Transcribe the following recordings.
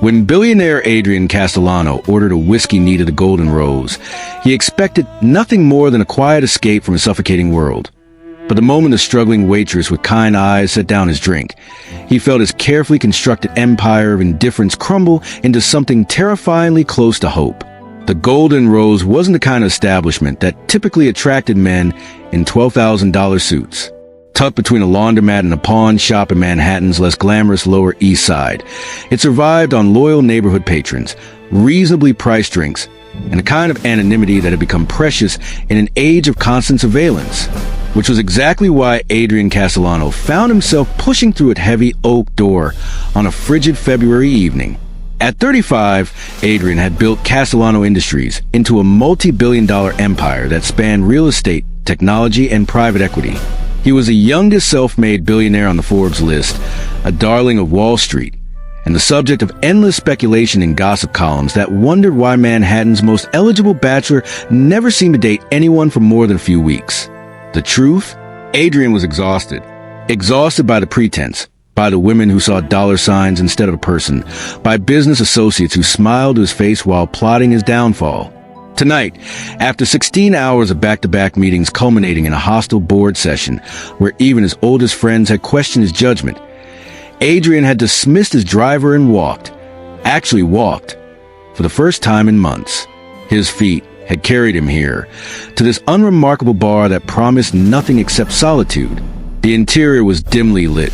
When billionaire Adrian Castellano ordered a whiskey needed a golden rose, he expected nothing more than a quiet escape from a suffocating world. But the moment the struggling waitress with kind eyes set down his drink, he felt his carefully constructed empire of indifference crumble into something terrifyingly close to hope. The Golden Rose wasn't the kind of establishment that typically attracted men in $12,000 suits. Tucked between a laundromat and a pawn shop in Manhattan's less glamorous Lower East Side, it survived on loyal neighborhood patrons, reasonably priced drinks, and a kind of anonymity that had become precious in an age of constant surveillance, which was exactly why Adrian Castellano found himself pushing through its heavy oak door on a frigid February evening. At 35, Adrian had built Castellano Industries into a multi-billion-dollar empire that spanned real estate, technology, and private equity. He was the youngest self-made billionaire on the Forbes list, a darling of Wall Street, and the subject of endless speculation in gossip columns that wondered why Manhattan's most eligible bachelor never seemed to date anyone for more than a few weeks. The truth? Adrian was exhausted. Exhausted by the pretense, by the women who saw dollar signs instead of a person, by business associates who smiled to his face while plotting his downfall. Tonight, after 16 hours of back-to-back meetings culminating in a hostile board session where even his oldest friends had questioned his judgment, Adrian had dismissed his driver and walked, for the first time in months. His feet had carried him here, to this unremarkable bar that promised nothing except solitude. The interior was dimly lit,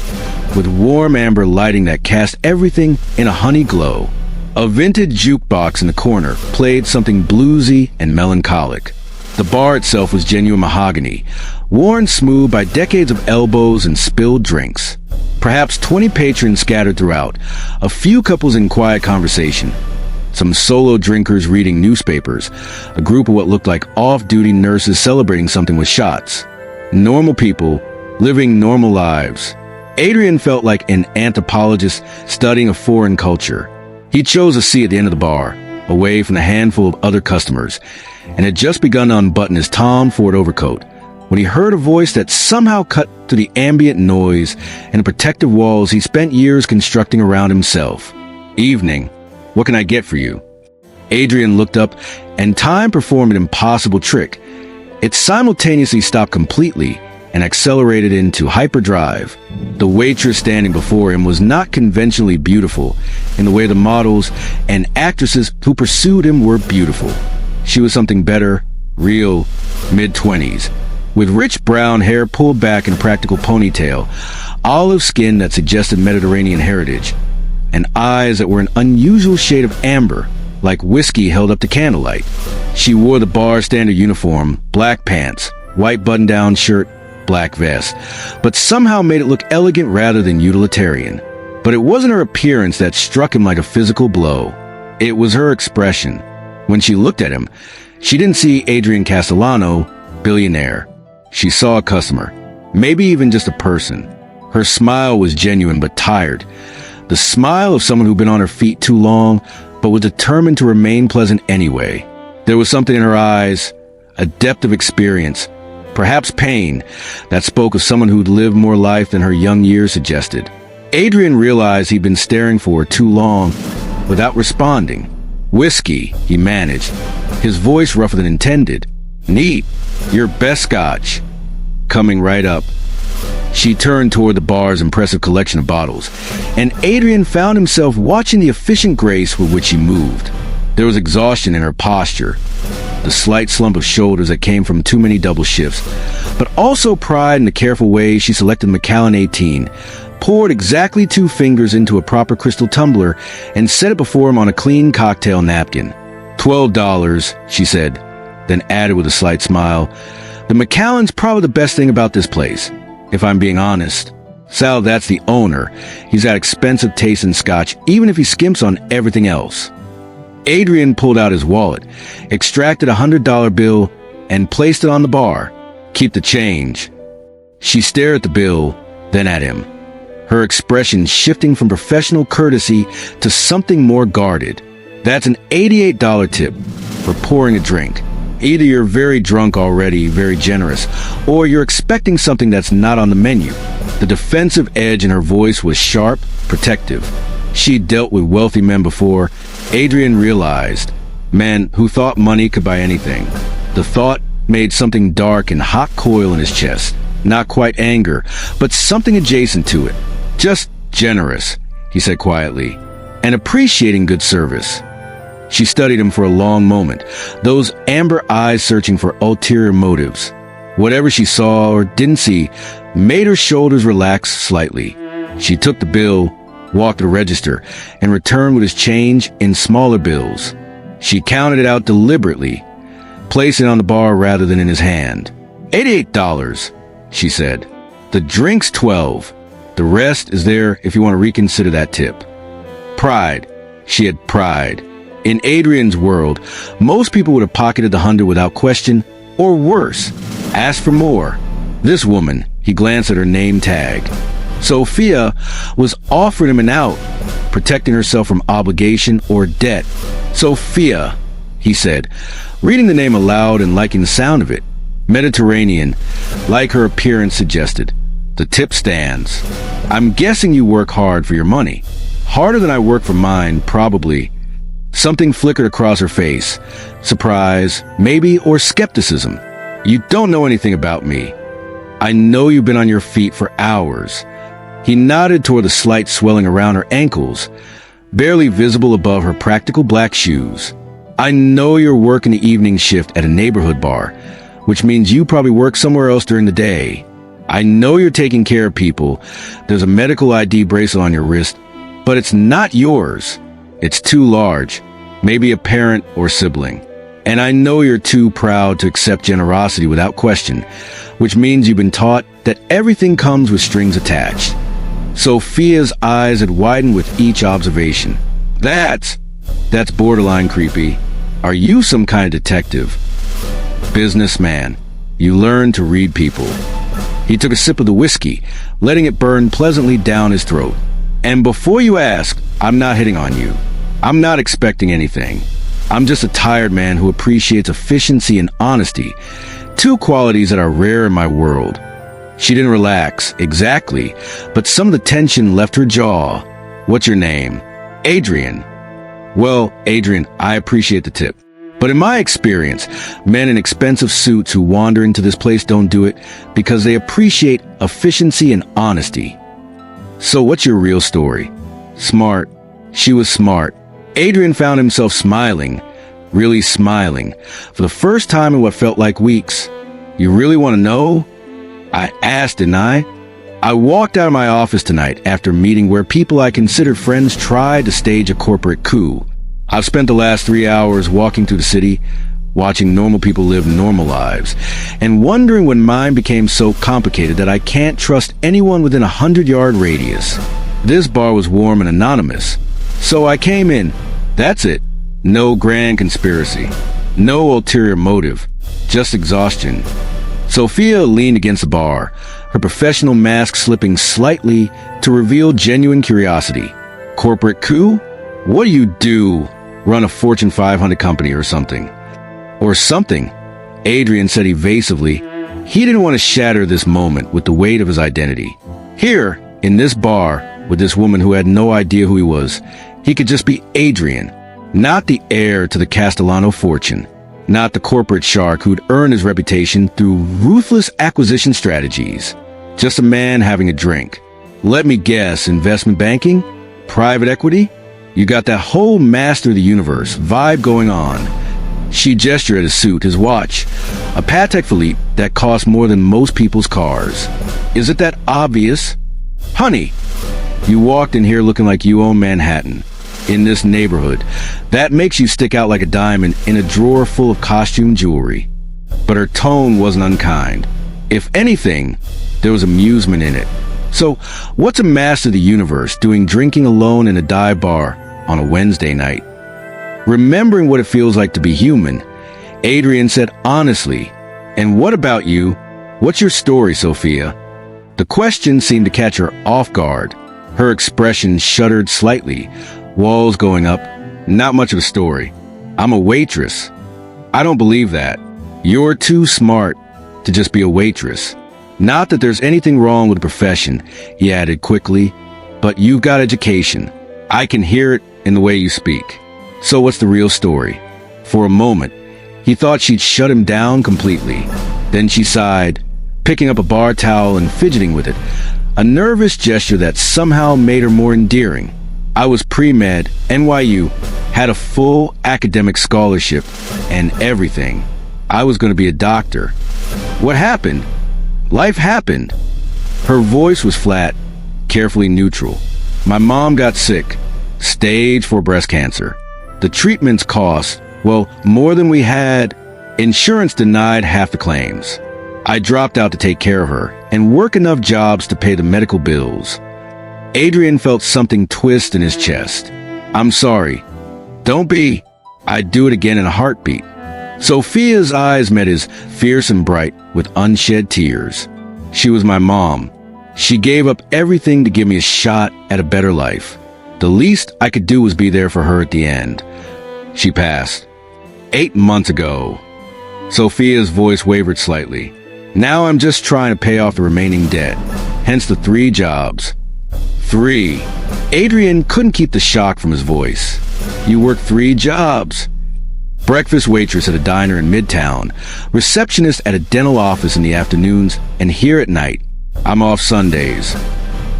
with warm amber lighting that cast everything in a honey glow. A vintage jukebox in the corner played something bluesy and melancholic. The bar itself was genuine mahogany, worn smooth by decades of elbows and spilled drinks. Perhaps 20 patrons scattered throughout, a few couples in quiet conversation, some solo drinkers reading newspapers, a group of what looked like off-duty nurses celebrating something with shots. Normal people living normal lives. Adrian felt like an anthropologist studying a foreign culture. He chose a seat at the end of the bar, away from the handful of other customers, and had just begun to unbutton his Tom Ford overcoat when he heard a voice that somehow cut through the ambient noise and the protective walls he spent years constructing around himself. "Evening. What can I get for you?" Adrian looked up, and time performed an impossible trick. It simultaneously stopped completely and accelerated into hyperdrive. The waitress standing before him was not conventionally beautiful in the way the models and actresses who pursued him were beautiful. She was something better, real, mid-20s, with rich brown hair pulled back in a practical ponytail, olive skin that suggested Mediterranean heritage, and eyes that were an unusual shade of amber, like whiskey held up to candlelight. She wore the bar standard uniform, black pants, white button-down shirt, black vest, but somehow made it look elegant rather than utilitarian. But it wasn't her appearance that struck him like a physical blow. It was her expression. When she looked at him, she didn't see Adrian Castellano, billionaire. She saw a customer, maybe even just a person. Her smile was genuine but tired. The smile of someone who'd been on her feet too long, but was determined to remain pleasant anyway. There was something in her eyes, a depth of experience, perhaps pain, that spoke of someone who'd lived more life than her young years suggested. Adrian realized he'd been staring for her too long without responding. "Whiskey," he managed, his voice rougher than intended. "Neat. Your best scotch." Coming right up, she turned toward the bar's impressive collection of bottles, and Adrian found himself watching the efficient grace with which she moved. There was exhaustion in her posture, the slight slump of shoulders that came from too many double shifts, but also pride in the careful way she selected Macallan 18, poured exactly 2 fingers into a proper crystal tumbler, and set it before him on a clean cocktail napkin. $12, she said, then added with a slight smile, "The Macallan's probably the best thing about this place, if I'm being honest. Sal, that's the owner. He's got expensive taste in scotch, even if he skimps on everything else." Adrian pulled out his wallet, extracted a $100 bill, and placed it on the bar. "Keep the change." She stared at the bill, then at him, her expression shifting from professional courtesy to something more guarded. "That's an $88 tip for pouring a drink. Either you're very drunk already, very generous, or you're expecting something that's not on the menu." The defensive edge in her voice was sharp, protective. She'd dealt with wealthy men before. Adrian realized men who thought money could buy anything. The thought made something dark and hot coil in his chest. Not quite anger, but something adjacent to it. Just generous, he said quietly, and appreciating good service. She studied him for a long moment, those amber eyes searching for ulterior motives. Whatever she saw or didn't see made her shoulders relax slightly. She took the bill, walked to the register, and returned with his change in smaller bills. She counted it out deliberately, placing it on the bar rather than in his hand. $88, she said. The drink's $12. The rest is there if you want to reconsider that tip. Pride. She had pride. In Adrian's world, most people would have pocketed the 100 without question, or worse, asked for more. This woman, he glanced at her name tag. Sophia was offering him an out, protecting herself from obligation or debt. Sophia, he said, reading the name aloud and liking the sound of it. Mediterranean, like her appearance suggested. The tip stands. I'm guessing you work hard for your money. Harder than I work for mine, probably. Something flickered across her face. Surprise, maybe, or skepticism. You don't know anything about me. I know you've been on your feet for hours. He nodded toward the slight swelling around her ankles, barely visible above her practical black shoes. I know you're working the evening shift at a neighborhood bar, which means you probably work somewhere else during the day. I know you're taking care of people. There's a medical ID bracelet on your wrist, but it's not yours. It's too large, maybe a parent or sibling. And I know you're too proud to accept generosity without question, which means you've been taught that everything comes with strings attached. Sophia's eyes had widened with each observation. That's borderline creepy. Are you some kind of detective? Businessman. You learn to read people. He took a sip of the whiskey, letting it burn pleasantly down his throat. And before you ask, I'm not hitting on you. I'm not expecting anything. I'm just a tired man who appreciates efficiency and honesty, two qualities that are rare in my world. She didn't relax, exactly, but some of the tension left her jaw. What's your name? Adrian. Well, Adrian, I appreciate the tip. But in my experience, men in expensive suits who wander into this place don't do it because they appreciate efficiency and honesty. So what's your real story? Smart. She was smart. Adrian found himself smiling, really smiling, for the first time in what felt like weeks. You really want to know? I asked, didn't I? I walked out of my office tonight after a meeting where people I considered friends tried to stage a corporate coup. I've spent the last 3 hours walking through the city, watching normal people live normal lives, and wondering when mine became so complicated that I can't trust anyone within a 100-yard radius. This bar was warm and anonymous, so I came in. That's it. No grand conspiracy. No ulterior motive. Just exhaustion. Sophia leaned against the bar, her professional mask slipping slightly to reveal genuine curiosity. Corporate coup? What do you do? Run a Fortune 500 company or something? Or something, Adrian said evasively. He didn't want to shatter this moment with the weight of his identity. Here, in this bar, with this woman who had no idea who he was, he could just be Adrian, not the heir to the Castellano fortune, not the corporate shark who'd earned his reputation through ruthless acquisition strategies. Just a man having a drink. Let me guess, investment banking? Private equity? You got that whole master of the universe vibe going on. She gestured at his suit, his watch, a Patek Philippe that cost more than most people's cars. Is it that obvious? Honey, you walked in here looking like you own Manhattan, in this neighborhood. That makes you stick out like a diamond in a drawer full of costume jewelry. But her tone wasn't unkind. If anything, there was amusement in it. So, what's a master of the universe doing drinking alone in a dive bar on a Wednesday night? Remembering what it feels like to be human, Adrian said honestly, "And what about you? What's your story, Sophia?" The question seemed to catch her off guard. Her expression shuddered slightly, walls going up. Not much of a story. I'm a waitress. I don't believe that. You're too smart to just be a waitress. Not that there's anything wrong with the profession, he added quickly, but you've got education. I can hear it in the way you speak. So what's the real story? For a moment, he thought she'd shut him down completely. Then she sighed, picking up a bar towel and fidgeting with it, a nervous gesture that somehow made her more endearing. I was pre-med, NYU, had a full academic scholarship, and everything. I was going to be a doctor. What happened? Life happened. Her voice was flat, carefully neutral. My mom got sick, stage 4 breast cancer. The treatments cost, well, more than we had. Insurance denied half the claims. I dropped out to take care of her and work enough jobs to pay the medical bills. Adrian felt something twist in his chest. I'm sorry. Don't be. I'd do it again in a heartbeat. Sophia's eyes met his, fierce and bright, with unshed tears. She was my mom. She gave up everything to give me a shot at a better life. The least I could do was be there for her at the end. She passed 8 months ago. Sophia's voice wavered slightly. Now I'm just trying to pay off the remaining debt, hence the 3 jobs. 3. Adrian couldn't keep the shock from his voice. You work 3 jobs. Breakfast waitress at a diner in Midtown, receptionist at a dental office in the afternoons, and here at night. I'm off Sundays.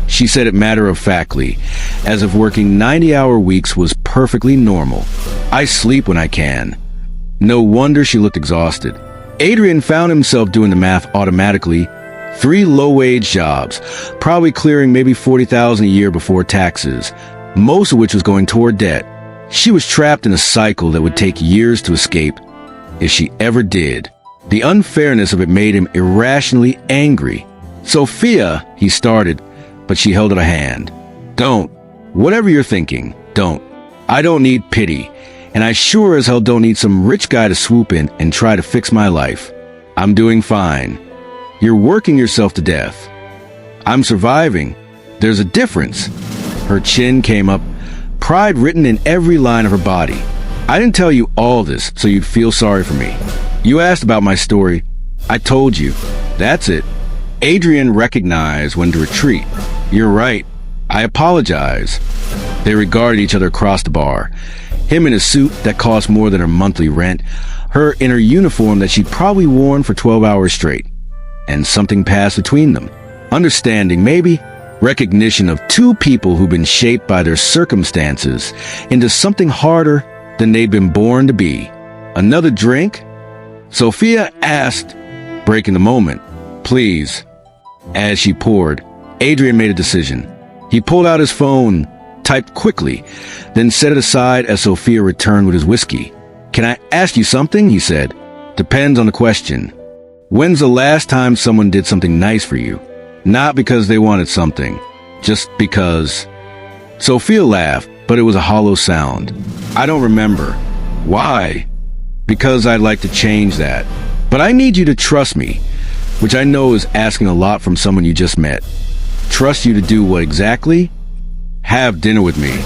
She said it matter-of-factly, as if working 90-hour weeks was perfectly normal. I sleep when I can. No wonder she looked exhausted. Adrian found himself doing the math automatically. 3 low-wage jobs, probably clearing maybe $40,000 a year before taxes, most of which was going toward debt. She was trapped in a cycle that would take years to escape, if she ever did. The unfairness of it made him irrationally angry. Sophia, he started, but she held out a hand. Don't. Whatever you're thinking, don't. I don't need pity, and I sure as hell don't need some rich guy to swoop in and try to fix my life. I'm doing fine. You're working yourself to death. I'm surviving. There's a difference. Her chin came up, pride written in every line of her body. I didn't tell you all this so you'd feel sorry for me. You asked about my story. I told you. That's it. Adrian recognized when to retreat. You're right. I apologize. They regarded each other across the bar. Him in a suit that cost more than her monthly rent, her in her uniform that she'd probably worn for 12 hours straight. And something passed between them. Understanding, maybe. Recognition of 2 people who've been shaped by their circumstances into something harder than they'd been born to be. Another drink? Sophia asked, breaking the moment. Please. As she poured, Adrian made a decision. He pulled out his phone, typed quickly, then set it aside as Sophia returned with his whiskey. Can I ask you something? He said. Depends on the question. When's the last time someone did something nice for you? Not because they wanted something, just because. Sophia laughed, but it was a hollow sound. I don't remember. Why? Because I'd like to change that. But I need you to trust me, which I know is asking a lot from someone you just met. Trust you to do what exactly? Have dinner with me.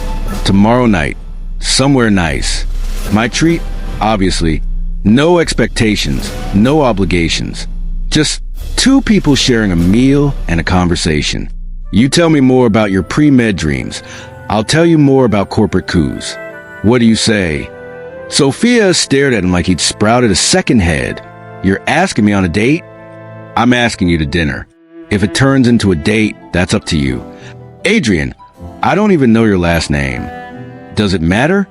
Tomorrow night. Somewhere nice. My treat? Obviously. No expectations. No obligations. Just 2 people sharing a meal and a conversation. You tell me more about your pre-med dreams. I'll tell you more about corporate coups. What do you say? Sophia stared at him like he'd sprouted a second head. You're asking me on a date? I'm asking you to dinner. If it turns into a date, that's up to you. Adrian, I don't even know your last name. Does it matter?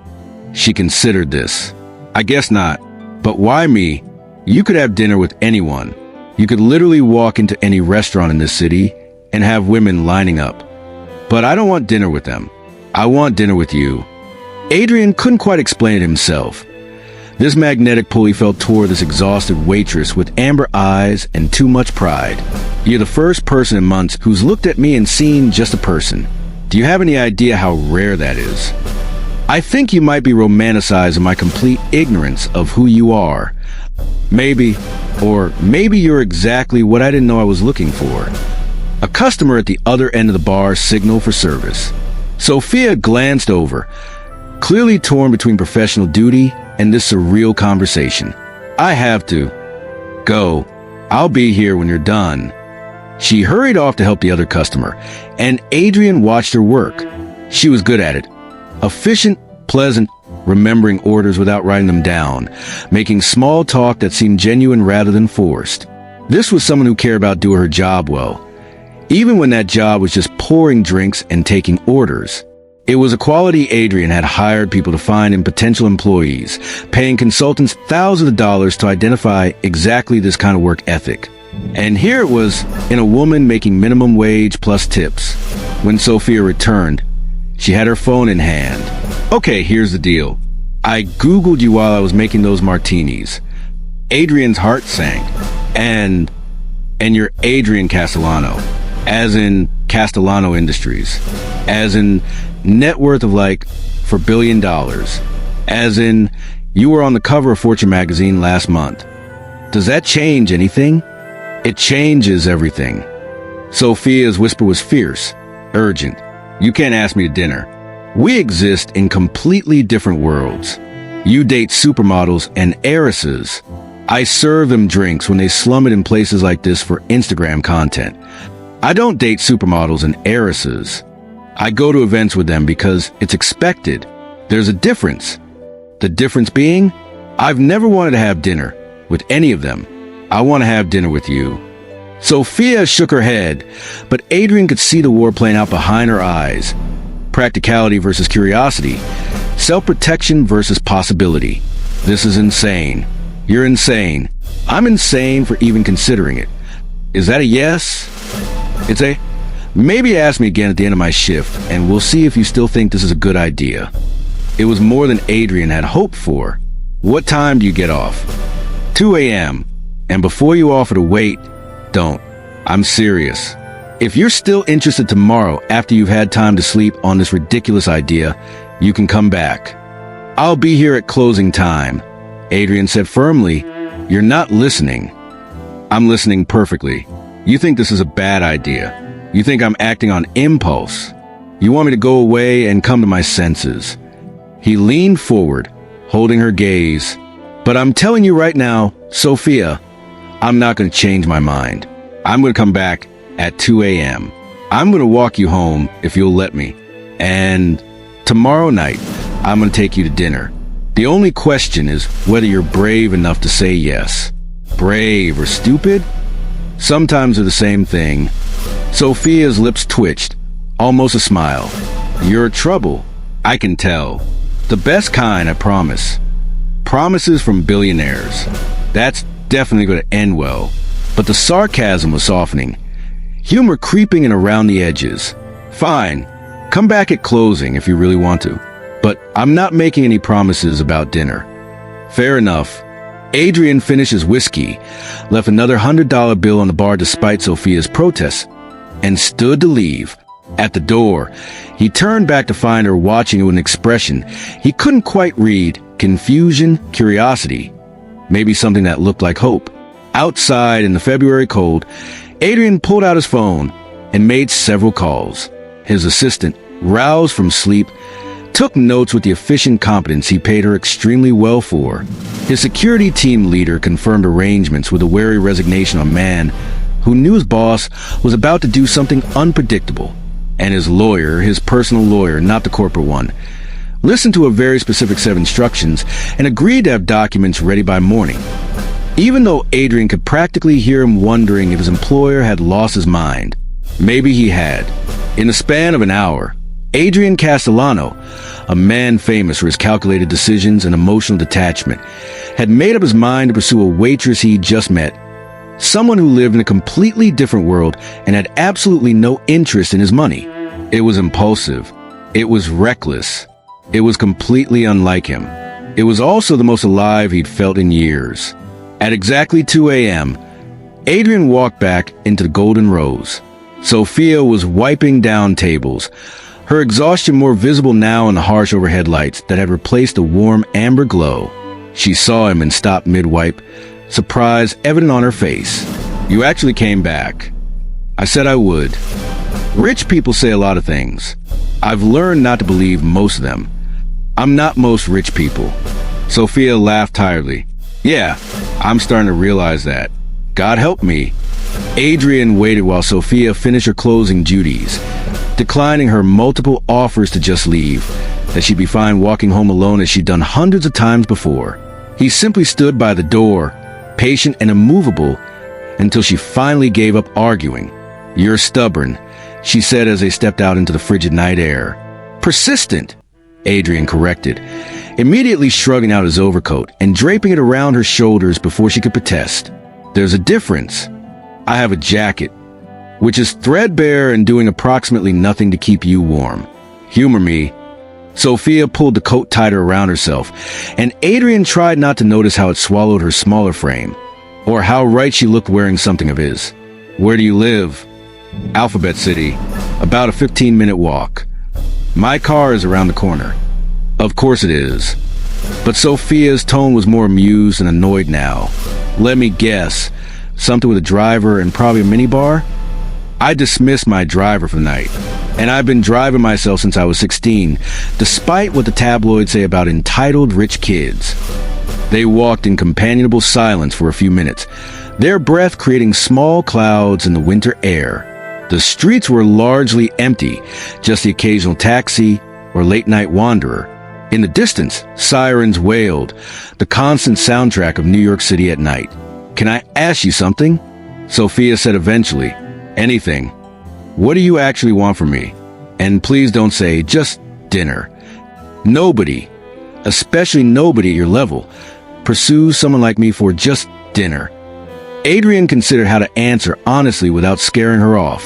She considered this. I guess not. But why me? You could have dinner with anyone. You could literally walk into any restaurant in this city and have women lining up. But I don't want dinner with them. I want dinner with you. Adrian couldn't quite explain it himself. This magnetic pull he felt toward this exhausted waitress with amber eyes and too much pride. You're the first person in months who's looked at me and seen just a person. Do you have any idea how rare that is? I think you might be romanticizing my complete ignorance of who you are. Maybe, or maybe you're exactly what I didn't know I was looking for. A customer at the other end of the bar signaled for service. Sophia glanced over, clearly torn between professional duty and this surreal conversation. I have to go. I'll be here when you're done. She hurried off to help the other customer, and Adrian watched her work. She was good at it, Efficient, pleasant, remembering orders without writing them down, making small talk that seemed genuine rather than forced. This was someone who cared about doing her job well, even when that job was just pouring drinks and taking orders. It was a quality Adrian had hired people to find in potential employees, paying consultants thousands of dollars to identify exactly this kind of work ethic. And here it was in a woman making minimum wage plus tips. When Sophia returned, she had her phone in hand. Okay, here's the deal. I Googled you while I was making those martinis. Adrian's heart sank. And you're Adrian Castellano, as in Castellano Industries, as in net worth of like $4 billion, as in you were on the cover of Fortune magazine last month. Does that change anything? It changes everything. Sophia's whisper was fierce, urgent. You can't ask me to dinner. We exist in completely different worlds. You date supermodels and heiresses. I serve them drinks when they slum it in places like this for Instagram content. I don't date supermodels and heiresses. I go to events with them because it's expected. There's a difference. The difference being, I've never wanted to have dinner with any of them. I want to have dinner with you. Sophia shook her head, but Adrian could see the war playing out behind her eyes. Practicality versus curiosity. Self-protection versus possibility. This is insane. You're insane. I'm insane for even considering it. Is that a yes? It's a... Maybe ask me again at the end of my shift, and we'll see if you still think this is a good idea. It was more than Adrian had hoped for. What time do you get off? 2 a.m. And before you offer to wait, don't. I'm serious. If you're still interested tomorrow after you've had time to sleep on this ridiculous idea, you can come back. I'll be here at closing time. Adrian said firmly, You're not listening. I'm listening perfectly. You think this is a bad idea. You think I'm acting on impulse. You want me to go away and come to my senses. He leaned forward, holding her gaze. But I'm telling you right now, Sophia, I'm not going to change my mind. I'm going to come back at 2 a.m. I'm going to walk you home if you'll let me. And tomorrow night, I'm going to take you to dinner. The only question is whether you're brave enough to say yes. Brave or stupid? Sometimes they're the same thing. Sophia's lips twitched, almost a smile. You're trouble, I can tell. The best kind, I promise. Promises from billionaires. That's definitely going to end well. But the sarcasm was softening. Humor creeping in around the edges. Fine, come back at closing if you really want to. But I'm not making any promises about dinner. Fair enough. Adrian finished his whiskey, left another $100 bill on the bar despite Sophia's protests, and stood to leave. At the door, he turned back to find her watching it with an expression he couldn't quite read. Confusion, curiosity, maybe something that looked like hope. Outside in the February cold, Adrian pulled out his phone and made several calls. His assistant, roused from sleep, took notes with the efficient competence he paid her extremely well for. His security team leader confirmed arrangements with a wary resignation on a man who knew his boss was about to do something unpredictable. And his lawyer, his personal lawyer, not the corporate one, listened to a very specific set of instructions and agreed to have documents ready by morning. Even though Adrian could practically hear him wondering if his employer had lost his mind. Maybe he had. In the span of an hour, Adrian Castellano, a man famous for his calculated decisions and emotional detachment, had made up his mind to pursue a waitress he'd just met. Someone who lived in a completely different world and had absolutely no interest in his money. It was impulsive. It was reckless. It was completely unlike him. It was also the most alive he'd felt in years. At exactly 2 a.m., Adrian walked back into the Golden Rose. Sophia was wiping down tables, her exhaustion more visible now in the harsh overhead lights that had replaced the warm amber glow. She saw him and stopped mid-wipe, surprise evident on her face. You actually came back. I said I would. Rich people say a lot of things. I've learned not to believe most of them. I'm not most rich people. Sophia laughed tiredly. Yeah, I'm starting to realize that. God help me. Adrian waited while Sophia finished her closing duties, declining her multiple offers to just leave. that she'd be fine walking home alone as she'd done hundreds of times before. He simply stood by the door, patient and immovable, until she finally gave up arguing. "You're stubborn," she said as they stepped out into the frigid night air. "Persistent," Adrian corrected, immediately shrugging out his overcoat and draping it around her shoulders before she could protest. "There's a difference. I have a jacket, which is threadbare and doing approximately nothing to keep you warm. Humor me." Sophia pulled the coat tighter around herself, and Adrian tried not to notice how it swallowed her smaller frame, or how right she looked wearing something of his. "Where do you live?" "Alphabet City. About a 15-minute walk. My car is around the corner." "Of course it is." But Sophia's tone was more amused and annoyed now. "Let me guess. Something with a driver and probably a minibar?" "I dismissed my driver for the night, and I've been driving myself since I was 16, despite what the tabloids say about entitled rich kids." They walked in companionable silence for a few minutes, their breath creating small clouds in the winter air. The streets were largely empty, just the occasional taxi or late-night wanderer. In the distance, sirens wailed, the constant soundtrack of New York City at night. "Can I ask you something?" Sophia said eventually. "Anything. What do you actually want from me? And please don't say, just dinner. Nobody, especially nobody at your level, pursues someone like me for just dinner." Adrian considered how to answer honestly without scaring her off.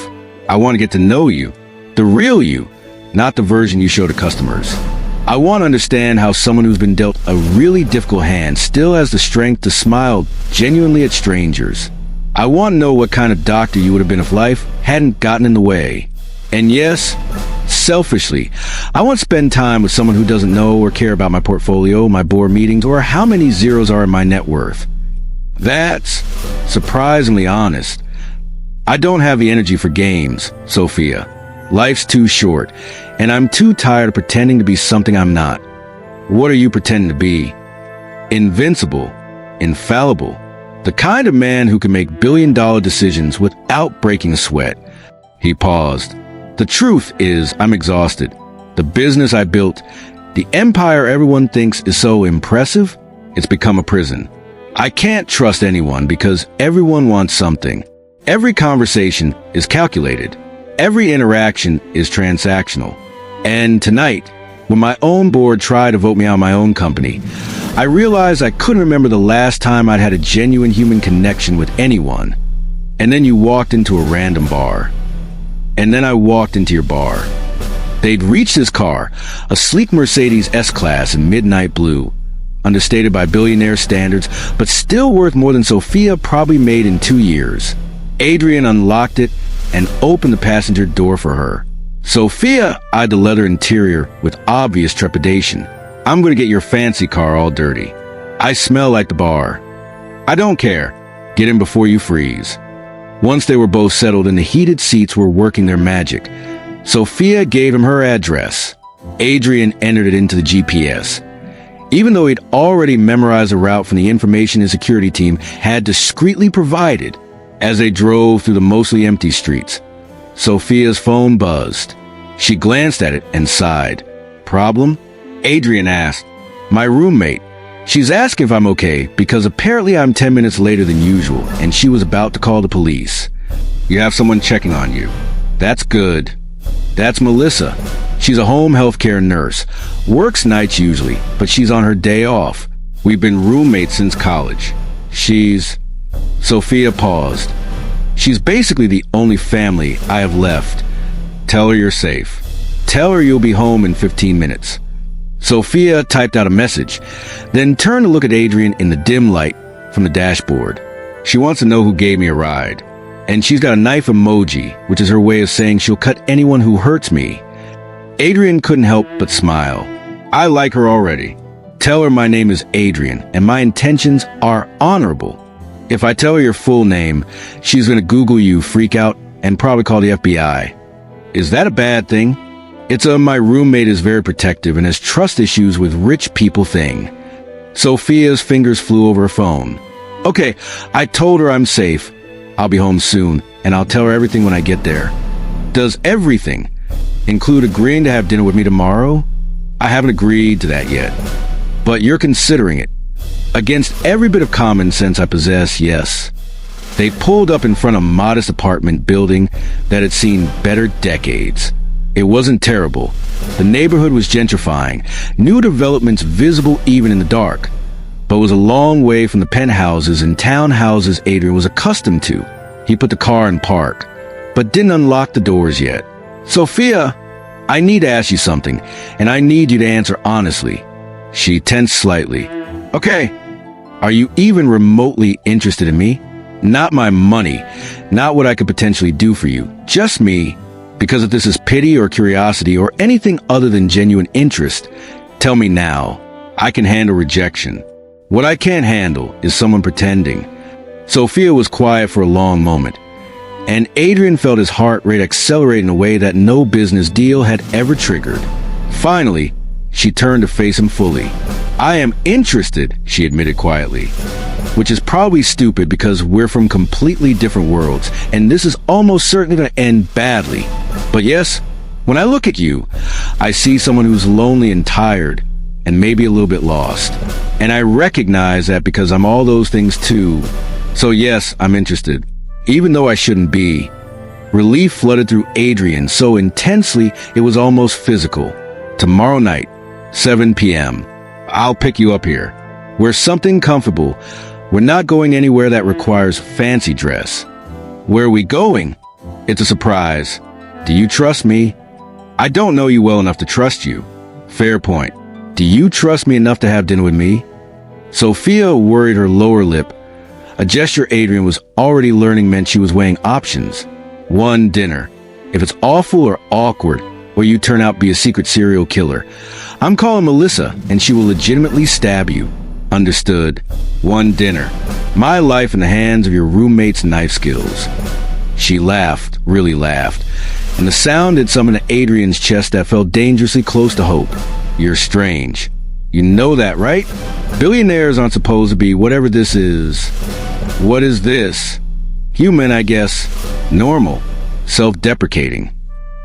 "I want to get to know you. The real you, not the version you show to customers. I want to understand how someone who's been dealt a really difficult hand still has the strength to smile genuinely at strangers. I want to know what kind of doctor you would have been if life hadn't gotten in the way. And yes, selfishly, I want to spend time with someone who doesn't know or care about my portfolio, my board meetings, or how many zeros are in my net worth." That's surprisingly honest. "I don't have the energy for games, Sophia. Life's too short, and I'm too tired of pretending to be something I'm not." "What are you pretending to be?" "Invincible, infallible, the kind of man who can make billion-dollar decisions without breaking a sweat." He paused. "The truth is, I'm exhausted. The business I built, the empire everyone thinks is so impressive, it's become a prison. I can't trust anyone because everyone wants something. Every conversation is calculated. Every interaction is transactional. And tonight, when my own board tried to vote me out of my own company, I realized I couldn't remember the last time I'd had a genuine human connection with anyone. And then you walked into a random bar. And then I walked into your bar." They'd reached his car, a sleek Mercedes S-Class in midnight blue, understated by Billionaire standards, but still worth more than Sophia probably made in 2 years. Adrian unlocked it and opened the passenger door for her. Sophia eyed the leather interior with obvious trepidation. "I'm going to get your fancy car all dirty. I smell like the bar." "I don't care. Get in before you freeze." Once they were both settled and the heated seats were working their magic, Sophia gave him her address. Adrian entered it into the GPS. Even though he'd already memorized the route from the information his security team had discreetly provided, as they drove through the mostly empty streets, Sophia's phone buzzed. She glanced at it and sighed. "Problem?" Adrian asked. "My roommate. She's asking if I'm okay because apparently I'm 10 minutes later than usual and she was about to call the police." "You have someone checking on you. That's good." "That's Melissa. She's a home healthcare nurse. Works nights usually, but she's on her day off. We've been roommates since college. She's..." Sophia paused. "She's basically the only family I have left. Tell her you're safe. Tell her you'll be home in 15 minutes. Sophia typed out a message, then turned to look at Adrian in the dim light from the dashboard. She wants to know who gave me a ride. And she's got a knife emoji, which is her way of saying she'll cut anyone who hurts me. Adrian couldn't help but smile. "I like her already. Tell her my name is Adrian, and my intentions are honorable. If I tell her your full name, she's going to Google you, freak out, and probably call the FBI. Is that a bad thing? It's a my roommate is very protective and has trust issues with rich people thing." Sophia's fingers flew over her phone. "Okay, I told her I'm safe. I'll be home soon, and I'll tell her everything when I get there." "Does everything include agreeing to have dinner with me tomorrow?" I haven't agreed to that yet. But you're considering it. Against every bit of common sense I possess, yes. They pulled up in front of a modest apartment building that had seen better decades. It wasn't terrible. The neighborhood was gentrifying, new developments visible even in the dark, but was a long way from the penthouses and townhouses Adrian was accustomed to. He put the car in park, but didn't unlock the doors yet. Sophia, I need to ask you something, and I need you to answer honestly. She tensed slightly. Okay, are you even remotely interested in me? Not my money, not what I could potentially do for you, just me. Because if this is pity or curiosity or anything other than genuine interest, tell me now. I can handle rejection. What I can't handle is someone pretending. Sophia was quiet for a long moment, and Adrian felt his heart rate accelerate in a way that no business deal had ever triggered. Finally, she turned to face him fully. I am interested, she admitted quietly. Which is probably stupid because we're from completely different worlds, and this is almost certainly going to end badly. But yes, when I look at you, I see someone who's lonely and tired, and maybe a little bit lost. And I recognize that because I'm all those things too. So yes, I'm interested, even though I shouldn't be. Relief flooded through Adrian so intensely it was almost physical. Tomorrow night, 7 p.m. I'll pick you up here. We're something comfortable. We're not going anywhere that requires fancy dress. Where are we going? It's a surprise. Do you trust me? I don't know you well enough to trust you. Fair point. Do you trust me enough to have dinner with me? Sophia worried her lower lip, a gesture Adrian was already learning meant she was weighing options. One dinner. If it's awful or awkward, or you turn out to be a secret serial killer, I'm calling Melissa and she will legitimately stab you. Understood. One dinner. My life in the hands of your roommate's knife skills. She laughed, really laughed, and the sound had summoned Adrian's chest that felt dangerously close to hope. You're strange. You know that, right? Billionaires aren't supposed to be whatever this is. What is this? Human, I guess. Normal. Self-deprecating.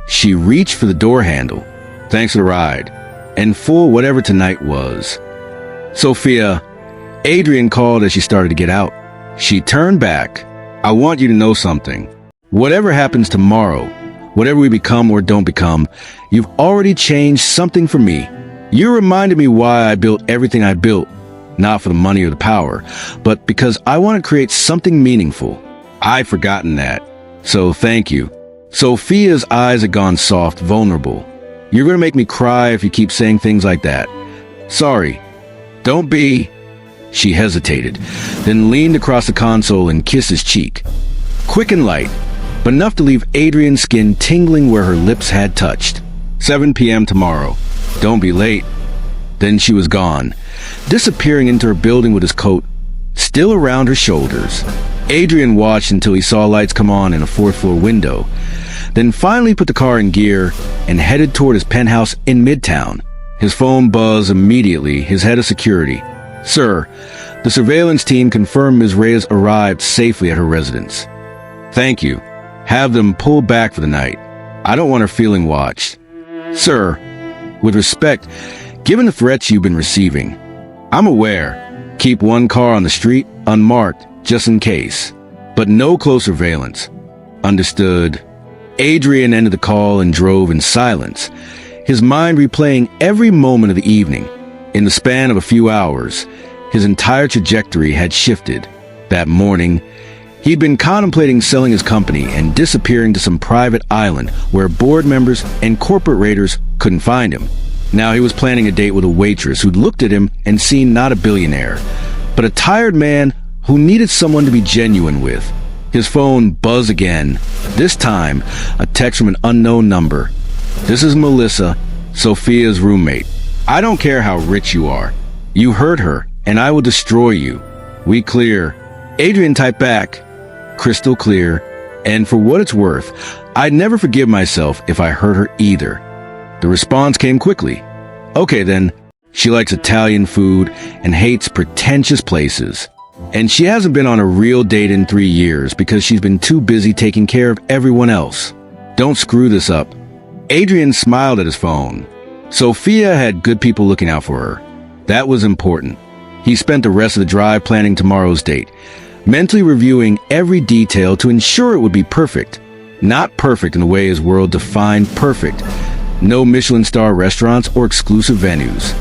She reached for the door handle. Thanks for the ride. And for whatever tonight was. Sophia, Adrian called as she started to get out. She turned back. I want you to know something. Whatever happens tomorrow, whatever we become or don't become, you've already changed something for me. You reminded me why I built everything I built, not for the money or the power, but because I want to create something meaningful. I've forgotten that. So thank you. Sophia's eyes had gone soft, vulnerable. You're going to make me cry if you keep saying things like that. Sorry. Don't be... She hesitated, then leaned across the console and kissed his cheek. Quick and light, but enough to leave Adrian's skin tingling where her lips had touched. 7 p.m. tomorrow. Don't be late. Then she was gone, disappearing into her building with his coat still around her shoulders. Adrian watched until he saw lights come on in a fourth-floor window, then finally put the car in gear and headed toward his penthouse in Midtown. His phone buzzed immediately, his head of security. Sir, the surveillance team confirmed Ms. Reyes arrived safely at her residence. Thank you. Have them pull back for the night. I don't want her feeling watched. Sir, with respect, given the threats you've been receiving, I'm aware. Keep one car on the street, unmarked, just in case. But no close surveillance. Understood. Adrian ended the call and drove in silence, his mind replaying every moment of the evening. In the span of a few hours, his entire trajectory had shifted. That morning, he'd been contemplating selling his company and disappearing to some private island where board members and corporate raiders couldn't find him. Now he was planning a date with a waitress who'd looked at him and seen not a billionaire, but a tired man who needed someone to be genuine with. His phone buzzed again, this time a text from an unknown number. This is Melissa, Sophia's roommate. I don't care how rich you are. You hurt her, and I will destroy you. We clear. Adrian typed back, crystal clear, and for what it's worth, I'd never forgive myself if I hurt her either. The response came quickly. Okay then, she likes Italian food and hates pretentious places. And she hasn't been on a real date in 3 years because she's been too busy taking care of everyone else. Don't screw this up. Adrian smiled at his phone. Sophia had good people looking out for her. That was important. He spent the rest of the drive planning tomorrow's date, mentally reviewing every detail to ensure it would be perfect. Not perfect in the way his world defined perfect. No Michelin star restaurants or exclusive venues.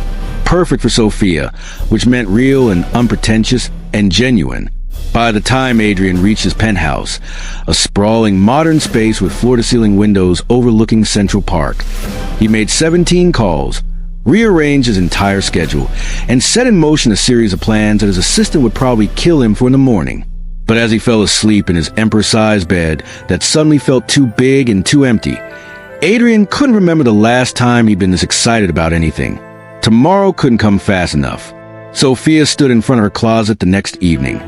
Perfect for Sophia, which meant real and unpretentious and genuine. By the time Adrian reached his penthouse, a sprawling modern space with floor-to-ceiling windows overlooking Central Park, he made 17 calls, rearranged his entire schedule, and set in motion a series of plans that his assistant would probably kill him for in the morning. But as he fell asleep in his emperor-sized bed that suddenly felt too big and too empty, Adrian couldn't remember the last time he'd been this excited about anything. Tomorrow couldn't come fast enough. Sophia stood in front of her closet the next evening,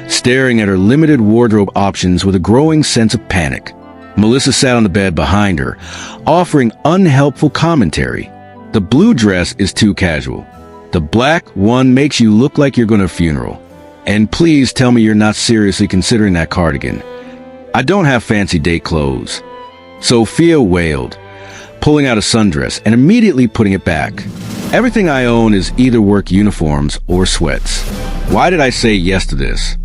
staring at her limited wardrobe options with a growing sense of panic. Melissa sat on the bed behind her, offering unhelpful commentary. The blue dress is too casual. The black one makes you look like you're going to a funeral. And please tell me you're not seriously considering that cardigan. I don't have fancy date clothes. Sophia wailed, pulling out a sundress and immediately putting it back. Everything I own is either work uniforms or sweats. Why did I say yes to this?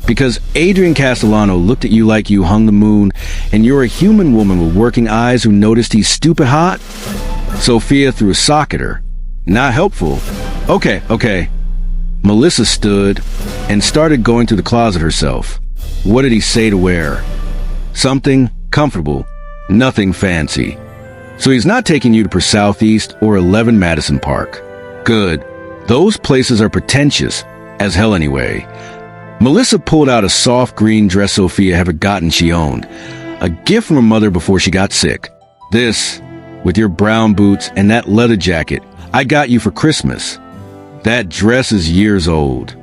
Because Adrian Castellano looked at you like you hung the moon, and you're a human woman with working eyes who noticed he's stupid hot? Sophia threw a sock at her. Not helpful. Okay. Melissa stood and started going through the closet herself. What did he say to wear? Something comfortable, nothing fancy. So he's not taking you to Per Southeast or 11 Madison Park. Good. Those places are pretentious, as hell anyway. Melissa pulled out a soft green dress Sophia had forgotten she owned, a gift from her mother before she got sick. This, with your brown boots and that leather jacket, I got you for Christmas. That dress is years old.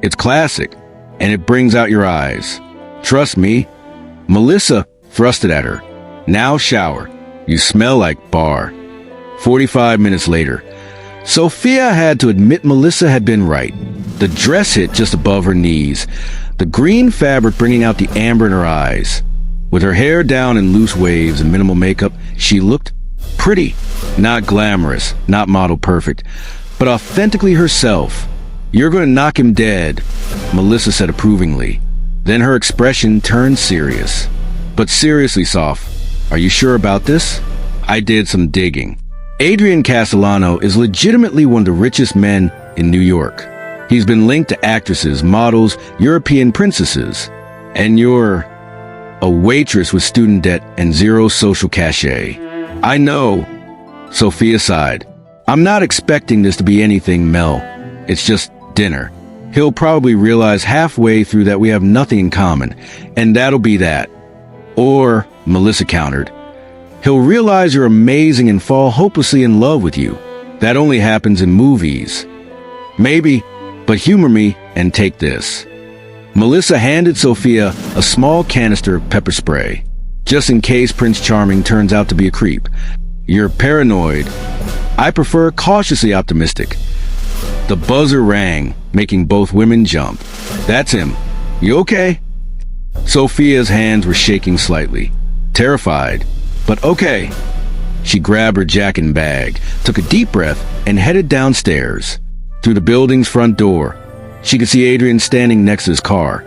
It's classic, and it brings out your eyes. Trust me. Melissa thrusted at her. Now shower. You smell like bar. 45 minutes later, Sophia had to admit Melissa had been right. The dress hit just above her knees, the green fabric bringing out the amber in her eyes. With her hair down in loose waves and minimal makeup, she looked pretty. Not glamorous, not model perfect, but authentically herself. You're going to knock him dead, Melissa said approvingly. Then her expression turned serious. But seriously, Soph, are you sure about this? I did some digging. Adrian Castellano is legitimately one of the richest men in New York. He's been linked to actresses, models, European princesses. And you're a waitress with student debt and zero social cachet. I know. Sophia sighed. I'm not expecting this to be anything, Mel. It's just dinner. He'll probably realize halfway through that we have nothing in common, and that'll be that. Or, Melissa countered, he'll realize you're amazing and fall hopelessly in love with you. That only happens in movies. Maybe, but humor me and take this. Melissa handed Sophia a small canister of pepper spray, just in case Prince Charming turns out to be a creep. You're paranoid. I prefer cautiously optimistic. The buzzer rang, making both women jump. That's him. You okay? Sophia's hands were shaking slightly, terrified, but okay. She grabbed her jacket and bag, took a deep breath, and headed downstairs. Through the building's front door, she could see Adrian standing next to his car,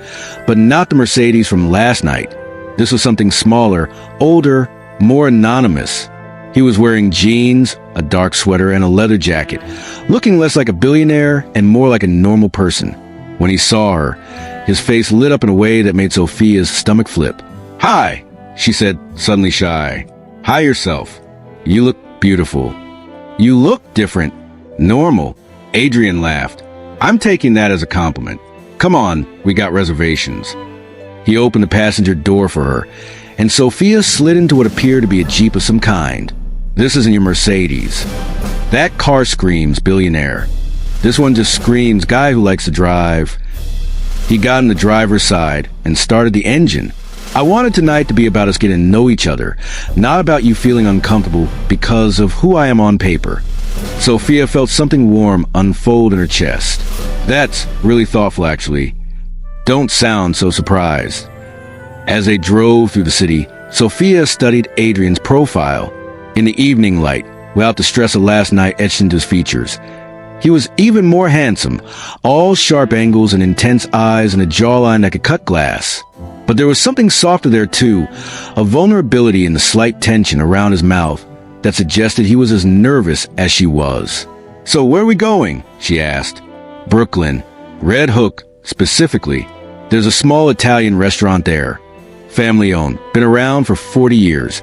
but not the Mercedes from last night. This was something smaller, older, more anonymous. He was wearing jeans, a dark sweater, and a leather jacket, looking less like a billionaire and more like a normal person. When he saw her, his face lit up in a way that made Sophia's stomach flip. Hi, she said, suddenly shy. Hi yourself. You look beautiful. You look different. Normal. Adrian laughed. I'm taking that as a compliment. Come on, we got reservations. He opened the passenger door for her, and Sophia slid into what appeared to be a Jeep of some kind. This isn't your Mercedes. That car screams billionaire. This one just screams guy who likes to drive. He got in the driver's side and started the engine. I wanted tonight to be about us getting to know each other, not about you feeling uncomfortable because of who I am on paper. Sophia felt something warm unfold in her chest. That's really thoughtful, actually. Don't sound so surprised. As they drove through the city, Sophia studied Adrian's profile. In the evening light, without the stress of last night etched into his features. He was even more handsome, all sharp angles and intense eyes and a jawline that could cut glass. But there was something softer there too, a vulnerability in the slight tension around his mouth that suggested he was as nervous as she was. "So where are we going?" she asked. "Brooklyn. Red Hook, specifically. There's a small Italian restaurant there. Family owned. Been around for 40 years.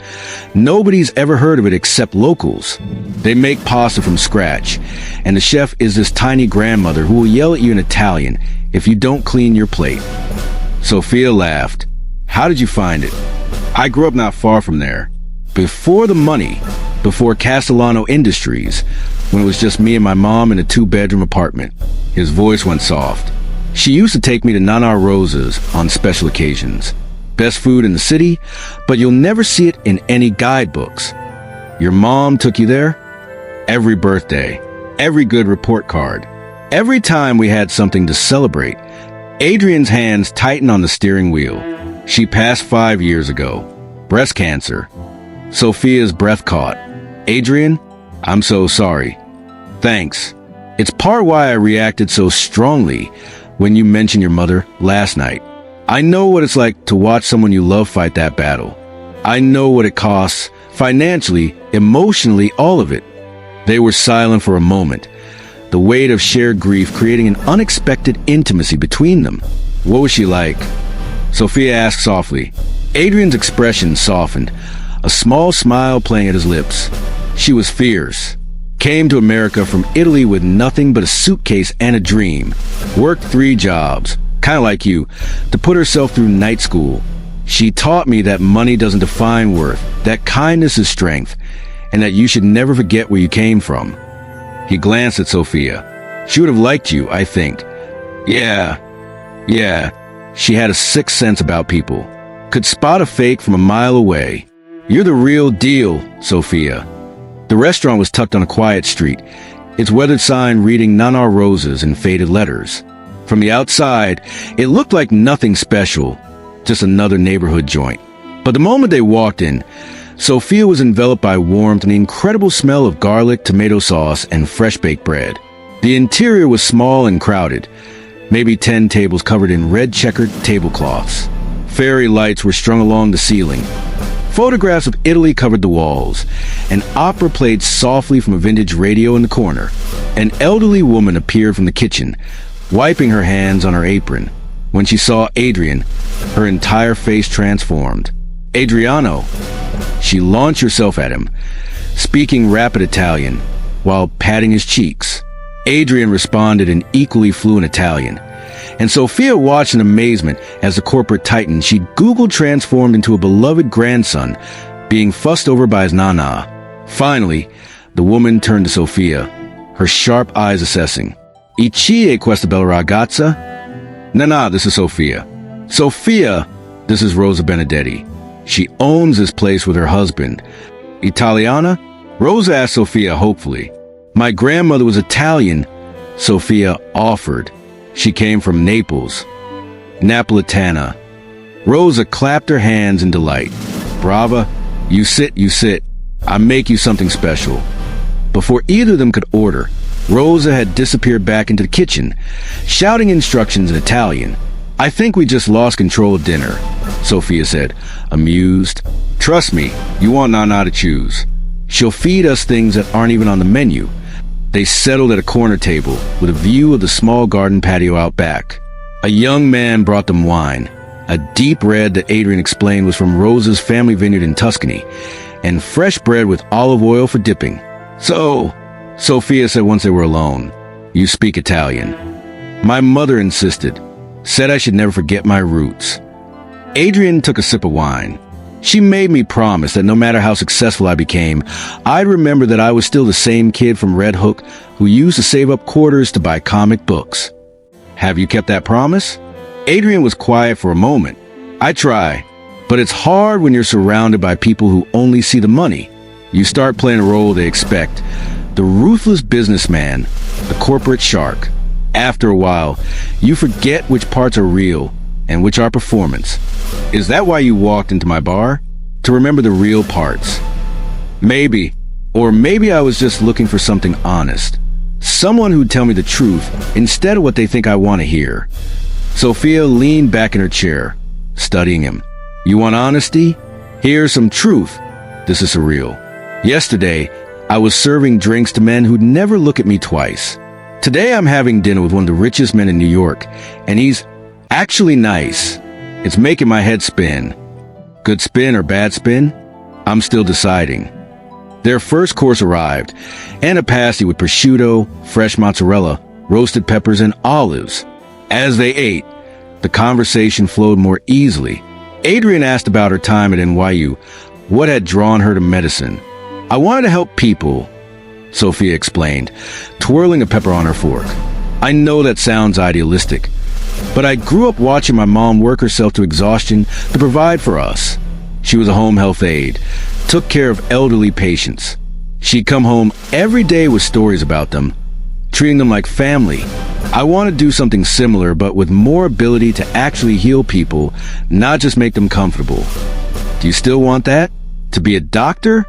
Nobody's ever heard of it except locals. They make pasta from scratch, and the chef is this tiny grandmother who will yell at you in Italian if you don't clean your plate." Sophia laughed. "How did you find it?" "I grew up not far from there. Before the money, before Castellano Industries, when it was just me and my mom in a 2-bedroom apartment." His voice went soft. "She used to take me to Nana Rosa's on special occasions. Best food in the city, but you'll never see it in any guidebooks." "Your mom took you there?" "Every birthday, every good report card, every time we had something to celebrate." Adrian's hands tightened on the steering wheel. "She passed 5 years ago. Breast cancer." Sophia's breath caught. "Adrian, I'm so sorry." "Thanks. It's part why I reacted so strongly when you mentioned your mother last night. I know what it's like to watch someone you love fight that battle. I know what it costs, financially, emotionally, all of it." They were silent for a moment, the weight of shared grief creating an unexpected intimacy between them. "What was she like?" Sophia asked softly. Adrian's expression softened, a small smile playing at his lips. "She was fierce. Came to America from Italy with nothing but a suitcase and a dream. Worked 3 jobs. Kind of like you, to put herself through night school. She taught me that money doesn't define worth, that kindness is strength, and that you should never forget where you came from." He glanced at Sophia. "She would have liked you, I think." Yeah. She had a sixth sense about people. Could spot a fake from a mile away. "You're the real deal, Sophia." The restaurant was tucked on a quiet street, its weathered sign reading Nana Rosa's in faded letters. From the outside, it looked like nothing special, just another neighborhood joint. But the moment they walked in, Sophia was enveloped by warmth and the incredible smell of garlic, tomato sauce, and fresh-baked bread. The interior was small and crowded, maybe 10 tables covered in red checkered tablecloths. Fairy lights were strung along the ceiling. Photographs of Italy covered the walls. An opera played softly from a vintage radio in the corner. An elderly woman appeared from the kitchen, wiping her hands on her apron. When she saw Adrian, her entire face transformed. "Adriano!" She launched herself at him, speaking rapid Italian, while patting his cheeks. Adrian responded in equally fluent Italian, and Sophia watched in amazement as the corporate titan she'd Googled transformed into a beloved grandson, being fussed over by his nana. Finally, the woman turned to Sophia, her sharp eyes assessing. "E chi è questa bella ragazza?" "Nana, this is Sophia." "Sophia, this is Rosa Benedetti. She owns this place with her husband." "Italiana?" Rosa asked Sophia hopefully. "My grandmother was Italian," Sophia offered. "She came from Naples." "Napolitana." Rosa clapped her hands in delight. "Brava. You sit, you sit. I make you something special." Before either of them could order, Rosa had disappeared back into the kitchen, shouting instructions in Italian. "I think we just lost control of dinner," Sophia said, amused. "Trust me, you want Nana to choose. She'll feed us things that aren't even on the menu." They settled at a corner table with a view of the small garden patio out back. A young man brought them wine, a deep red that Adrian explained was from Rosa's family vineyard in Tuscany, and fresh bread with olive oil for dipping. "So," Sophia said once they were alone, "you speak Italian." "My mother insisted. Said I should never forget my roots." Adrian took a sip of wine. "She made me promise that no matter how successful I became, I'd remember that I was still the same kid from Red Hook who used to save up quarters to buy comic books." "Have you kept that promise?" Adrian was quiet for a moment. "I try, but it's hard when you're surrounded by people who only see the money. You start playing a role they expect. The ruthless businessman, the corporate shark. After a while, you forget which parts are real and which are performance." "Is that why you walked into my bar? To remember the real parts?" "Maybe, Or maybe I was just looking for something honest. Someone who'd tell me the truth instead of what they think I want to hear. Sophia leaned back in her chair, studying him. You want honesty? Here's some truth. This is surreal. Yesterday, I was serving drinks to men who'd never look at me twice. Today I'm having dinner with one of the richest men in New York, and he's actually nice. It's making my head spin. Good spin or bad spin? I'm still deciding. Their first course arrived, and a pasty with prosciutto, fresh mozzarella, roasted peppers, and olives. As they ate, the conversation flowed more easily. Adrian asked about her time at NYU, what had drawn her to medicine. I wanted to help people, Sophia explained, twirling a pepper on her fork. I know that sounds idealistic, but I grew up watching my mom work herself to exhaustion to provide for us. She was a home health aide, took care of elderly patients. She'd come home every day with stories about them, treating them like family. I want to do something similar, but with more ability to actually heal people, not just make them comfortable. Do you still want that? To be a doctor?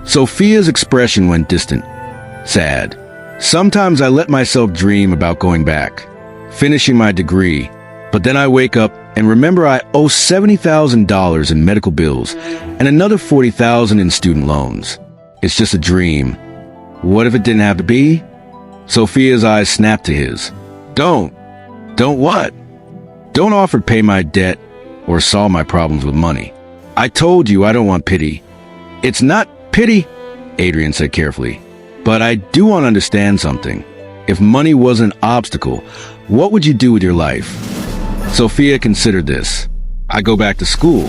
Sophia's expression went distant, sad. Sometimes I let myself dream about going back, finishing my degree, but then I wake up and remember I owe $70,000 in medical bills and another $40,000 in student loans. It's just a dream. What if it didn't have to be? Sophia's eyes snapped to his. Don't what? Don't offer to pay my debt or solve my problems with money. I told you I don't want pity. It's not pity, Adrian said carefully, but I do want to understand something. If money wasn't an obstacle, what would you do with your life? Sophia considered this. I go back to school,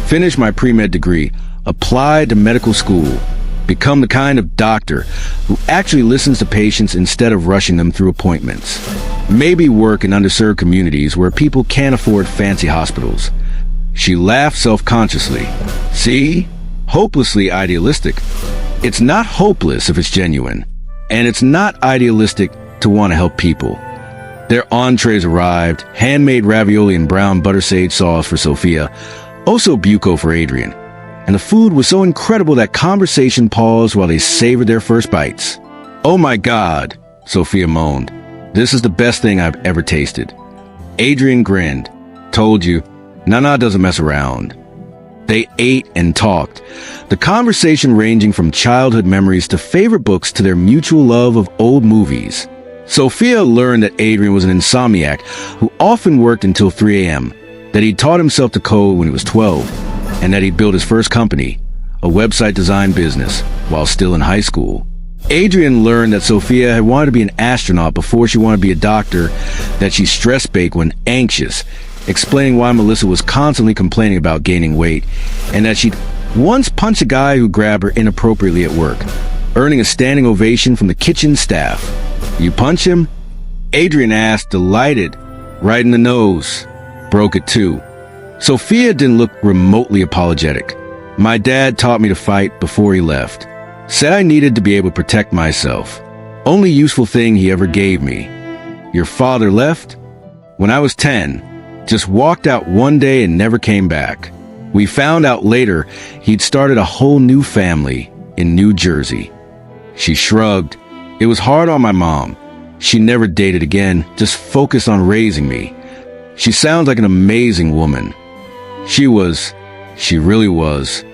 finish my pre-med degree, apply to medical school, become the kind of doctor who actually listens to patients instead of rushing them through appointments. Maybe work in underserved communities where people can't afford fancy hospitals. She laughed self-consciously. See? Hopelessly idealistic. It's not hopeless if it's genuine. And it's not idealistic to want to help people. Their entrees arrived, handmade ravioli and brown butter sage sauce for Sophia, osso buco for Adrian. And the food was so incredible that conversation paused while they savored their first bites. Oh my God, Sophia moaned. This is the best thing I've ever tasted. Adrian grinned. Told you, Nana doesn't mess around. They ate and talked, the conversation ranging from childhood memories to favorite books to their mutual love of old movies. Sophia learned that Adrian was an insomniac who often worked until 3 a.m., that he taught himself to code when he was 12, and that he built his first company, a website design business, while still in high school. Adrian learned that Sophia had wanted to be an astronaut before she wanted to be a doctor, that she stress-baked when anxious, explaining why Melissa was constantly complaining about gaining weight, and that she'd once punched a guy who grabbed her inappropriately at work, earning a standing ovation from the kitchen staff. You punch him? Adrian asked, delighted. Right in the nose. Broke it too. Sophia didn't look remotely apologetic. My dad taught me to fight before he left. Said I needed to be able to protect myself. Only useful thing he ever gave me. Your father left? When I was 10. Just walked out one day and never came back. We found out later he'd started a whole new family in New Jersey. She shrugged. It was hard on my mom. She never dated again, just focused on raising me. She sounds like an amazing woman. She really was.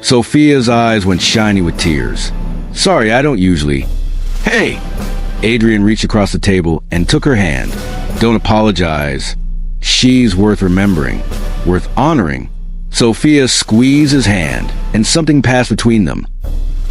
Sophia's eyes went shiny with tears. Sorry, I don't usually. Hey! Adrian reached across the table and took her hand. Don't apologize. She's worth remembering, worth honoring. Sophia squeezed his hand, and something passed between them.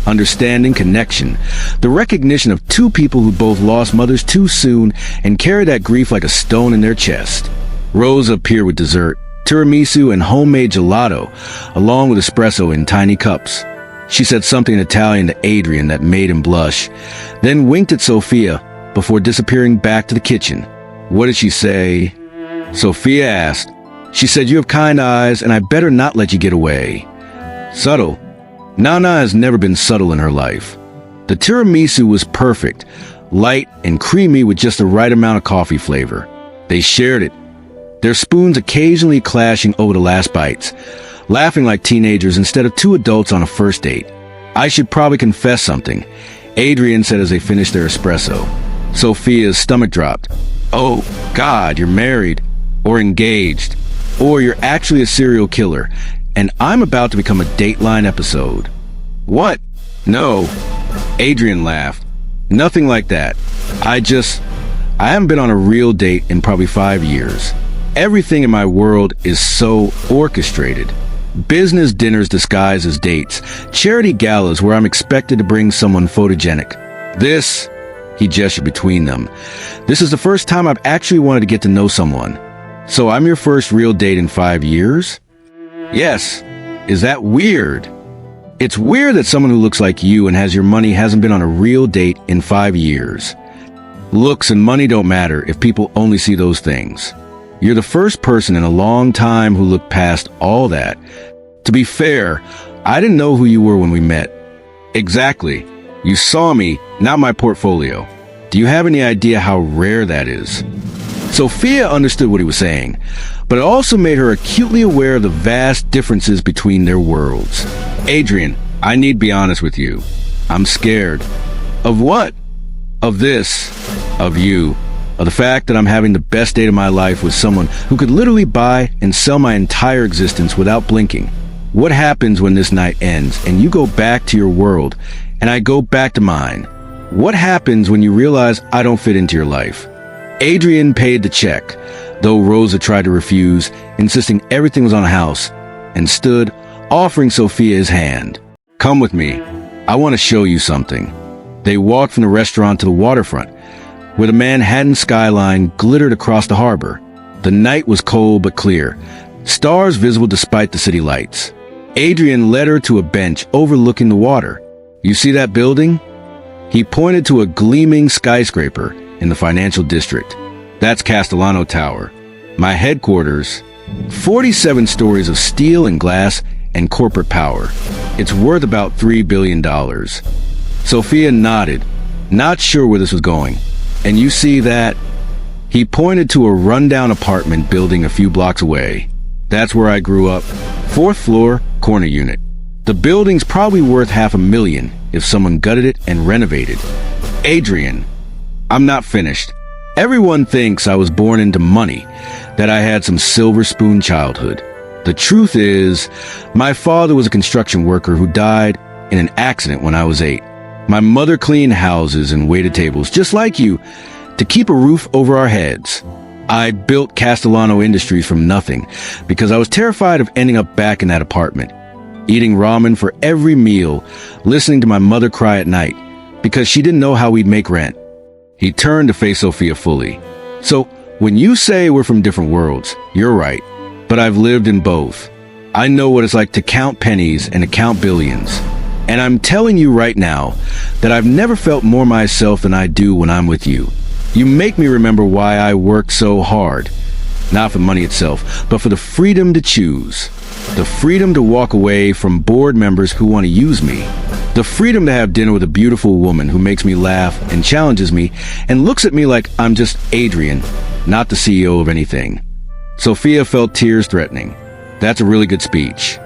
Understanding, connection, the recognition of two people who both lost mothers too soon and carried that grief like a stone in their chest. Rose appeared with dessert, tiramisu and homemade gelato, along with espresso in tiny cups. She said something in Italian to Adrian that made him blush, then winked at Sophia before disappearing back to the kitchen. What did she say? Sophia asked. She said, you have kind eyes and I better not let you get away. Subtle. Nana has never been subtle in her life. The tiramisu was perfect, light and creamy with just the right amount of coffee flavor. They shared it, their spoons occasionally clashing over the last bites, laughing like teenagers instead of two adults on a first date. I should probably confess something, Adrian said as they finished their espresso. Sophia's stomach dropped. Oh, God, you're married, or engaged, or you're actually a serial killer, and I'm about to become a Dateline episode. What? No. Adrian laughed. Nothing like that. I haven't been on a real date in probably 5 years. Everything in my world is so orchestrated. Business dinners disguised as dates, charity galas where I'm expected to bring someone photogenic. This, he gestured between them, this is the first time I've actually wanted to get to know someone. So I'm your first real date in 5 years? Yes. Is that weird? It's weird that someone who looks like you and has your money hasn't been on a real date in 5 years. Looks and money don't matter if people only see those things. You're the first person in a long time who looked past all that. To be fair, I didn't know who you were when we met. Exactly. You saw me, not my portfolio. Do you have any idea how rare that is? Sophia understood what he was saying, but it also made her acutely aware of the vast differences between their worlds. Adrian, I need to be honest with you. I'm scared. Of what? Of this. Of you. Of the fact that I'm having the best date of my life with someone who could literally buy and sell my entire existence without blinking. What happens when this night ends and you go back to your world and I go back to mine? What happens when you realize I don't fit into your life? Adrian paid the check, though Rosa tried to refuse, insisting everything was on the house, and stood, offering Sophia his hand. Come with me. I want to show you something. They walked from the restaurant to the waterfront, where the Manhattan skyline glittered across the harbor. The night was cold but clear, stars visible despite the city lights. Adrian led her to a bench overlooking the water. You see that building? He pointed to a gleaming skyscraper in the financial district. That's Castellano Tower, my headquarters. 47 stories of steel and glass and corporate power. It's worth about $3 billion. Sophia nodded, not sure where this was going. And you see that? He pointed to a rundown apartment building a few blocks away. That's where I grew up. 4th floor, corner unit. The building's probably worth $500,000 if someone gutted it and renovated. Adrian, I'm not finished. Everyone thinks I was born into money, that I had some silver spoon childhood. The truth is, my father was a construction worker who died in an accident when I was 8. My mother cleaned houses and waited tables, just like you, to keep a roof over our heads. I built Castellano Industries from nothing because I was terrified of ending up back in that apartment, eating ramen for every meal, listening to my mother cry at night because she didn't know how we'd make rent. He turned to face Sophia fully. So, when you say we're from different worlds, you're right, but I've lived in both. I know what it's like to count pennies and to count billions. And I'm telling you right now that I've never felt more myself than I do when I'm with you. You make me remember why I worked so hard. Not for money itself, but for the freedom to choose. The freedom to walk away from board members who want to use me. The freedom to have dinner with a beautiful woman who makes me laugh and challenges me and looks at me like I'm just Adrian, not the CEO of anything. Sophia felt tears threatening. That's a really good speech.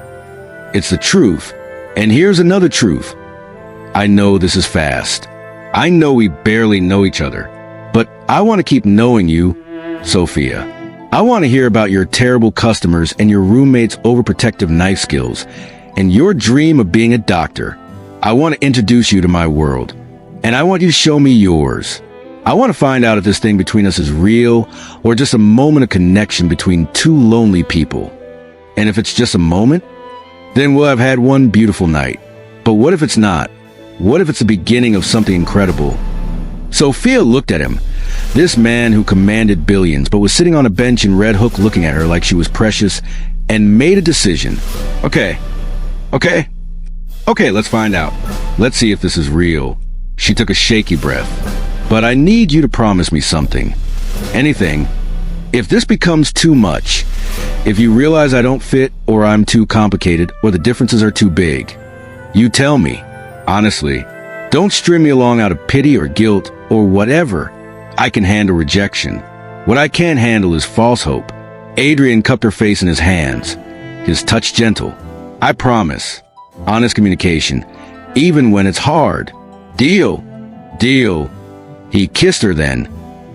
It's the truth. And here's another truth. I know this is fast. I know we barely know each other. But I want to keep knowing you, Sophia. I want to hear about your terrible customers and your roommate's overprotective knife skills and your dream of being a doctor. I want to introduce you to my world. And I want you to show me yours. I want to find out if this thing between us is real or just a moment of connection between two lonely people. And if it's just a moment, then we'll have had one beautiful night. But what if it's not? What if it's the beginning of something incredible? Sophia looked at him, this man who commanded billions but was sitting on a bench in Red Hook looking at her like she was precious, and made a decision. Okay, let's find out. Let's see if this is real. She took a shaky breath. But I need you to promise me something. Anything. If this becomes too much, if you realize I don't fit, or I'm too complicated, or the differences are too big, you tell me. Honestly. Don't string me along out of pity or guilt or whatever. I can handle rejection. What I can't handle is false hope. Adrian cupped her face in his hands, his touch gentle. I promise. Honest communication. even when it's hard. Deal. Deal. He kissed her then,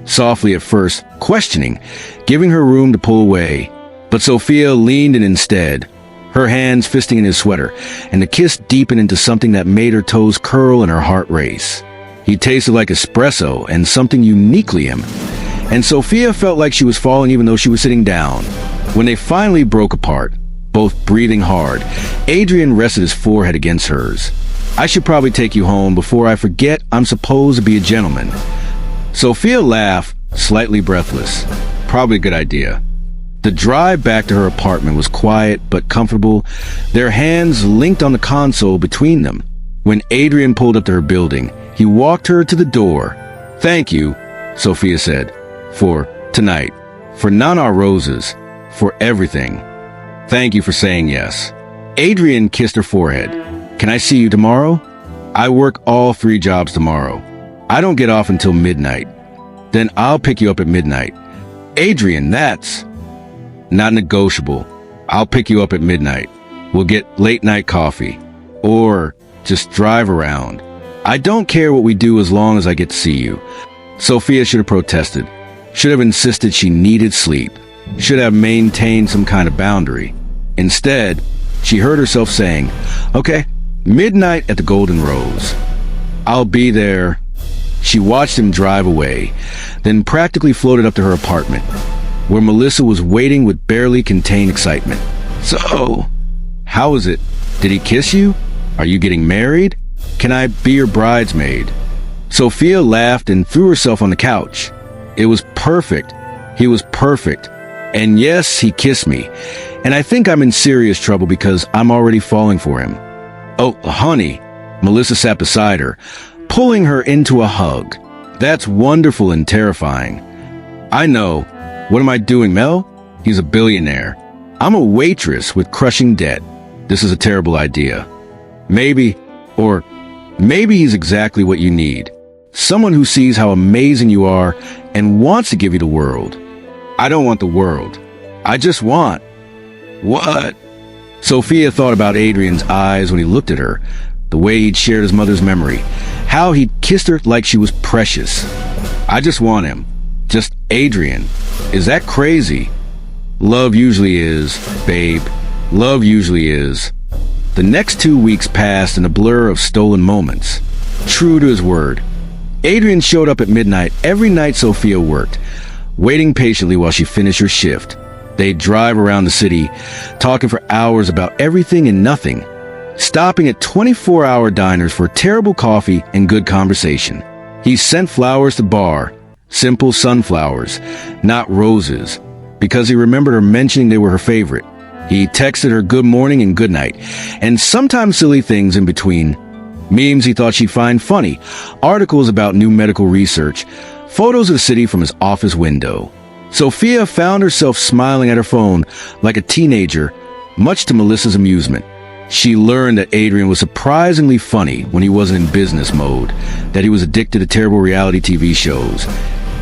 softly at first, questioning, giving her room to pull away. But Sophia leaned in instead, her hands fisting in his sweater, and the kiss deepened into something that made her toes curl and her heart race. He tasted like espresso and something uniquely him, and Sophia felt like she was falling even though she was sitting down. When they finally broke apart, both breathing hard, Adrian rested his forehead against hers. "I should probably take you home before I forget I'm supposed to be a gentleman." Sophia laughed, slightly breathless. Probably a good idea. The drive back to her apartment was quiet but comfortable, their hands linked on the console between them. When Adrian pulled up to her building, he walked her to the door. "Thank you," Sophia said, "for tonight, for Nana roses, for everything. Thank you for saying yes." Adrian kissed her forehead. "Can I see you tomorrow? I work all 3 jobs tomorrow. I don't get off until midnight. Then I'll pick you up at midnight." "Adrian, that's not negotiable. I'll pick you up at midnight. We'll get late night coffee. Or just drive around. I don't care what we do as long as I get to see you." Sophia should have protested. Should have insisted she needed sleep. Should have maintained some kind of boundary. Instead, she heard herself saying, "Okay, midnight at the Golden Rose. I'll be there." She watched him drive away, then practically floated up to her apartment, where Melissa was waiting with barely contained excitement. "So, how is it? Did he kiss you? Are you getting married? Can I be your bridesmaid?" Sophia laughed and threw herself on the couch. "It was perfect. He was perfect. And yes, he kissed me. And I think I'm in serious trouble because I'm already falling for him." "Oh, honey." Melissa sat beside her, pulling her into a hug. "That's wonderful and terrifying. I know. What am I doing, Mel? He's a billionaire. I'm a waitress with crushing debt. This is a terrible idea. Maybe he's exactly what you need. Someone who sees how amazing you are and wants to give you the world." "I don't want the world. I just want..." "What?" Sophia thought about Adrian's eyes when he looked at her, the way he'd shared his mother's memory, how he'd kissed her like she was precious. "I just want him. Just Adrian. Is that crazy?" "Love usually is, babe. Love usually is." The next 2 weeks passed in a blur of stolen moments. True to his word, Adrian showed up at midnight every night Sophia worked, waiting patiently while she finished her shift. They'd drive around the city, talking for hours about everything and nothing, stopping at 24-hour diners for terrible coffee and good conversation. He sent flowers to bar, simple sunflowers, not roses, because he remembered her mentioning they were her favorite. He texted her good morning and good night, and sometimes silly things in between. Memes he thought she'd find funny, articles about new medical research, photos of the city from his office window. Sophia found herself smiling at her phone like a teenager, much to Melissa's amusement. She learned that Adrian was surprisingly funny when he wasn't in business mode, that he was addicted to terrible reality TV shows,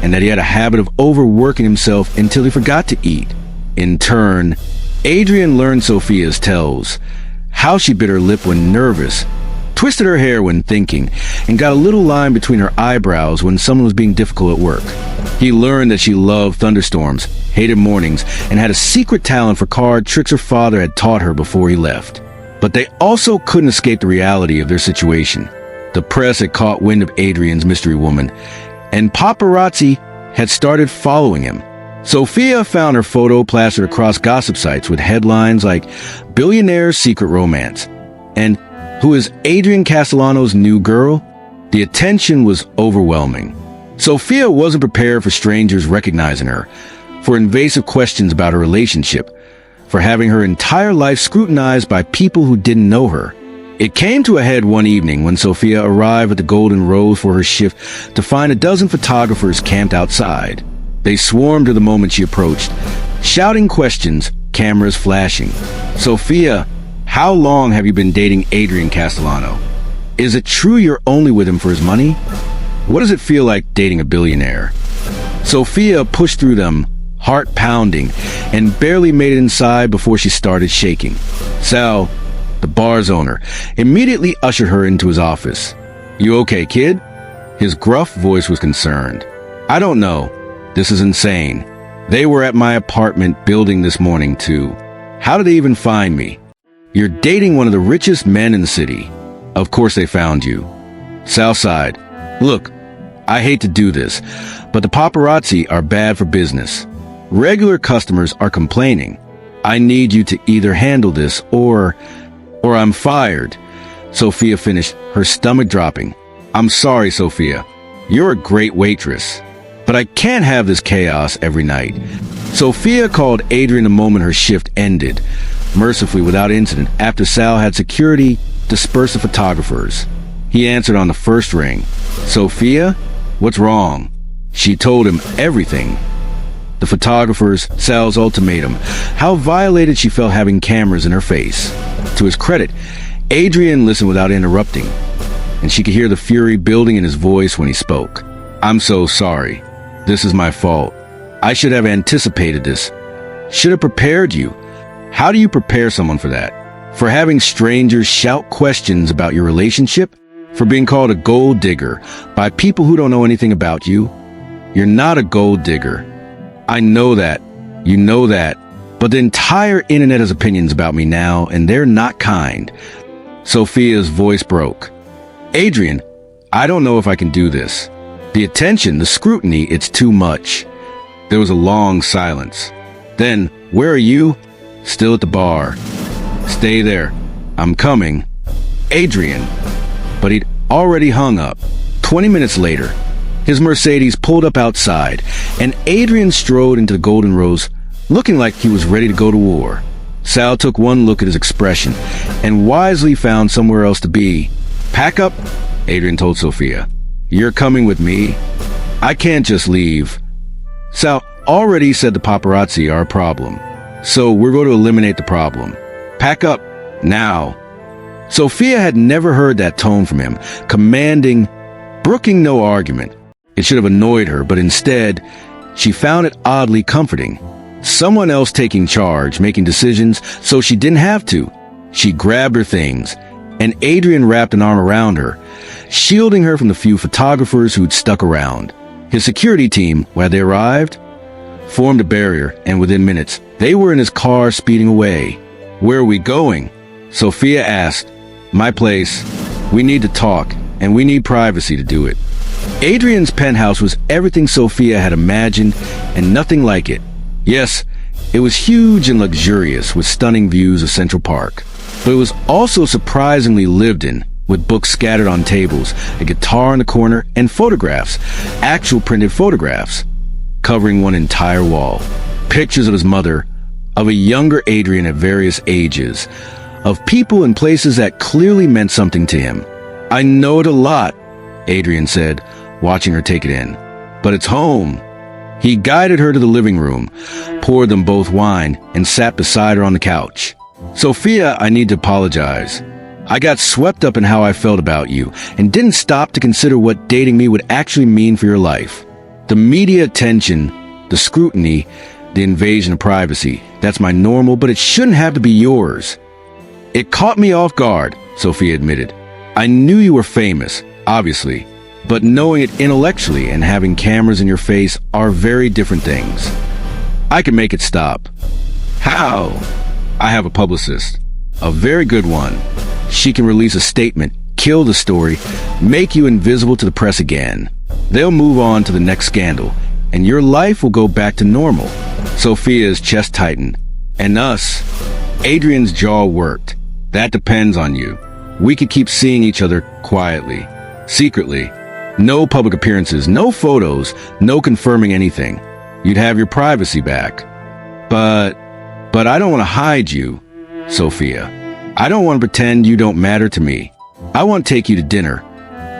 and that he had a habit of overworking himself until he forgot to eat. In turn, Adrian learned Sophia's tells, how she bit her lip when nervous, twisted her hair when thinking, and got a little line between her eyebrows when someone was being difficult at work. He learned that she loved thunderstorms, hated mornings, and had a secret talent for card tricks her father had taught her before he left. But they also couldn't escape the reality of their situation. The press had caught wind of Adrian's mystery woman, and paparazzi had started following him. Sophia found her photo plastered across gossip sites with headlines like "Billionaire's Secret Romance" and "Who is Adrian Castellano's new girl?" The attention was overwhelming. Sophia wasn't prepared for strangers recognizing her, for invasive questions about her relationship, for having her entire life scrutinized by people who didn't know her. It came to a head one evening when Sophia arrived at the Golden Rose for her shift to find a dozen photographers camped outside. They swarmed her the moment she approached, shouting questions, cameras flashing. "Sophia, how long have you been dating Adrian Castellano? Is it true you're only with him for his money? What does it feel like dating a billionaire?" Sophia pushed through them, heart pounding, and barely made it inside before she started shaking. "Sal, the bar's owner, immediately ushered her into his office. "You okay, kid?" His gruff voice was concerned. "I don't know. This is insane. They were at my apartment building this morning, too. How did they even find me?" "You're dating one of the richest men in the city. Of course they found you." Sal sighed. "Look, I hate to do this, but the paparazzi are bad for business. Regular customers are complaining. I need you to either handle this or I'm fired." Sophia finished, her stomach dropping. "I'm sorry, Sophia. You're a great waitress, but I can't have this chaos every night." Sophia called Adrian the moment her shift ended, mercifully without incident, after Sal had security disperse the photographers. He answered on the first ring. "Sophia? What's wrong?" She told him everything. The photographers, Sal's ultimatum, how violated she felt having cameras in her face. To his credit, Adrian listened without interrupting, and she could hear the fury building in his voice when he spoke. "I'm so sorry. This is my fault. I should have anticipated this. Should have prepared you." How do you prepare someone for that? For having strangers shout questions about your relationship? For being called a gold digger by people who don't know anything about you? You're not a gold digger. I know that. You know that. But the entire internet has opinions about me now, and they're not kind. Sophia's voice broke. "Adrian, I don't know if I can do this. The attention, the scrutiny, it's too much." There was a long silence. Then, "Where are you?" "Still at the bar." "Stay there. I'm coming." "Adrian." But he'd already hung up. 20 minutes later, his Mercedes pulled up outside, and Adrian strode into the Golden Rose, looking like he was ready to go to war. Sal took one look at his expression, and wisely found somewhere else to be. "Pack up," Adrian told Sophia. "You're coming with me. I can't just leave." Sal already said the paparazzi are a problem, so we're going to eliminate the problem. "Pack up, now." Sophia had never heard that tone from him, commanding, brooking no argument. It should have annoyed her, but instead, she found it oddly comforting. Someone else taking charge, making decisions, so she didn't have to. She grabbed her things, and Adrian wrapped an arm around her, shielding her from the few photographers who'd stuck around. His security team, when they arrived, formed a barrier, and within minutes, they were in his car speeding away. "Where are we going?" Sophia asked. "My place. We need to talk, and we need privacy to do it." Adrian's penthouse was everything Sophia had imagined, and nothing like it. Yes, it was huge and luxurious, with stunning views of Central Park. But it was also surprisingly lived in, with books scattered on tables, a guitar in the corner, and photographs, actual printed photographs, covering one entire wall. Pictures of his mother, of a younger Adrian at various ages, of people and places that clearly meant something to him. "I know it a lot," Adrian said, watching her take it in. "But it's home." He guided her to the living room, poured them both wine, and sat beside her on the couch. "Sophia, I need to apologize. I got swept up in how I felt about you, and didn't stop to consider what dating me would actually mean for your life. The media attention, the scrutiny, the invasion of privacy, that's my normal, but it shouldn't have to be yours." "It caught me off guard," Sophia admitted. "I knew you were famous, obviously, but knowing it intellectually and having cameras in your face are very different things. I can make it stop." "How?" "I have a publicist. A very good one. She can release a statement, kill the story, make you invisible to the press again. They'll move on to the next scandal, and your life will go back to normal." Sophia's chest tightened. "And us?" Adrian's jaw worked. "That depends on you. We could keep seeing each other quietly, secretly. No public appearances, no photos, no confirming anything. You'd have your privacy back. But I don't want to hide you, Sophia. I don't want to pretend you don't matter to me. I want to take you to dinner,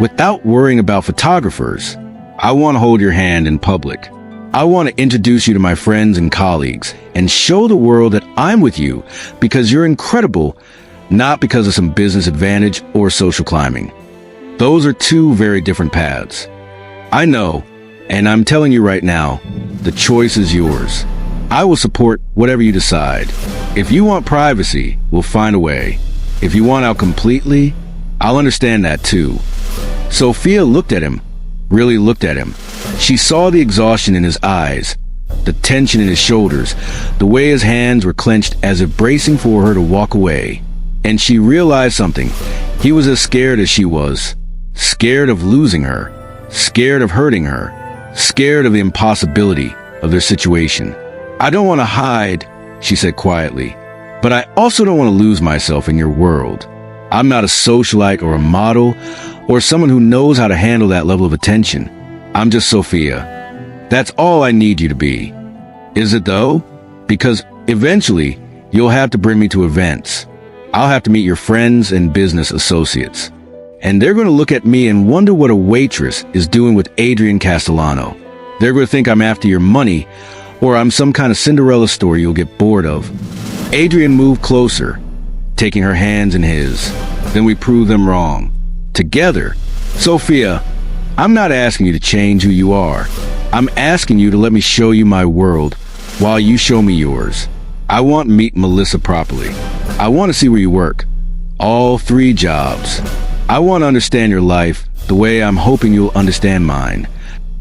without worrying about photographers. I want to hold your hand in public. I want to introduce you to my friends and colleagues, and show the world that I'm with you because you're incredible, not because of some business advantage or social climbing. Those are two very different paths. I know, and I'm telling you right now, the choice is yours. I will support whatever you decide. If you want privacy, we'll find a way. If you want out completely, I'll understand that too. Sophia looked at him, really looked at him. She saw the exhaustion in his eyes, the tension in his shoulders, the way his hands were clenched as if bracing for her to walk away. And she realized something. He was as scared as she was. Scared of losing her. Scared of hurting her. Scared of the impossibility of their situation. "I don't want to hide," she said quietly, "but I also don't want to lose myself in your world. I'm not a socialite or a model or someone who knows how to handle that level of attention. I'm just Sophia. That's all I need you to be." "Is it though? Because eventually you'll have to bring me to events. I'll have to meet your friends and business associates. And they're going to look at me and wonder what a waitress is doing with Adrian Castellano. They're going to think I'm after your money, or I'm some kind of Cinderella story you'll get bored of." Adrian moved closer, taking her hands in his. Then we proved them wrong. Together. "Sophia, I'm not asking you to change who you are. I'm asking you to let me show you my world while you show me yours. I want to meet Melissa properly. I want to see where you work. All 3 jobs. I want to understand your life the way I'm hoping you'll understand mine.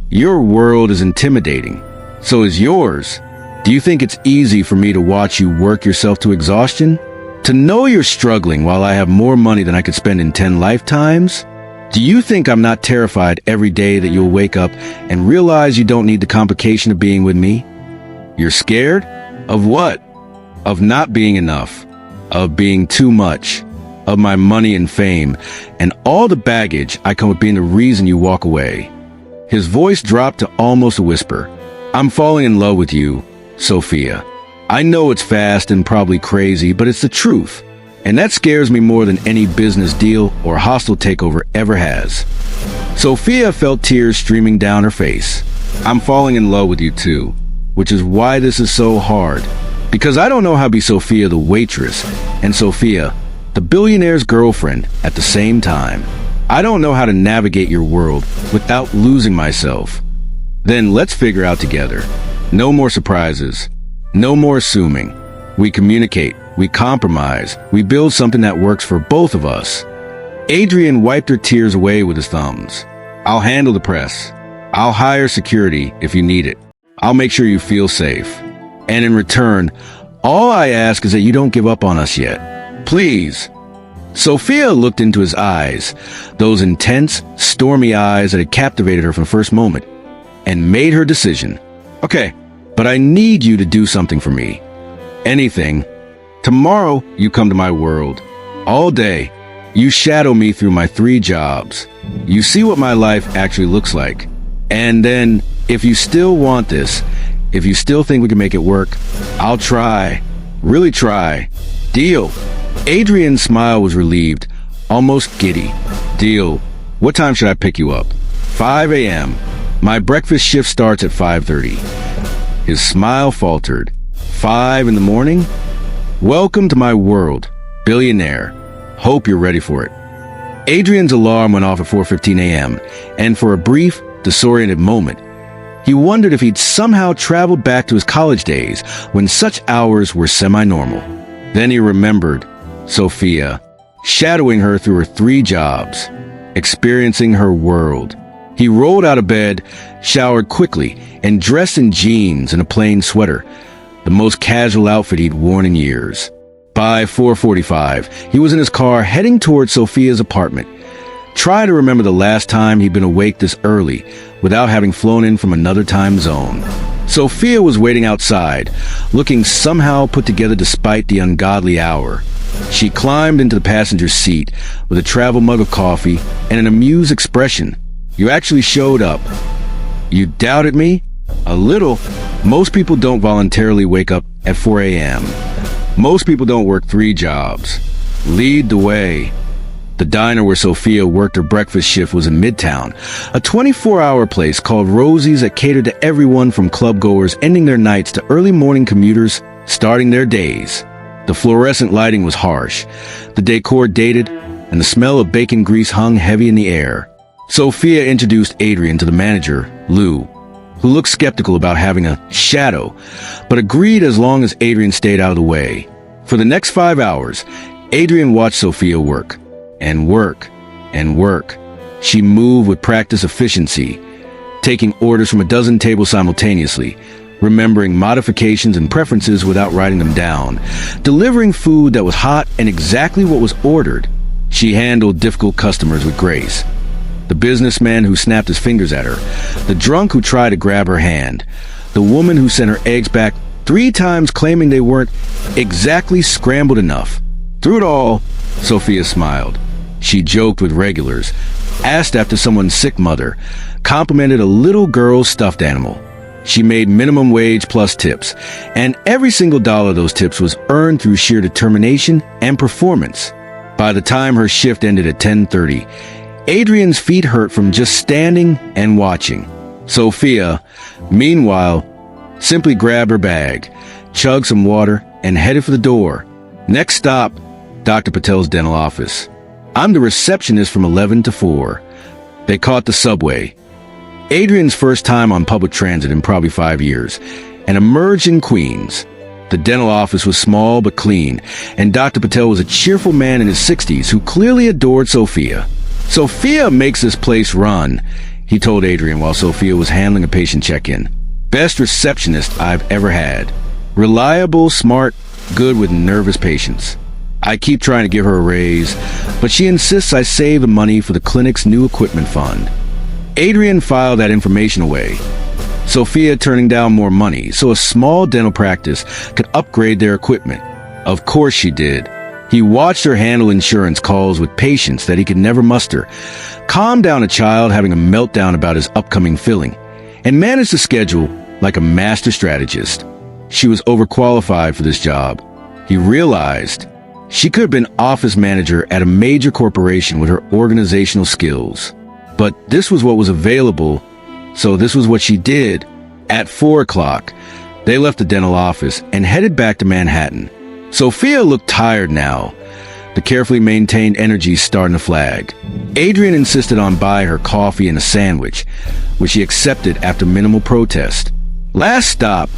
Your world is intimidating. So is yours. Do you think it's easy for me to watch you work yourself to exhaustion? To know you're struggling while I have more money than I could spend in 10 lifetimes? Do you think I'm not terrified every day that you'll wake up and realize you don't need the complication of being with me? You're scared? Of what? Of not being enough. Of being too much. Of my money and fame. And all the baggage I come with being the reason you walk away." His voice dropped to almost a whisper. "I'm falling in love with you, Sophia. I know it's fast and probably crazy, but it's the truth. And that scares me more than any business deal or hostile takeover ever has." Sophia felt tears streaming down her face. "I'm falling in love with you too, which is why this is so hard. Because I don't know how to be Sophia the waitress and Sophia, the billionaire's girlfriend, at the same time. I don't know how to navigate your world without losing myself. Then let's figure out together. No more surprises. No more assuming. We communicate. We compromise. We build something that works for both of us." Adrian wiped her tears away with his thumbs. "I'll handle the press. I'll hire security if you need it. I'll make sure you feel safe. And in return, all I ask is that you don't give up on us yet. Please." Sophia looked into his eyes, those intense, stormy eyes that had captivated her from the first moment, and made her decision. "Okay, but I need you to do something for me. Anything. Tomorrow, you come to my world. All day, you shadow me through my 3 jobs. You see what my life actually looks like. And then, if you still want this, if you still think we can make it work, I'll try. Really try. Deal." Adrian's smile was relieved, almost giddy. "Deal. What time should I pick you up?" 5 a.m. My breakfast shift starts at 5:30. His smile faltered. 5 in the morning? "Welcome to my world, Billionaire. Hope you're ready for it." Adrian's alarm went off at 4:15 a.m., and for a brief, disoriented moment, he wondered if he'd somehow traveled back to his college days when such hours were semi-normal. Then he remembered Sophia, shadowing her through her 3 jobs, experiencing her world. He rolled out of bed, showered quickly, and dressed in jeans and a plain sweater, the most casual outfit he'd worn in years. By 4:45, he was in his car heading towards Sophia's apartment. Try to remember the last time he'd been awake this early without having flown in from another time zone. Sophia was waiting outside, looking somehow put together despite the ungodly hour. She climbed into the passenger seat with a travel mug of coffee and an amused expression. "You actually showed up. You doubted me? A little. Most people don't voluntarily wake up at 4 a.m. Most people don't work 3 jobs. Lead the way." The diner where Sophia worked her breakfast shift was in Midtown, a 24-hour place called Rosie's that catered to everyone from clubgoers ending their nights to early morning commuters starting their days. The fluorescent lighting was harsh, the decor dated, and the smell of bacon grease hung heavy in the air. Sophia introduced Adrian to the manager, Lou, who looked skeptical about having a shadow, but agreed as long as Adrian stayed out of the way. For the next 5 hours, Adrian watched Sophia work, and work, and work. She moved with practiced efficiency, taking orders from a dozen tables simultaneously, remembering modifications and preferences without writing them down, delivering food that was hot and exactly what was ordered. She handled difficult customers with grace. The businessman who snapped his fingers at her, the drunk who tried to grab her hand, the woman who sent her eggs back 3 times claiming they weren't exactly scrambled enough. Through it all, Sophia smiled. She joked with regulars, asked after someone's sick mother, complimented a little girl's stuffed animal. She made minimum wage plus tips, and every single dollar of those tips was earned through sheer determination and performance. By the time her shift ended at 10:30, Adrian's feet hurt from just standing and watching. Sophia, meanwhile, simply grabbed her bag, chugged some water, and headed for the door. Next stop, Dr. Patel's dental office. I'm the receptionist from 11 to 4. They caught the subway. Adrian's first time on public transit in probably 5 years, and emerged in Queens. The dental office was small but clean, and Dr. Patel was a cheerful man in his 60s who clearly adored Sophia. Sophia makes this place run, he told Adrian while Sophia was handling a patient check-in. Best receptionist I've ever had. Reliable, smart, good with nervous patients. I keep trying to give her a raise, but she insists I save the money for the clinic's new equipment fund. Adrian filed that information away. Sophia turning down more money so a small dental practice could upgrade their equipment. Of course she did. He watched her handle insurance calls with patience that he could never muster, calm down a child having a meltdown about his upcoming filling, and manage the schedule like a master strategist. She was overqualified for this job. He realized she could have been office manager at a major corporation with her organizational skills. But this was what was available, so this was what she did. At 4 o'clock, they left the dental office and headed back to Manhattan. Sophia looked tired now, the carefully maintained energy starting to flag. Adrian insisted on buying her coffee and a sandwich, which she accepted after minimal protest. Last stop,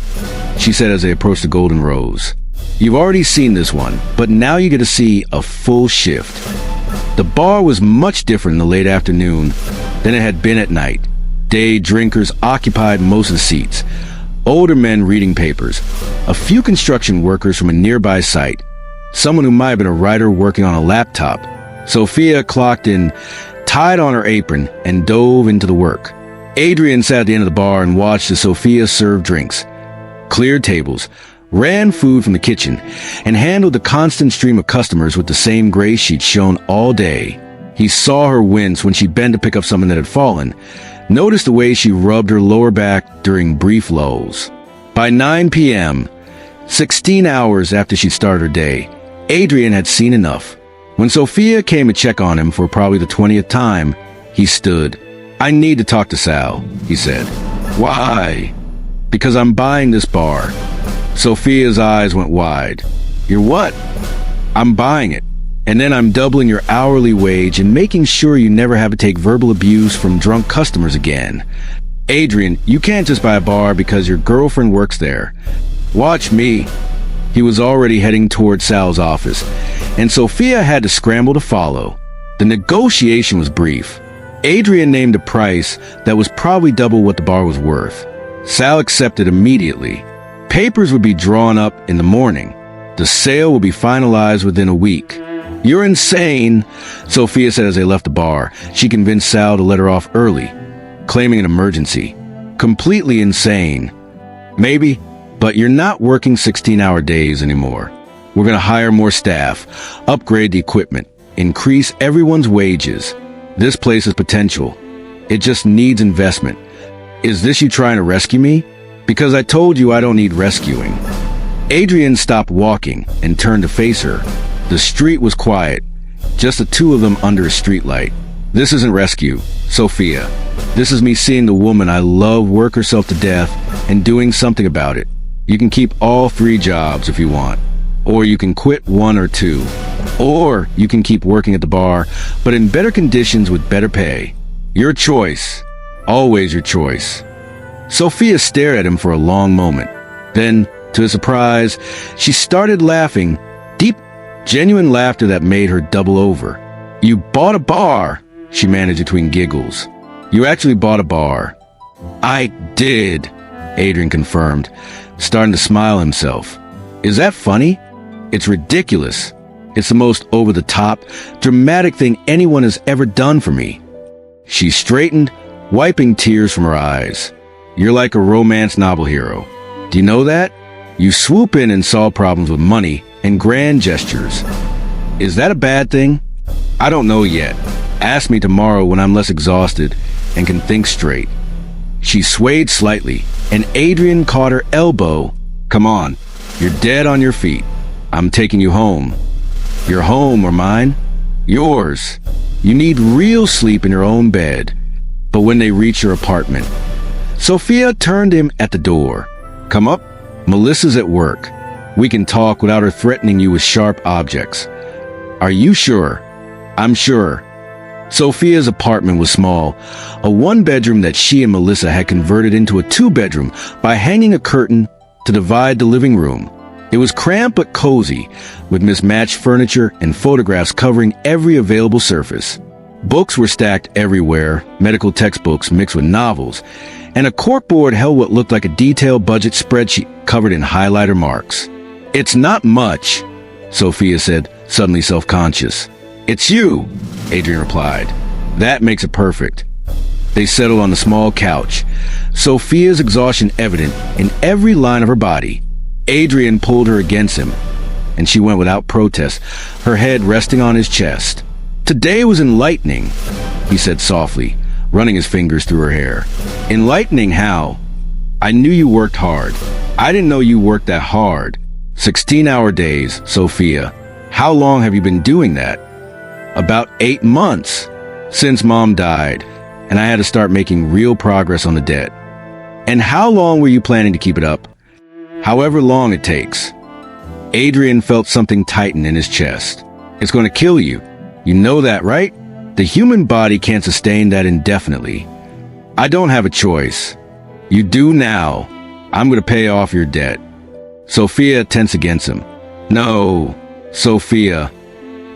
she said as they approached the Golden Rose. You've already seen this one, but now you get to see a full shift. The bar was much different in the late afternoon than it had been at night. Day drinkers occupied most of the seats. Older men reading papers. A few construction workers from a nearby site. Someone who might have been a writer working on a laptop. Sophia clocked in, tied on her apron, and dove into the work. Adrian sat at the end of the bar and watched as Sophia served drinks, cleared tables, ran food from the kitchen, and handled the constant stream of customers with the same grace she'd shown all day. He saw her wince when she bent to pick up something that had fallen, noticed the way she rubbed her lower back during brief lulls. By 9 p.m., 16 hours after she started her day, Adrian had seen enough. When Sophia came to check on him for probably the 20th time, he stood. I need to talk to Sal, he said. Why? Because I'm buying this bar. Sophia's eyes went wide. You're what? I'm buying it. And then I'm doubling your hourly wage and making sure you never have to take verbal abuse from drunk customers again. Adrian, you can't just buy a bar because your girlfriend works there. Watch me. He was already heading toward Sal's office, and Sophia had to scramble to follow. The negotiation was brief. Adrian named a price that was probably double what the bar was worth. Sal accepted immediately. Papers would be drawn up in the morning. The sale would be finalized within a week. You're insane, Sophia said as they left the bar. She convinced Sal to let her off early, claiming an emergency. Completely insane. Maybe, but you're not working 16-hour days anymore. We're going to hire more staff, upgrade the equipment, increase everyone's wages. This place has potential. It just needs investment. Is this you trying to rescue me? Because I told you I don't need rescuing. Adrian stopped walking and turned to face her. The street was quiet, just the two of them under a streetlight. This isn't rescue, Sophia. This is me seeing the woman I love work herself to death and doing something about it. You can keep all 3 jobs if you want. Or you can quit 1 or 2. Or you can keep working at the bar, but in better conditions with better pay. Your choice. Always your choice. Sophia stared at him for a long moment. Then, to his surprise, she started laughing, deep genuine laughter that made her double over. "You bought a bar," she managed between giggles. "You actually bought a bar." "I did," Adrian confirmed, starting to smile himself. "Is that funny? It's ridiculous. It's the most over-the-top, dramatic thing anyone has ever done for me." She straightened, wiping tears from her eyes. "You're like a romance novel hero. Do you know that? You swoop in and solve problems with money and grand gestures. Is that a bad thing? I don't know yet. Ask me tomorrow when I'm less exhausted and can think straight." She swayed slightly, and Adrian caught her elbow. "Come on, you're dead on your feet. I'm taking you home." "Your home or mine?" "Yours. You need real sleep in your own bed." But when they reached her apartment, Sophia turned him at the door. "Come up. Melissa's at work. We can talk without her threatening you with sharp objects." "Are you sure?" "I'm sure." Sophia's apartment was small, a one-bedroom that she and Melissa had converted into a two-bedroom by hanging a curtain to divide the living room. It was cramped but cozy, with mismatched furniture and photographs covering every available surface. Books were stacked everywhere, medical textbooks mixed with novels, and a corkboard held what looked like a detailed budget spreadsheet covered in highlighter marks. "It's not much," Sophia said, suddenly self-conscious. "It's you," Adrian replied. "That makes it perfect." They settled on the small couch, Sophia's exhaustion evident in every line of her body. Adrian pulled her against him, and she went without protest, her head resting on his chest. "Today was enlightening," he said softly, running his fingers through her hair. "Enlightening how?" "I knew you worked hard. I didn't know you worked that hard. 16-hour days, Sophia. How long have you been doing that?" "About 8 months, since Mom died, and I had to start making real progress on the debt." "And how long were you planning to keep it up?" "However long it takes." Adrian felt something tighten in his chest. "It's going to kill you. You know that, right? The human body can't sustain that indefinitely." "I don't have a choice." "You do now. I'm going to pay off your debt." Sophia tensed against him. "No, Sophia.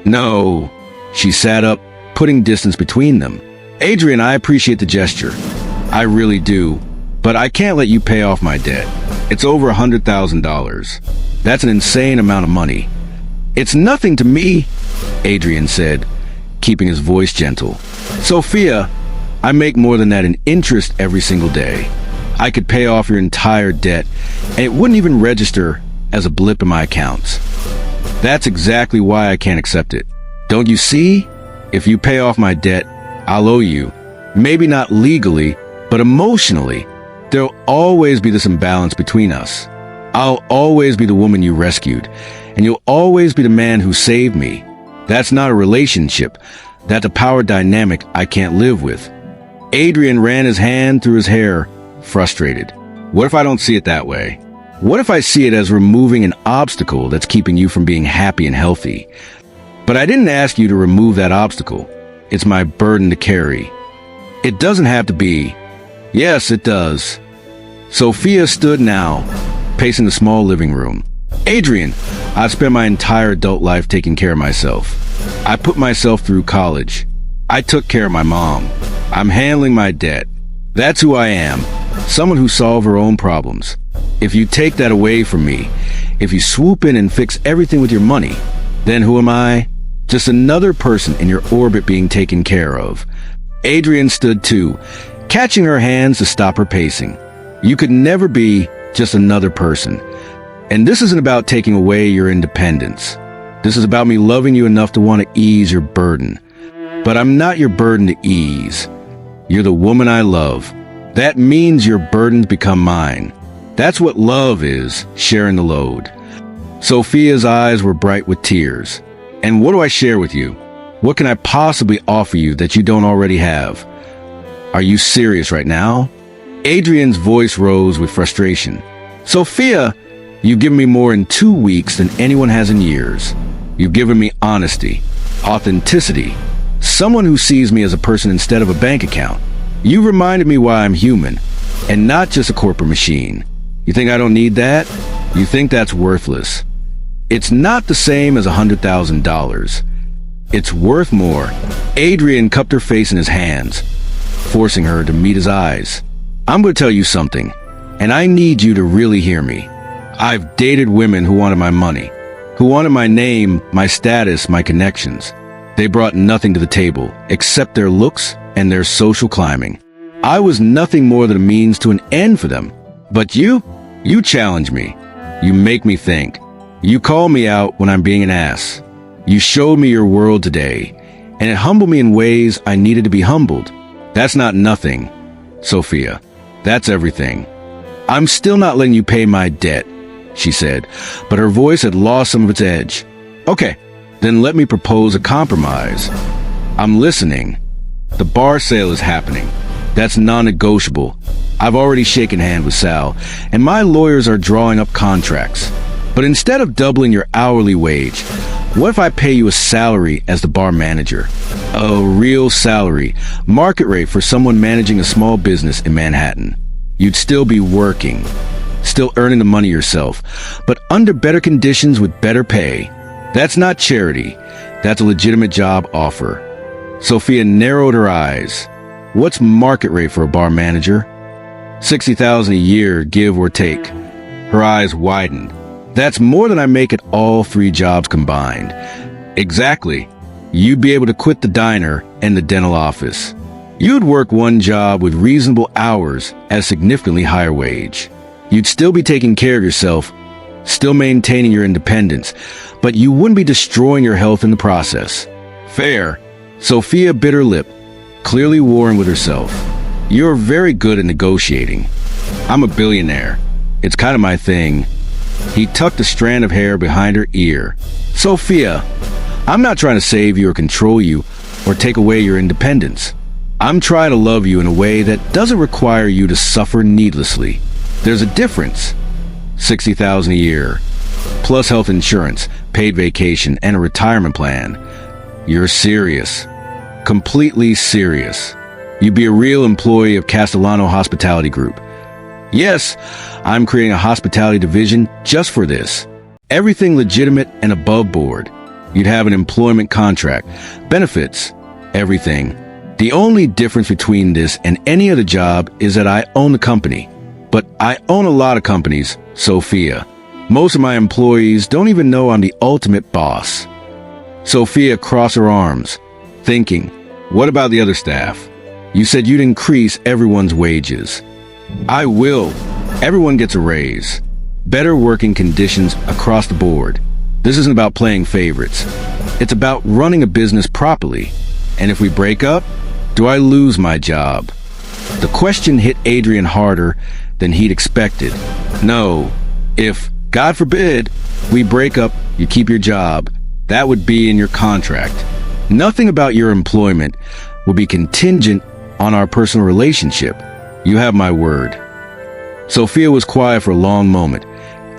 No." She sat up, putting distance between them. "Adrian, I appreciate the gesture. I really do. But I can't let you pay off my debt. It's over $100,000. That's an insane amount of money." "It's nothing to me," Adrian said, keeping his voice gentle. "Sophia, I make more than that in interest every single day. I could pay off your entire debt, and it wouldn't even register as a blip in my accounts. That's exactly why I can't accept it. Don't you see? If you pay off my debt, I'll owe you. Maybe not legally, but emotionally. There'll always be this imbalance between us. I'll always be the woman you rescued, and you'll always be the man who saved me. That's not a relationship. That's a power dynamic I can't live with." Adrian ran his hand through his hair, frustrated. "What if I don't see it that way? What if I see it as removing an obstacle that's keeping you from being happy and healthy? But I didn't ask you to remove that obstacle. It's my burden to carry." "It doesn't have to be." "Yes, it does." Sophia stood now, pacing the small living room. "Adrian, I've spent my entire adult life taking care of myself. I put myself through college. I took care of my mom. I'm handling my debt. That's who I am, someone who solved her own problems. If you take that away from me, if you swoop in and fix everything with your money, then who am I? Just another person in your orbit being taken care of." Adrian stood too, catching her hands to stop her pacing. "You could never be just another person. And this isn't about taking away your independence. This is about me loving you enough to want to ease your burden. But I'm not your burden to ease. You're the woman I love. That means your burdens become mine. That's what love is, sharing the load." Sophia's eyes were bright with tears. "And what do I share with you? What can I possibly offer you that you don't already have? Are you serious right now?" Adrian's voice rose with frustration. "Sophia, you've given me more in 2 weeks than anyone has in years. You've given me honesty, authenticity, someone who sees me as a person instead of a bank account. You reminded me why I'm human, and not just a corporate machine. You think I don't need that? You think that's worthless. It's not the same as $100,000. It's worth more. Adrian cupped her face in his hands, forcing her to meet his eyes. I'm going to tell you something, and I need you to really hear me. I've dated women who wanted my money, who wanted my name, my status, my connections. They brought nothing to the table except their looks and their social climbing. I was nothing more than a means to an end for them. But you challenge me. You make me think. You call me out when I'm being an ass. You showed me your world today, and it humbled me in ways I needed to be humbled. That's not nothing, Sophia. That's everything. I'm still not letting you pay my debt, she said, but her voice had lost some of its edge. Okay, then let me propose a compromise. I'm listening. The bar sale is happening. That's non-negotiable. I've already shaken hands with Sal, and my lawyers are drawing up contracts. But instead of doubling your hourly wage, what if I pay you a salary as the bar manager? A real salary, market rate for someone managing a small business in Manhattan. You'd still be working, still earning the money yourself, but under better conditions with better pay. That's not charity. That's a legitimate job offer. Sophia narrowed her eyes. What's market rate for a bar manager? $60,000 a year, give or take. Her eyes widened. That's more than I make at all 3 jobs combined. Exactly. You'd be able to quit the diner and the dental office. You'd work one job with reasonable hours at a significantly higher wage. You'd still be taking care of yourself, still maintaining your independence, but you wouldn't be destroying your health in the process. Fair. Sophia bit her lip, clearly warring with herself. You're very good at negotiating. I'm a billionaire. It's kind of my thing. He tucked a strand of hair behind her ear. Sophia, I'm not trying to save you or control you or take away your independence. I'm trying to love you in a way that doesn't require you to suffer needlessly. There's a difference. $60,000 a year, plus health insurance, paid vacation, and a retirement plan. You're serious. Completely serious. You'd be a real employee of Castellano Hospitality Group. Yes, I'm creating a hospitality division just for this. Everything legitimate and above board. You'd have an employment contract, benefits, everything. The only difference between this and any other job is that I own the company. But I own a lot of companies, Sophia. Most of my employees don't even know I'm the ultimate boss. Sophia crossed her arms, thinking, what about the other staff? You said you'd increase everyone's wages. I will. Everyone gets a raise. Better working conditions across the board. This isn't about playing favorites. It's about running a business properly. And if we break up, do I lose my job? The question hit Adrian harder than he'd expected. No. If, God forbid, we break up, you keep your job, that would be in your contract. Nothing about your employment will be contingent on our personal relationship. You have my word. Sophia was quiet for a long moment,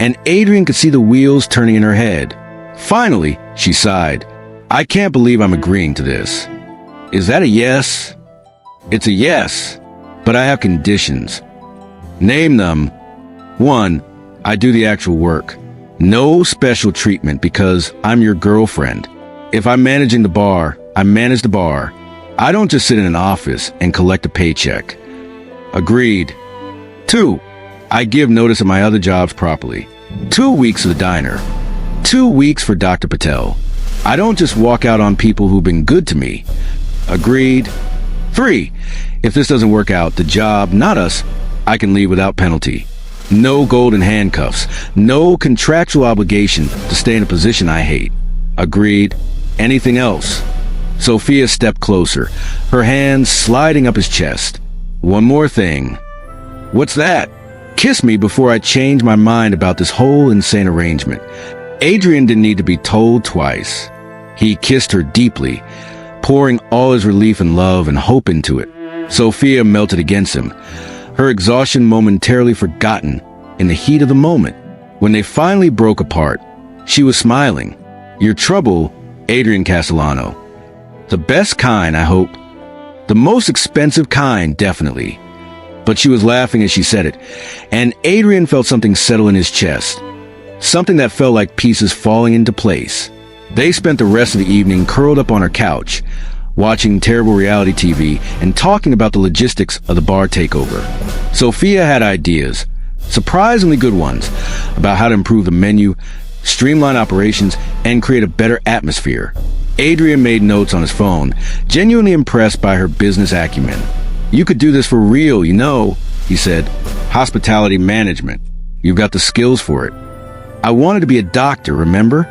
and Adrian could see the wheels turning in her head. Finally, she sighed. I can't believe I'm agreeing to this. Is that a yes? It's a yes, but I have conditions. Name them. 1, I do the actual work. No special treatment because I'm your girlfriend. If I'm managing the bar, I manage the bar. I don't just sit in an office and collect a paycheck. Agreed. 2, I give notice of my other jobs properly. 2 weeks for the diner. 2 weeks for Dr. Patel. I don't just walk out on people who've been good to me. Agreed. 3, if this doesn't work out, the job, not us, I can leave without penalty. No golden handcuffs. No contractual obligation to stay in a position I hate. Agreed. Anything else? Sophia stepped closer, her hands sliding up his chest. One more thing. What's that? Kiss me before I change my mind about this whole insane arrangement. Adrian didn't need to be told twice. He kissed her deeply, pouring all his relief and love and hope into it. Sophia melted against him, her exhaustion momentarily forgotten in the heat of the moment. When they finally broke apart, she was smiling. Your trouble, Adrian Castellano. The best kind, I hope. The most expensive kind, definitely. But she was laughing as she said it, and Adrian felt something settle in his chest. something that felt like pieces falling into place. They spent the rest of the evening curled up on her couch, watching terrible reality TV and talking about the logistics of the bar takeover. Sophia had ideas, surprisingly good ones, about how to improve the menu, streamline operations, and create a better atmosphere. Adrian made notes on his phone, genuinely impressed by her business acumen. "You could do this for real, you know," he said. "Hospitality management. You've got the skills for it. I wanted to be a doctor, remember?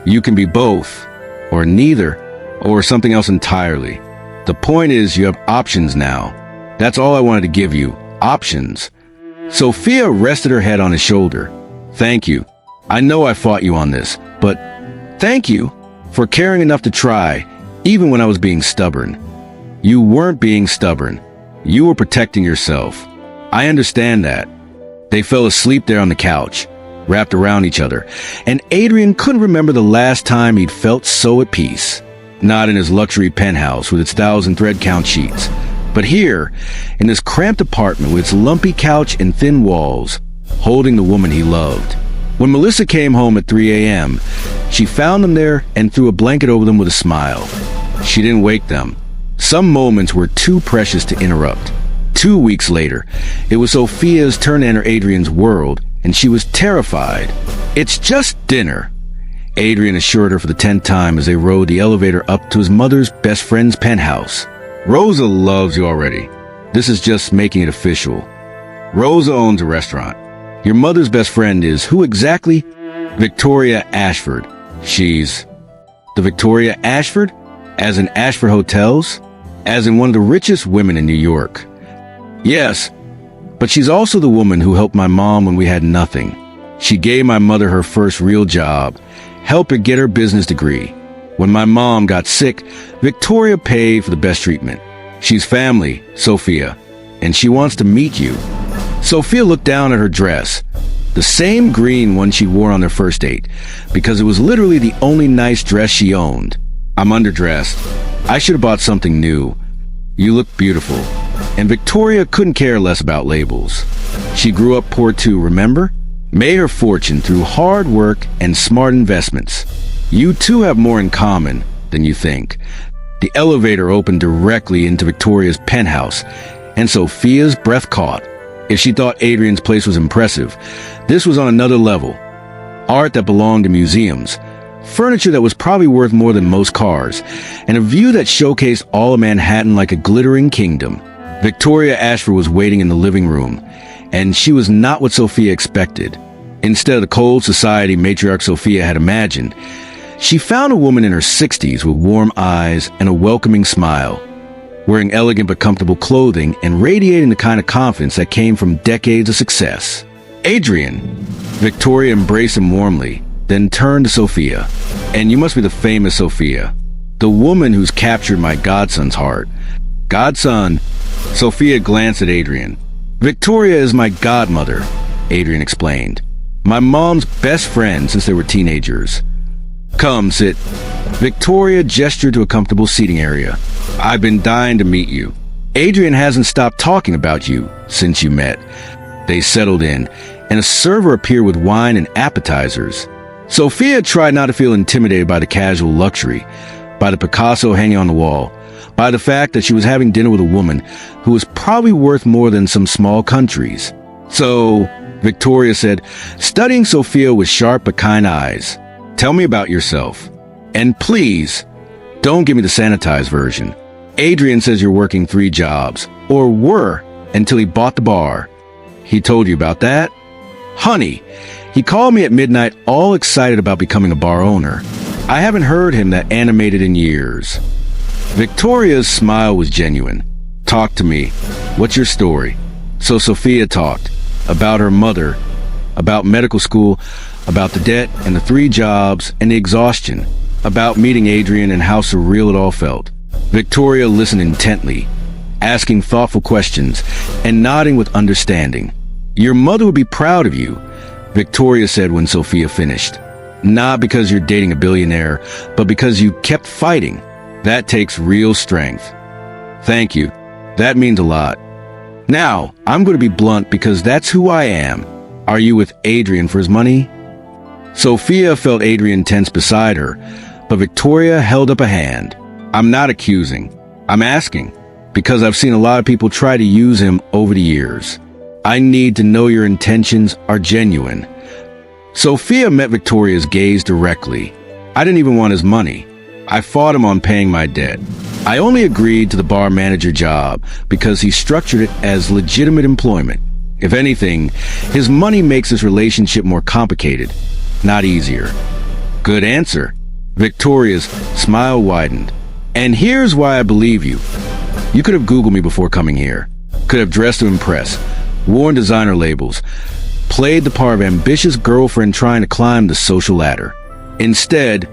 You can be both, or neither, or something else entirely. The point is you have options now. That's all I wanted to give you, options." Sophia rested her head on his shoulder. "Thank you. I know I fought you on this, but thank you for caring enough to try, even when I was being stubborn." "You weren't being stubborn. You were protecting yourself. I understand that." They fell asleep there on the couch, wrapped around each other, and Adrian couldn't remember the last time he'd felt so at peace. Not in his luxury penthouse with its 1,000 thread count sheets, but here, in this cramped apartment with its lumpy couch and thin walls, holding the woman he loved. When Melissa came home at 3 a.m., she found them there and threw a blanket over them with a smile. She didn't wake them. Some moments were too precious to interrupt. 2 weeks later, it was Sophia's turn to enter Adrian's world, and she was terrified. "It's just dinner," Adrian assured her for the 10th time as they rode the elevator up to his mother's best friend's penthouse. "Rosa loves you already. This is just making it official. Rosa owns a restaurant. Your mother's best friend is who exactly?" "Victoria Ashford. She's..." "The Victoria Ashford? As in Ashford Hotels? As in one of the richest women in New York?" "Yes, but she's also the woman who helped my mom when we had nothing. She gave my mother her first real job, helped her get her business degree. When my mom got sick, Victoria paid for the best treatment. She's family, Sophia, and she wants to meet you." Sophia looked down at her dress, the same green one she wore on their first date, because it was literally the only nice dress she owned. "I'm underdressed. I should have bought something new. You look beautiful." And Victoria couldn't care less about labels. She grew up poor too, remember? Made her fortune through hard work and smart investments. You two have more in common than you think. The elevator opened directly into Victoria's penthouse, and Sophia's breath caught. If she thought Adrian's place was impressive, this was on another level. Art that belonged to museums, furniture that was probably worth more than most cars, and a view that showcased all of Manhattan like a glittering kingdom. Victoria Ashford was waiting in the living room, and she was not what Sophia expected. Instead of the cold society matriarch Sophia had imagined, she found a woman in her 60s with warm eyes and a welcoming smile, wearing elegant but comfortable clothing and radiating the kind of confidence that came from decades of success. "Adrian!" Victoria embraced him warmly, then turned to Sophia. "And you must be the famous Sophia, the woman who's captured my godson's heart." "Godson?" Sophia glanced at Adrian. "Victoria is my godmother," Adrian explained. "My mom's best friend since they were teenagers." "Come, sit." Victoria gestured to a comfortable seating area. "I've been dying to meet you. Adrian hasn't stopped talking about you since you met." They settled in, and a server appeared with wine and appetizers. Sophia tried not to feel intimidated by the casual luxury, by the Picasso hanging on the wall, by the fact that she was having dinner with a woman who was probably worth more than some small countries. "So," Victoria said, studying Sophia with sharp but kind eyes, "tell me about yourself. And please, don't give me the sanitized version. Adrian says you're working 3 jobs, or were, until he bought the bar. He told you about that?" "Honey, he called me at midnight all excited about becoming a bar owner. I haven't heard him that animated in years." Victoria's smile was genuine. "Talk to me. What's your story?" So Sophia talked about her mother, about medical school, about the debt and the 3 jobs and the exhaustion, about meeting Adrian and how surreal it all felt. Victoria listened intently, asking thoughtful questions and nodding with understanding. "Your mother would be proud of you," Victoria said when Sophia finished. "Not because you're dating a billionaire, but because you kept fighting. That takes real strength." "Thank you. That means a lot. Now, I'm going to be blunt because that's who I am. Are you with Adrian for his money?" Sophia felt Adrian tense beside her, but Victoria held up a hand. I'm not accusing. I'm asking, because I've seen a lot of people try to use him over the years. I need to know your intentions are genuine. Sophia met Victoria's gaze directly. I didn't even want his money. I fought him on paying my debt. I only agreed to the bar manager job because he structured it as legitimate employment. If anything, his money makes this relationship more complicated, not easier. Good answer. Victoria's smile widened. And here's why I believe you. You could have Googled me before coming here. Could have dressed to impress, worn designer labels, played the part of ambitious girlfriend trying to climb the social ladder. Instead,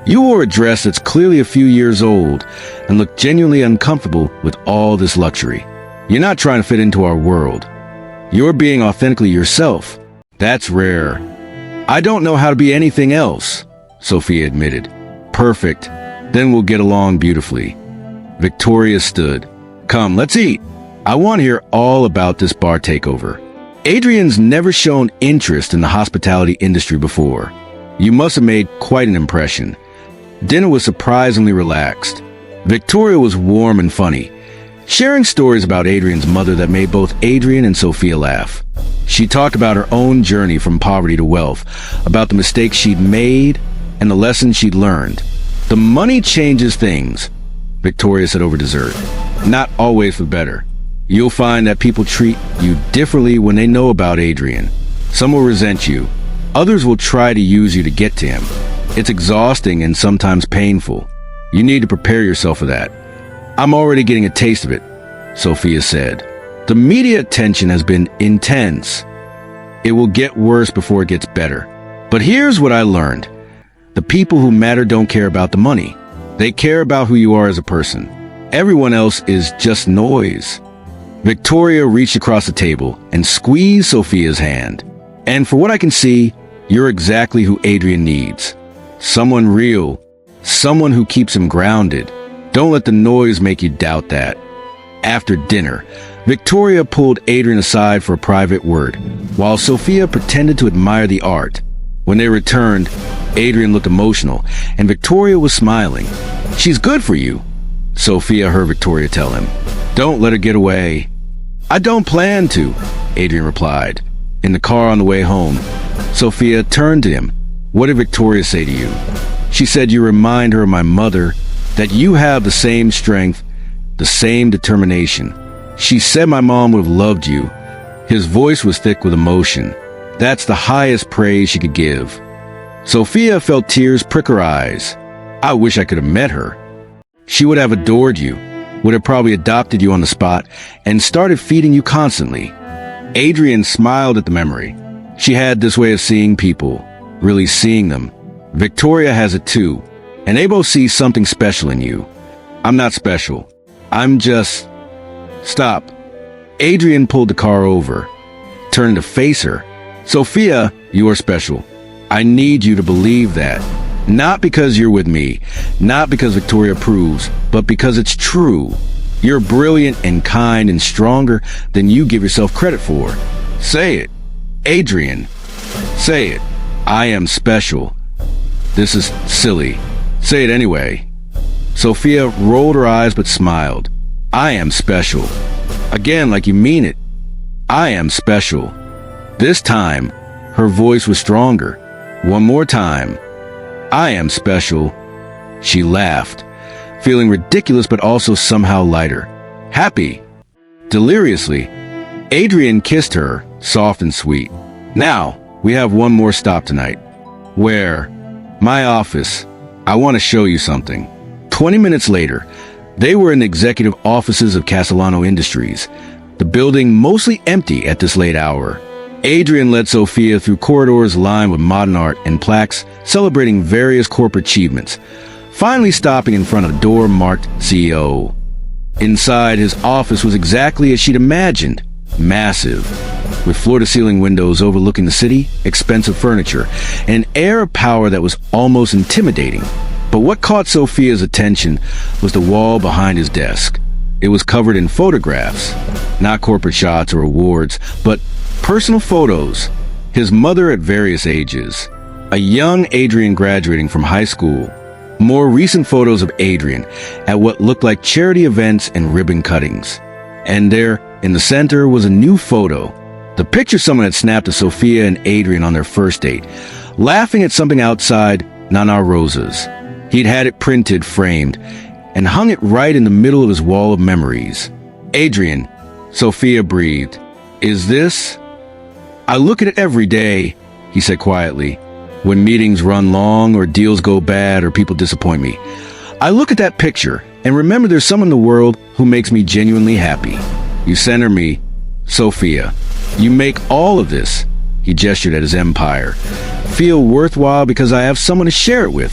you wore a dress that's clearly a few years old and looked genuinely uncomfortable with all this luxury. You're not trying to fit into our world. You're being authentically yourself. That's rare. I don't know how to be anything else, Sophia admitted. Perfect. Then we'll get along beautifully. Victoria stood. Come, let's eat. I want to hear all about this bar takeover. Adrian's never shown interest in the hospitality industry before. You must have made quite an impression. Dinner was surprisingly relaxed. Victoria was warm and funny, sharing stories about Adrian's mother that made both Adrian and Sophia laugh. She talked about her own journey from poverty to wealth, about the mistakes she'd made and the lessons she'd learned. The money changes things, Victoria said over dessert. Not always for better. You'll find that people treat you differently when they know about Adrian. Some will resent you. Others will try to use you to get to him. It's exhausting and sometimes painful. You need to prepare yourself for that. I'm already getting a taste of it, Sophia said. The media attention has been intense. It will get worse before it gets better. But here's what I learned. The people who matter don't care about the money. They care about who you are as a person. Everyone else is just noise. Victoria reached across the table and squeezed Sophia's hand. And for what I can see, you're exactly who Adrian needs. Someone real. Someone who keeps him grounded. Don't let the noise make you doubt that. After dinner, Victoria pulled Adrian aside for a private word, while Sophia pretended to admire the art. When they returned, Adrian looked emotional, and Victoria was smiling. She's good for you, Sophia heard Victoria tell him. Don't let her get away. I don't plan to, Adrian replied. In the car on the way home, Sophia turned to him. What did Victoria say to you? She said you remind her of my mother, that you have the same strength, the same determination. She said my mom would have loved you. His voice was thick with emotion. That's the highest praise she could give. Sophia felt tears prick her eyes. I wish I could have met her. She would have adored you, would have probably adopted you on the spot, and started feeding you constantly. Adrian smiled at the memory. She had this way of seeing people, really seeing them. Victoria has it too, and they both see something special in you. I'm not special. I'm just... Stop. Adrian pulled the car over, turned to face her. Sophia, you are special. I need you to believe that. Not because you're with me, not because Victoria approves, but because it's true. You're brilliant and kind and stronger than you give yourself credit for. Say it. Adrian. Say it. I am special. This is silly. Say it anyway. Sophia rolled her eyes but smiled. I am special. Again, like you mean it. I am special. This time, her voice was stronger. One more time. I am special. She laughed, feeling ridiculous but also somehow lighter. Happy. Deliriously. Adrian kissed her, soft and sweet. Now, we have one more stop tonight. Where? My office. I want to show you something. 20 minutes later, they were in the executive offices of Castellano Industries, the building mostly empty at this late hour. Adrian led Sophia through corridors lined with modern art and plaques celebrating various corporate achievements, finally stopping in front of a door marked CEO. Inside, his office was exactly as she'd imagined, massive, with floor-to-ceiling windows overlooking the city, expensive furniture, and an air of power that was almost intimidating. But what caught Sophia's attention was the wall behind his desk. It was covered in photographs, not corporate shots or awards, but personal photos. His mother at various ages, A young Adrian graduating from high school. More recent photos of Adrian at what looked like charity events and ribbon cuttings. And there, in the center, was a new photo. The picture someone had snapped of Sophia and Adrian on their first date, laughing at something outside Nana Rosa's. He'd had it printed, framed, and hung it right in the middle of his wall of memories. Adrian, Sophia breathed. Is this? I look at it every day, he said quietly. When meetings run long or deals go bad or people disappoint me, I look at that picture and remember there's someone in the world who makes me genuinely happy. You center me, Sophia. You make all of this, he gestured at his empire, feel worthwhile because I have someone to share it with.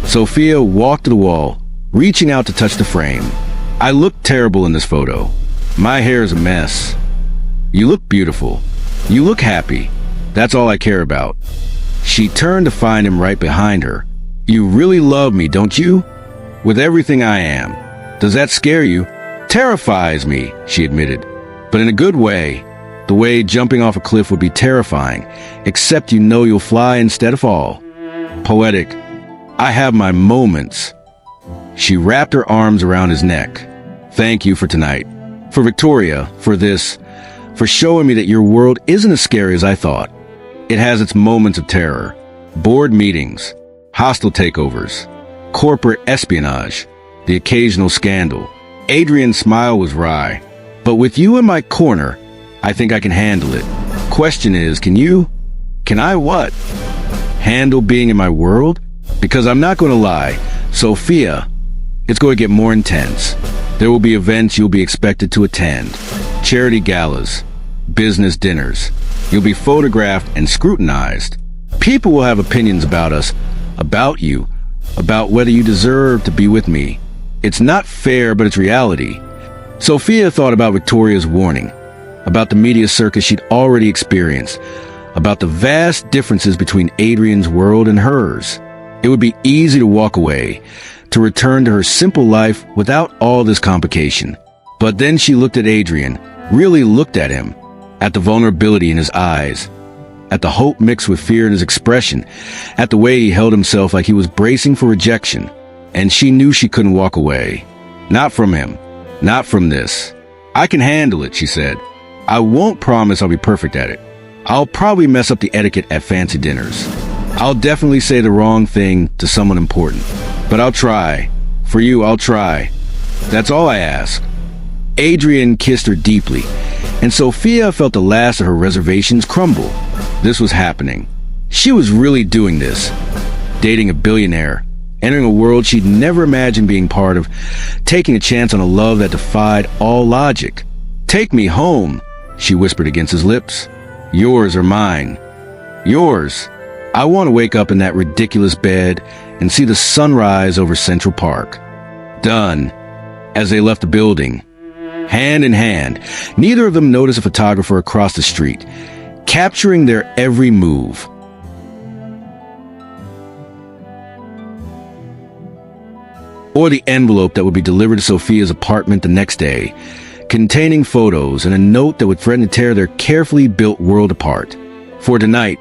Sophia walked to the wall, reaching out to touch the frame. I look terrible in this photo. My hair is a mess. You look beautiful. You look happy. That's all I care about. She turned to find him right behind her. You really love me, don't you? With everything I am. Does that scare you? Terrifies me, she admitted. But in a good way. The way jumping off a cliff would be terrifying, except you know you'll fly instead of fall. Poetic. I have my moments. She wrapped her arms around his neck. Thank you for tonight. For Victoria, for this, for showing me that your world isn't as scary as I thought. It has its moments of terror. Board meetings, hostile takeovers, corporate espionage, the occasional scandal. Adrian's smile was wry. But with you in my corner, I think I can handle it. Question is, can you? Can I what? Handle being in my world? Because I'm not going to lie, Sophia, it's going to get more intense. There will be events you'll be expected to attend. Charity galas, business dinners. You'll be photographed and scrutinized. People will have opinions about us, about you, about whether you deserve to be with me. It's not fair, but it's reality. Sophia thought about Victoria's warning, about the media circus she'd already experienced, about the vast differences between Adrian's world and hers. It would be easy to walk away, to return to her simple life without all this complication. But then she looked at Adrian, really looked at him, at the vulnerability in his eyes, at the hope mixed with fear in his expression, at the way he held himself like he was bracing for rejection. And she knew she couldn't walk away. Not from him. Not from this. I can handle it, she said. I won't promise I'll be perfect at it. I'll probably mess up the etiquette at fancy dinners. I'll definitely say the wrong thing to someone important. But I'll try. For you, I'll try. That's all I ask. Adrian kissed her deeply, and Sophia felt the last of her reservations crumble. This was happening. She was really doing this. Dating a billionaire, entering a world she'd never imagined being part of, taking a chance on a love that defied all logic. Take me home, she whispered against his lips. Yours or mine. Yours. I want to wake up in that ridiculous bed and see the sunrise over Central Park. Done. As they left the building, hand in hand, neither of them noticed a photographer across the street, capturing their every move. Or the envelope that would be delivered to Sophia's apartment the next day, containing photos and a note that would threaten to tear their carefully built world apart. For tonight,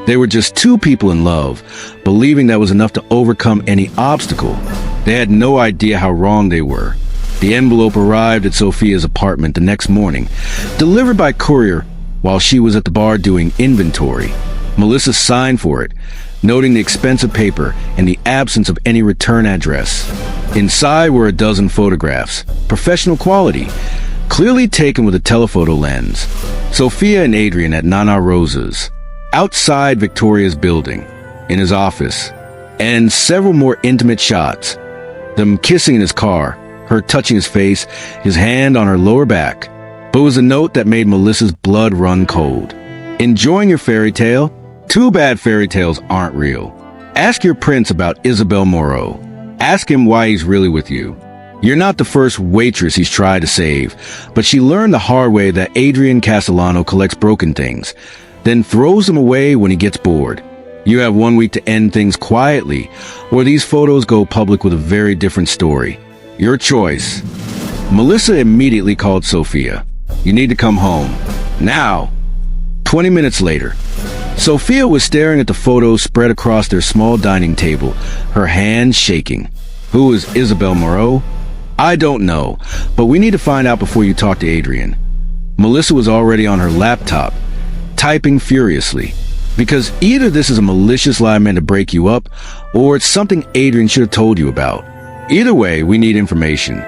they were just two people in love, believing that was enough to overcome any obstacle. They had no idea how wrong they were. The envelope arrived at Sophia's apartment the next morning, delivered by courier while she was at the bar doing inventory. Melissa signed for it, noting the expensive paper and the absence of any return address. Inside were a dozen photographs, professional quality, clearly taken with a telephoto lens. Sophia and Adrian at Nana Rosa's, outside Victoria's building, in his office, and several more intimate shots. Them kissing in his car, her touching his face, his hand on her lower back. But it was a note that made Melissa's blood run cold. Enjoying your fairy tale? Too bad fairy tales aren't real. Ask your prince about Isabel Moreau. Ask him why he's really with you. You're not the first waitress he's tried to save, but she learned the hard way that Adrian Castellano collects broken things, then throws them away when he gets bored. You have 1 week to end things quietly, or these photos go public with a very different story. Your choice. Melissa immediately called Sophia. You need to come home. Now. 20 minutes later. Sophia was staring at the photos spread across their small dining table, her hands shaking. Who is Isabel Moreau? I don't know, but we need to find out before you talk to Adrian. Melissa was already on her laptop, typing furiously, because either this is a malicious lie meant to break you up, or it's something Adrian should have told you about. Either way, we need information.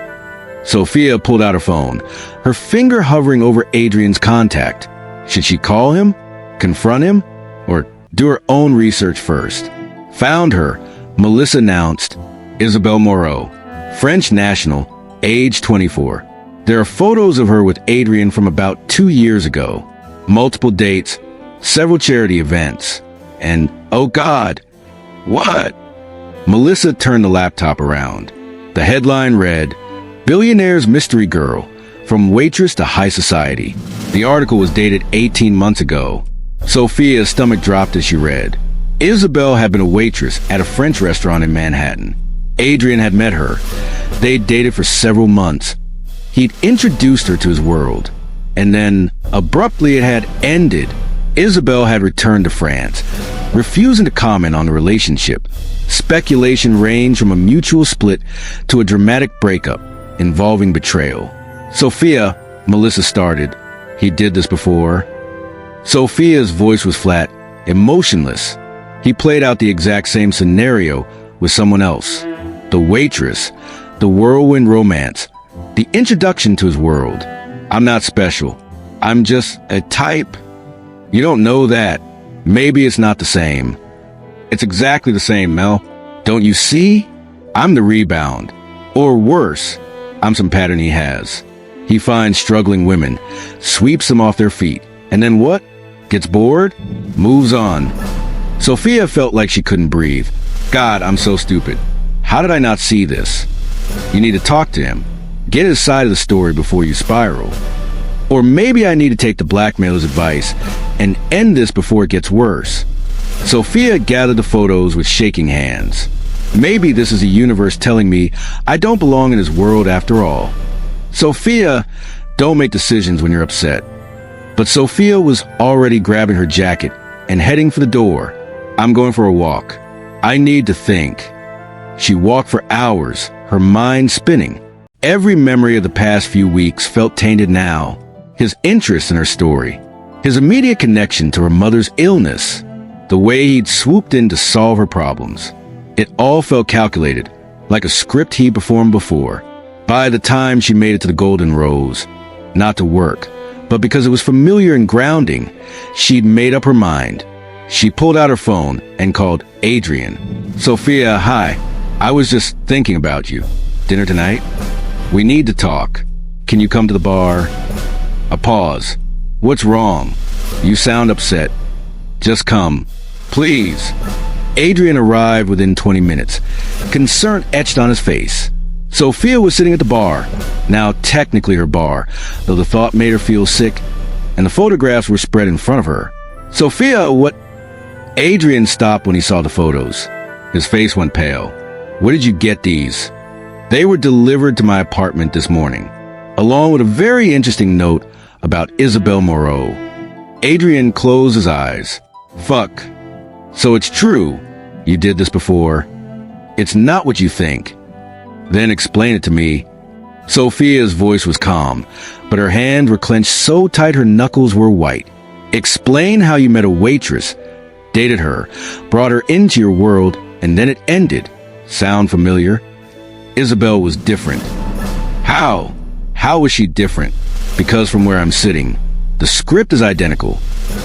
Sophia pulled out her phone, her finger hovering over Adrian's contact. Should she call him, confront him, or do her own research first? Found her, Melissa announced, Isabel Moreau, French national, age 24. There are photos of her with Adrian from about 2 years ago. Multiple dates, several charity events, and, oh God, what? Melissa turned the laptop around. The headline read, Billionaire's Mystery Girl, From Waitress to High Society. The article was dated 18 months ago. Sophia's stomach dropped as she read. Isabel had been a waitress at a French restaurant in Manhattan. Adrian had met her. They'd dated for several months. He'd introduced her to his world. And then, abruptly, it had ended. Isabel had returned to France, refusing to comment on the relationship. Speculation ranged from a mutual split to a dramatic breakup involving betrayal. Sophia, Melissa started. He did this before. Sophia's voice was flat, emotionless. He played out the exact same scenario with someone else. The waitress, the whirlwind romance, the introduction to his world. I'm not special. I'm just a type. You don't know that. Maybe it's not the same. It's exactly the same, Mel. Don't you see? I'm the rebound. Or worse, I'm some pattern he has. He finds struggling women, sweeps them off their feet, and then what? Gets bored? Moves on. Sophia felt like she couldn't breathe. God, I'm so stupid. How did I not see this? You need to talk to him. Get his side of the story before you spiral. Or maybe I need to take the blackmailer's advice and end this before it gets worse. Sophia gathered the photos with shaking hands. Maybe this is a universe telling me I don't belong in his world after all. Sophia, don't make decisions when you're upset. But Sophia was already grabbing her jacket and heading for the door. I'm going for a walk. I need to think. She walked for hours, her mind spinning. Every memory of the past few weeks felt tainted now. His interest in her story, his immediate connection to her mother's illness, the way he'd swooped in to solve her problems. It all felt calculated, like a script he performed before. By the time she made it to the Golden Rose, not to work, but because it was familiar and grounding, she'd made up her mind. She pulled out her phone and called Adrian. Sophia, hi. I was just thinking about you. Dinner tonight? We need to talk. Can you come to the bar? A pause. What's wrong? You sound upset. Just come. Please. Adrian arrived within 20 minutes, concern etched on his face. Sophia was sitting at the bar, now technically her bar, though the thought made her feel sick, and the photographs were spread in front of her. Sophia, what? Adrian stopped when he saw the photos. His face went pale. Where did you get these? They were delivered to my apartment this morning, along with a very interesting note about Isabel Moreau. Adrian closed his eyes. Fuck. So it's true. You did this before. It's not what you think. Then explain it to me. Sophia's voice was calm, but her hands were clenched so tight her knuckles were white. Explain how you met a waitress, dated her, brought her into your world, and then it ended. Sound familiar? Isabel was different. How? How was she different? Because from where I'm sitting, the script is identical.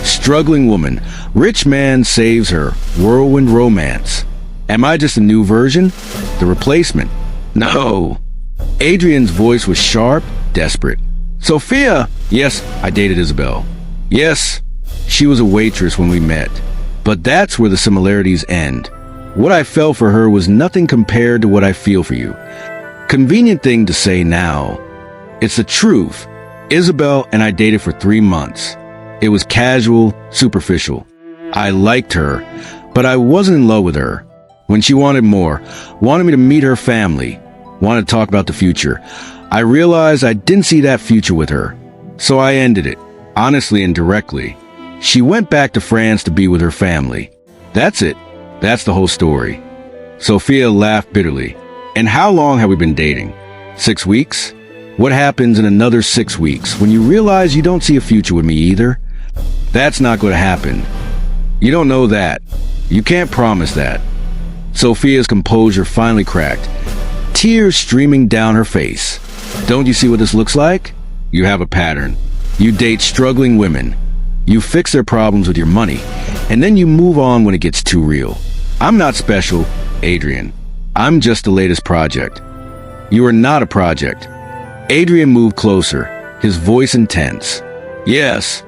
Struggling woman, rich man saves her, whirlwind romance. Am I just a new version? The replacement? No. Adrian's voice was sharp, desperate. Sophia! Yes, I dated Isabel. Yes, she was a waitress when we met. But that's where the similarities end. What I felt for her was nothing compared to what I feel for you. Convenient thing to say now. It's the truth. Isabel and I dated for 3 months. It was casual, superficial. I liked her, but I wasn't in love with her. When she wanted more, wanted me to meet her family, wanted to talk about the future, I realized I didn't see that future with her. So I ended it, honestly and directly. She went back to France to be with her family. That's it. That's the whole story. Sophia laughed bitterly. And how long have we been dating? 6 weeks? What happens in another 6 weeks when you realize you don't see a future with me either? That's not going to happen. You don't know that. You can't promise that. Sophia's composure finally cracked, tears streaming down her face. Don't you see what this looks like? You have a pattern. You date struggling women. You fix their problems with your money, and then you move on when it gets too real. I'm not special, Adrian. I'm just the latest project. You are not a project. Adrian moved closer, his voice intense. Yes,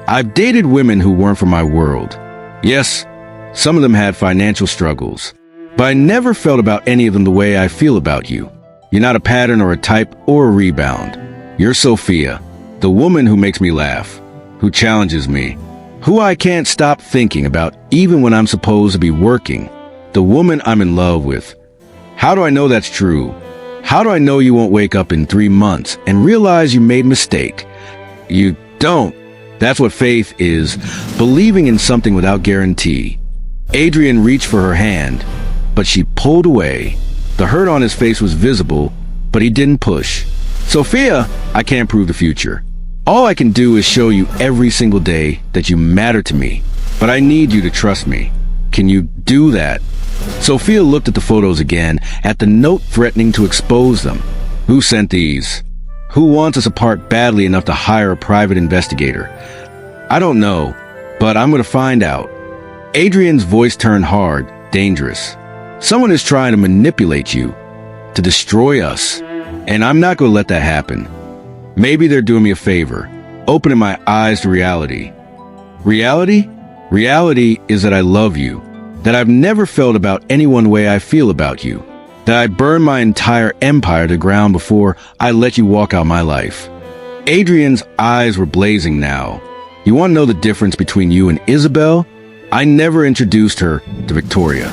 I've dated women who weren't from my world. Yes, some of them had financial struggles. But I never felt about any of them the way I feel about you. You're not a pattern or a type or a rebound. You're Sophia, the woman who makes me laugh, who challenges me, who I can't stop thinking about even when I'm supposed to be working, the woman I'm in love with. How do I know that's true? How do I know you won't wake up in 3 months and realize you made a mistake? You don't. That's what faith is, believing in something without guarantee. Adrian reached for her hand, but she pulled away. The hurt on his face was visible, but he didn't push. Sophia, I can't prove the future. All I can do is show you every single day that you matter to me, but I need you to trust me. Can you do that? Sophia looked at the photos again, at the note threatening to expose them. Who sent these? Who wants us apart badly enough to hire a private investigator? I don't know, but I'm going to find out. Adrian's voice turned hard, dangerous. Someone is trying to manipulate you, to destroy us, and I'm not going to let that happen. Maybe they're doing me a favor, opening my eyes to reality. Reality? Reality is that I love you, that I've never felt about anyone the way I feel about you, that I burned my entire empire to the ground before I let you walk out my life. Adrian's eyes were blazing now. You want to know the difference between you and Isabel? I never introduced her to Victoria.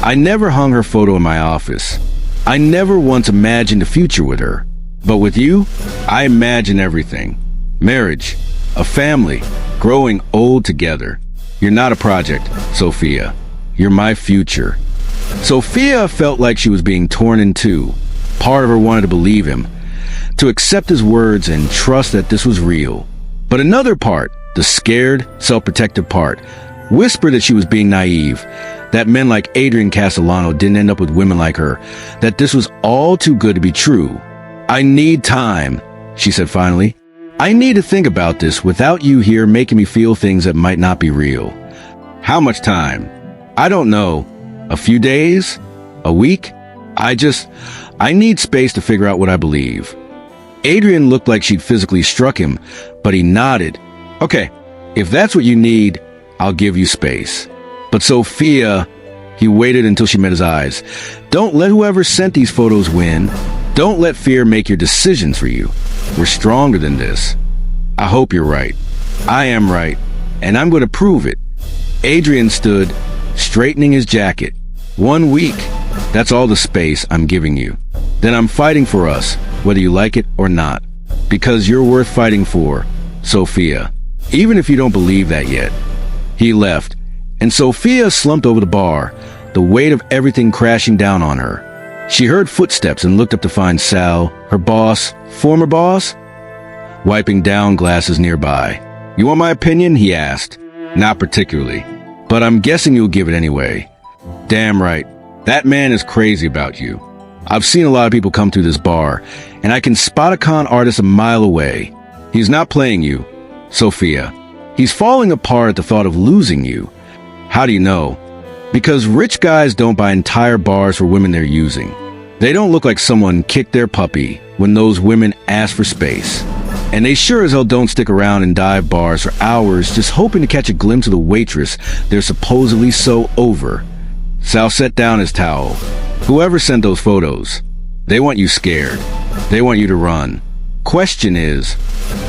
I never hung her photo in my office. I never once imagined a future with her. But with you, I imagine everything. Marriage, a family, growing old together. You're not a project, Sophia. You're my future. Sophia felt like she was being torn in two. Part of her wanted to believe him, to accept his words and trust that this was real. But another part, the scared, self-protective part, whispered that she was being naive, that men like Adrian Castellano didn't end up with women like her, that this was all too good to be true. I need time, she said finally. I need to think about this without you here making me feel things that might not be real. How much time? I don't know. A few days? A week? I need space to figure out what I believe. Adrian looked like she'd physically struck him, but he nodded. Okay, if that's what you need, I'll give you space. But Sophia, he waited until she met his eyes. Don't let whoever sent these photos win. Don't let fear make your decisions for you. We're stronger than this. I hope you're right. I am right, and I'm going to prove it. Adrian stood, straightening his jacket. 1 week. That's all the space I'm giving you. Then I'm fighting for us, whether you like it or not. Because you're worth fighting for, Sophia. Even if you don't believe that yet. He left, and Sophia slumped over the bar, the weight of everything crashing down on her. She heard footsteps and looked up to find Sal, her boss, former boss, wiping down glasses nearby. You want my opinion? He asked. Not particularly, but I'm guessing you'll give it anyway. Damn right. That man is crazy about you. I've seen a lot of people come through this bar, and I can spot a con artist a mile away. He's not playing you, Sophia. He's falling apart at the thought of losing you. How do you know? Because rich guys don't buy entire bars for women they're using. They don't look like someone kicked their puppy when those women ask for space. And they sure as hell don't stick around in dive bars for hours just hoping to catch a glimpse of the waitress they're supposedly so over. Sal set down his towel. Whoever sent those photos, they want you scared. They want you to run. Question is,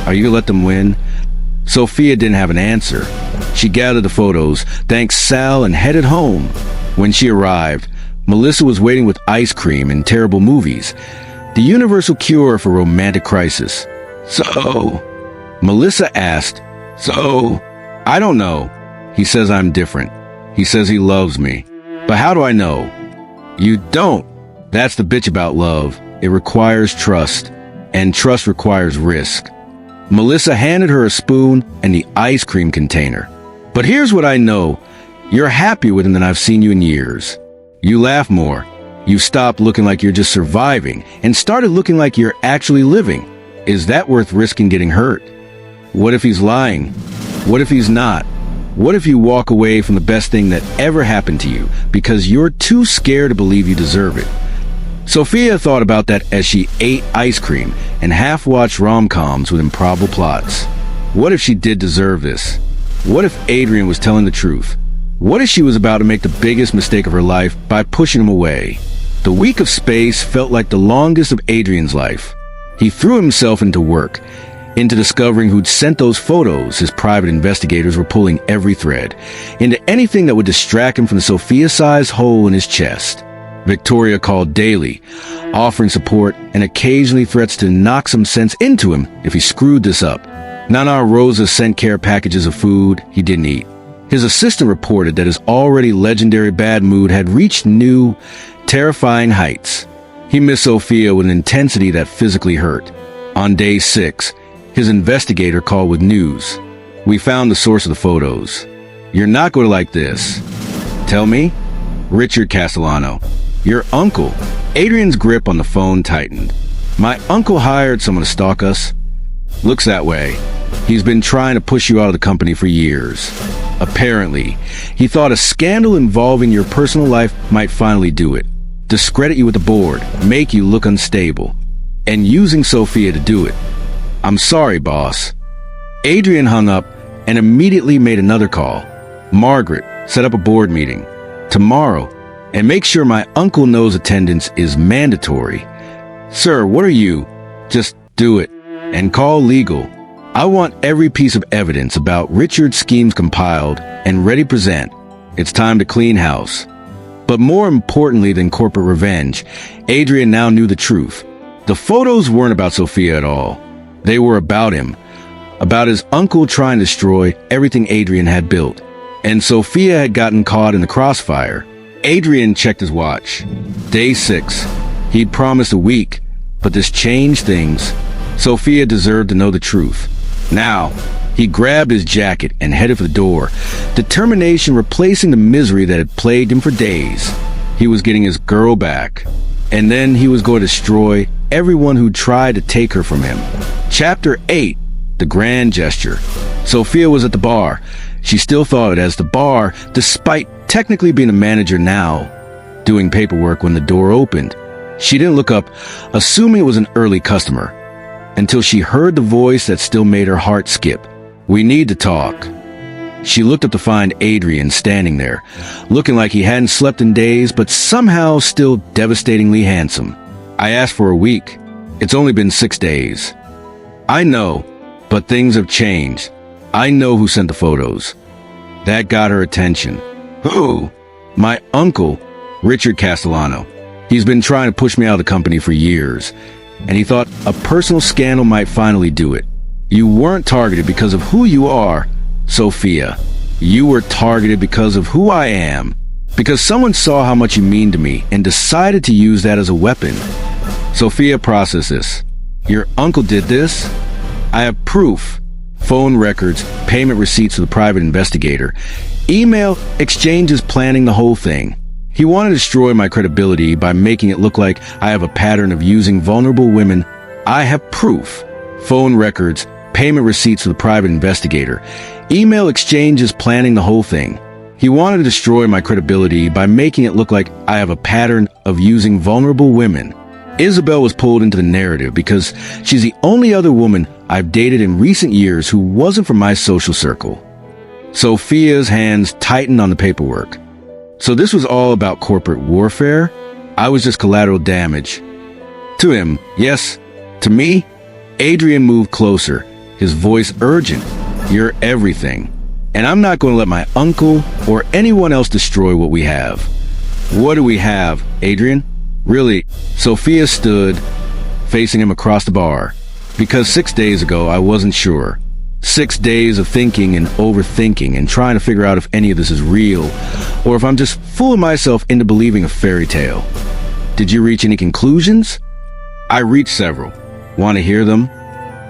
are you gonna let them win? Sophia didn't have an answer. She gathered the photos, thanked Sal, and headed home. When she arrived, Melissa was waiting with ice cream and terrible movies. The universal cure for romantic crisis. So, Melissa asked, so, I don't know. He says I'm different. He says he loves me. But how do I know? You don't. That's the bitch about love. It requires trust. And trust requires risk. Melissa handed her a spoon and the ice cream container. But here's what I know. You're happier with him than I've seen you in years. You laugh more. You stopped looking like you're just surviving and started looking like you're actually living. Is that worth risking getting hurt? What if he's lying? What if he's not? What if you walk away from the best thing that ever happened to you because you're too scared to believe you deserve it? Sophia thought about that as she ate ice cream and half-watched rom-coms with improbable plots. What if she did deserve this? What if Adrian was telling the truth? What if she was about to make the biggest mistake of her life by pushing him away? The week of space felt like the longest of Adrian's life. He threw himself into work, into discovering who'd sent those photos. His private investigators were pulling every thread, into anything that would distract him from the Sophia-sized hole in his chest. Victoria called daily, offering support and occasionally threats to knock some sense into him if he screwed this up. Nana Rosa sent care packages of food he didn't eat. His assistant reported that his already legendary bad mood had reached new, terrifying heights. He missed Sophia with an intensity that physically hurt. On day 6, his investigator called with news. We found the source of the photos. You're not going to like this. Tell me? Richard Castellano. Your uncle. Adrian's grip on the phone tightened. My uncle hired someone to stalk us. Looks that way. He's been trying to push you out of the company for years. Apparently, he thought a scandal involving your personal life might finally do it. Discredit you with the board, make you look unstable. And using Sophia to do it. I'm sorry, boss. Adrian hung up and immediately made another call. Margaret, set up a board meeting. Tomorrow. And make sure my uncle knows attendance is mandatory. Sir, what are you? Just do it. And call legal. I want every piece of evidence about Richard's schemes compiled and ready to present. It's time to clean house. But more importantly than corporate revenge, Adrian now knew the truth. The photos weren't about Sophia at all. They were about him. About his uncle trying to destroy everything Adrian had built. And Sophia had gotten caught in the crossfire. Adrian checked his watch. Day 6. He'd promised a week, but this changed things. Sophia deserved to know the truth. Now, he grabbed his jacket and headed for the door, determination replacing the misery that had plagued him for days. He was getting his girl back, and then he was going to destroy everyone who tried to take her from him. Chapter 8. The Grand Gesture. Sophia was at the bar. She still thought it as the bar, despite technically being a manager now, doing paperwork when the door opened. She didn't look up, assuming it was an early customer, until she heard the voice that still made her heart skip. We need to talk. She looked up to find Adrian standing there, looking like he hadn't slept in days, but somehow still devastatingly handsome. I asked for a week. It's only been 6 days. I know, but things have changed. I know who sent the photos. That got her attention. Who? My uncle, Richard Castellano. He's been trying to push me out of the company for years, and he thought a personal scandal might finally do it. You weren't targeted because of who you are, Sophia. You were targeted because of who I am. Because someone saw how much you mean to me and decided to use that as a weapon. Sophia, process this. Your uncle did this? I have proof. Phone records, payment receipts to the private investigator, email exchanges planning the whole thing. He wanted to destroy my credibility by making it look like I have a pattern of using vulnerable women. I have proof. Phone records, payment receipts to the private investigator, email exchanges planning the whole thing. He wanted to destroy my credibility by making it look like I have a pattern of using vulnerable women. Isabel was pulled into the narrative because she's the only other woman I've dated in recent years who wasn't from my social circle. Sophia's hands tightened on the paperwork. So this was all about corporate warfare? I was just collateral damage. To him, yes. To me? Adrian moved closer, his voice urgent. You're everything. And I'm not going to let my uncle or anyone else destroy what we have. What do we have, Adrian? Really, Sophia stood, facing him across the bar. Because 6 days ago, I wasn't sure. 6 days of thinking and overthinking and trying to figure out if any of this is real or if I'm just fooling myself into believing a fairy tale. Did you reach any conclusions? I reached several. Want to hear them?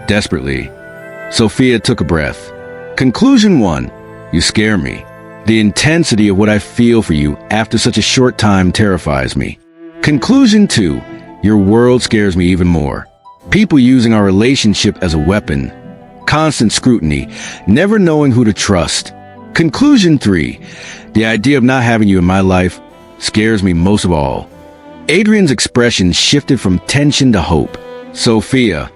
Desperately. Sophia took a breath. Conclusion 1. You scare me. The intensity of what I feel for you after such a short time terrifies me. Conclusion 2. Your world scares me even more. People using our relationship as a weapon. Constant scrutiny, never knowing who to trust. Conclusion 3. The idea of not having you in my life scares me most of all. Adrian's expression shifted from tension to hope. Sophia,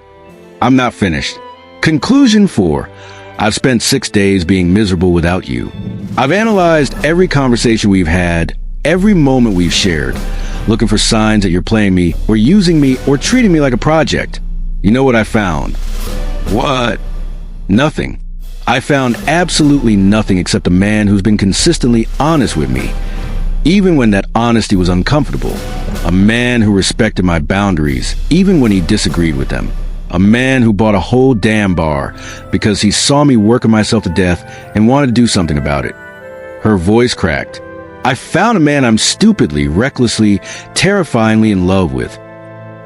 I'm not finished. Conclusion 4. I've spent 6 days being miserable without you. I've analyzed every conversation we've had, every moment we've shared, looking for signs that you're playing me or using me or treating me like a project. You know what I found? What? Nothing. I found absolutely nothing except a man who's been consistently honest with me, even when that honesty was uncomfortable. A man who respected my boundaries, even when he disagreed with them. A man who bought a whole damn bar because he saw me working myself to death and wanted to do something about it. Her voice cracked. I found a man I'm stupidly, recklessly, terrifyingly in love with.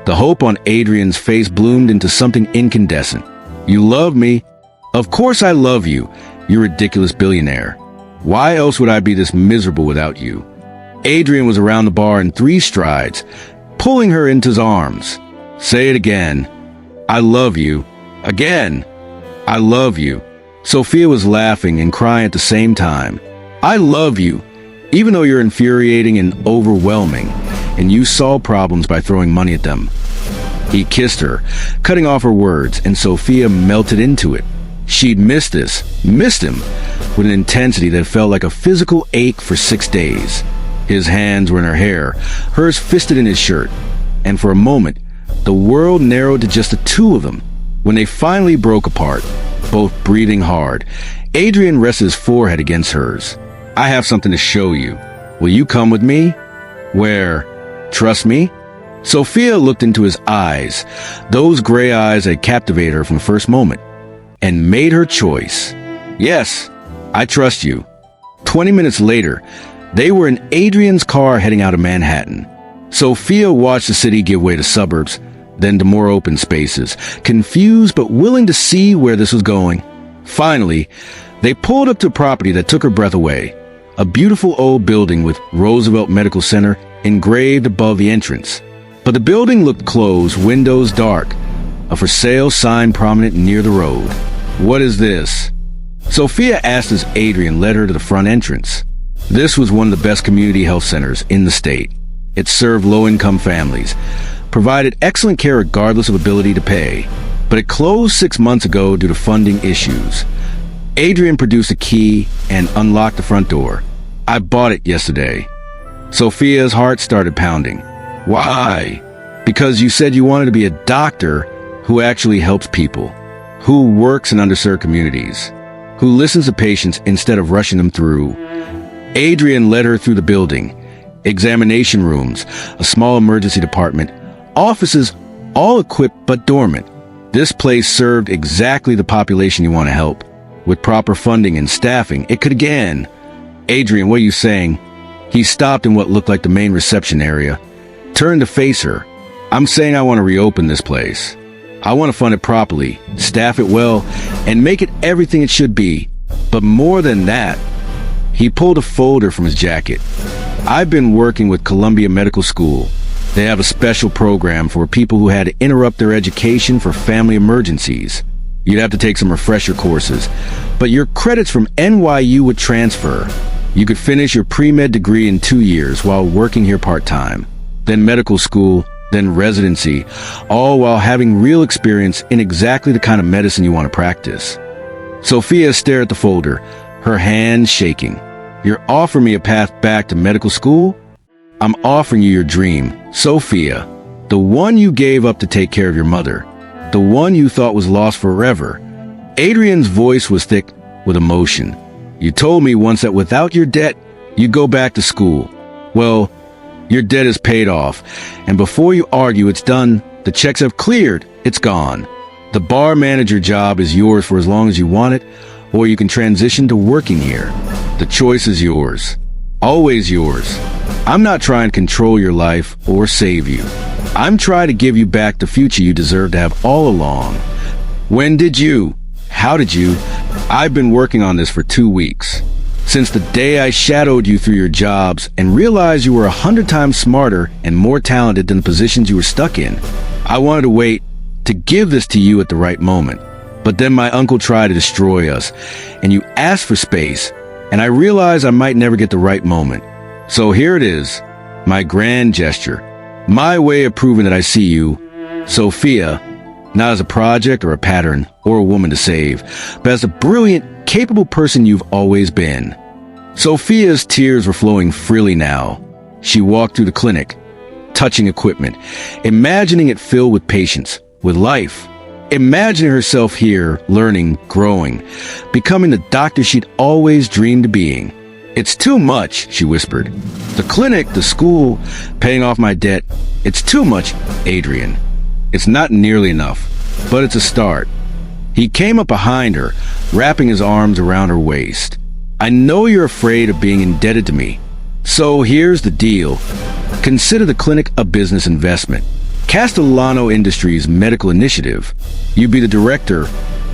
The hope on Adrian's face bloomed into something incandescent. You love me? Of course I love you, you ridiculous billionaire. Why else would I be this miserable without you? Adrian was around the bar in 3 strides, pulling her into his arms. Say it again. I love you. Again. I love you. Sophia was laughing and crying at the same time. I love you, even though you're infuriating and overwhelming, and you solve problems by throwing money at them. He kissed her, cutting off her words, and Sophia melted into it. She'd missed him, with an intensity that felt like a physical ache for 6 days. His hands were in her hair, hers fisted in his shirt, and for a moment, the world narrowed to just the 2 of them. When they finally broke apart, both breathing hard, Adrian rested his forehead against hers. I have something to show you. Will you come with me? Where? Trust me? Sophia looked into his eyes, those gray eyes that captivated her from the first moment, and made her choice. Yes, I trust you. 20 minutes later, they were in Adrian's car heading out of Manhattan. Sophia watched the city give way to suburbs, then to more open spaces, confused but willing to see where this was going. Finally, they pulled up to a property that took her breath away. A beautiful old building with Roosevelt Medical Center engraved above the entrance. But the building looked closed, windows dark, a for sale sign prominent near the road. What is this? Sophia asked as Adrian led her to the front entrance. This was one of the best community health centers in the state. It served low-income families, provided excellent care regardless of ability to pay, but it closed 6 months ago due to funding issues. Adrian produced a key and unlocked the front door. I bought it yesterday. Sophia's heart started pounding. Why? Because you said you wanted to be a doctor who actually helps people, who works in underserved communities, who listens to patients instead of rushing them through. Adrian led her through the building. Examination rooms, a small emergency department, offices, all equipped but dormant. This place served exactly the population you want to help. With proper funding and staffing, it could again. Adrian, what are you saying? He stopped in what looked like the main reception area, turned to face her. I'm saying I want to reopen this place. I want to fund it properly, staff it well, and make it everything it should be. But more than that, he pulled a folder from his jacket. I've been working with Columbia Medical School. They have a special program for people who had to interrupt their education for family emergencies. You'd have to take some refresher courses, but your credits from NYU would transfer. You could finish your pre-med degree in 2 years while working here part-time. Then medical school, then residency, all while having real experience in exactly the kind of medicine you want to practice. Sophia stared at the folder, her hands shaking. You're offering me a path back to medical school? I'm offering you your dream, Sophia, the one you gave up to take care of your mother, the one you thought was lost forever. Adrian's voice was thick with emotion. You told me once that without your debt, you'd go back to school. Well, your debt is paid off, and before you argue it's done, the checks have cleared, it's gone. The bar manager job is yours for as long as you want it, or you can transition to working here. The choice is yours. Always yours. I'm not trying to control your life or save you. I'm trying to give you back the future you deserve to have all along. When did you? How did you? I've been working on this for 2 weeks. Since the day I shadowed you through your jobs and realized you were 100 times smarter and more talented than the positions you were stuck in. I wanted to wait to give this to you at the right moment. But then my uncle tried to destroy us, and you asked for space, and I realized I might never get the right moment. So here it is, my grand gesture, my way of proving that I see you, Sophia, not as a project or a pattern or a woman to save, but as a brilliant, capable person you've always been. Sophia's tears were flowing freely now. She walked through the clinic, touching equipment, imagining it filled with patients, with life. Imagining herself here, learning, growing, becoming the doctor she'd always dreamed of being. It's too much, she whispered. The clinic, the school, paying off my debt. It's too much, Adrian. It's not nearly enough, but it's a start. He came up behind her, wrapping his arms around her waist. I know you're afraid of being indebted to me. So here's the deal. Consider the clinic a business investment. Castellano Industries' medical initiative. You'd be the director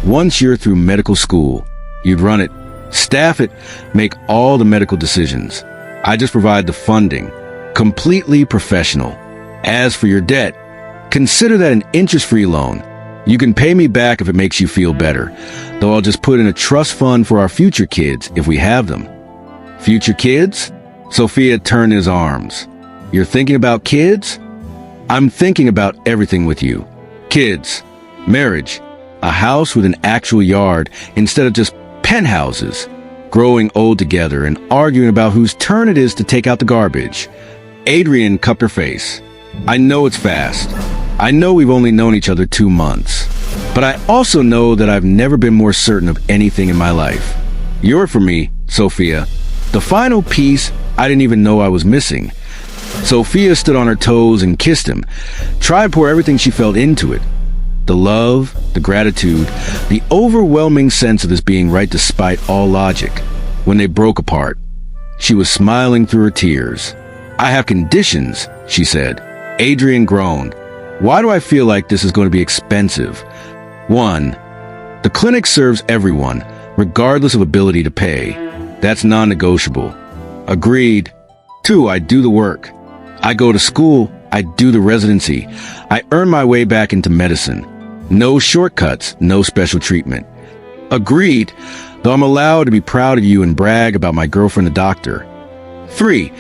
once you're through medical school. You'd run it, staff it, make all the medical decisions. I just provide the funding. Completely professional. As for your debt, consider that an interest-free loan. You can pay me back if it makes you feel better, though I'll just put in a trust fund for our future kids if we have them. Future kids? Sophia turned his arms. You're thinking about kids? I'm thinking about everything with you. Kids, marriage, a house with an actual yard instead of just penthouses, growing old together and arguing about whose turn it is to take out the garbage. Adrian cupped her face. I know it's fast. I know we've only known each other 2 months. But I also know that I've never been more certain of anything in my life. You're for me, Sophia. The final piece I didn't even know I was missing. Sophia stood on her toes and kissed him, tried to pour everything she felt into it. The love, the gratitude, the overwhelming sense of this being right despite all logic. When they broke apart, she was smiling through her tears. I have conditions, she said. Adrian groaned. Why do I feel like this is going to be expensive? 1. The clinic serves everyone, regardless of ability to pay. That's non-negotiable. Agreed. 2. I do the work. I go to school, I do the residency. I earn my way back into medicine. No shortcuts, no special treatment. Agreed, though I'm allowed to be proud of you and brag about my girlfriend, the doctor. 3.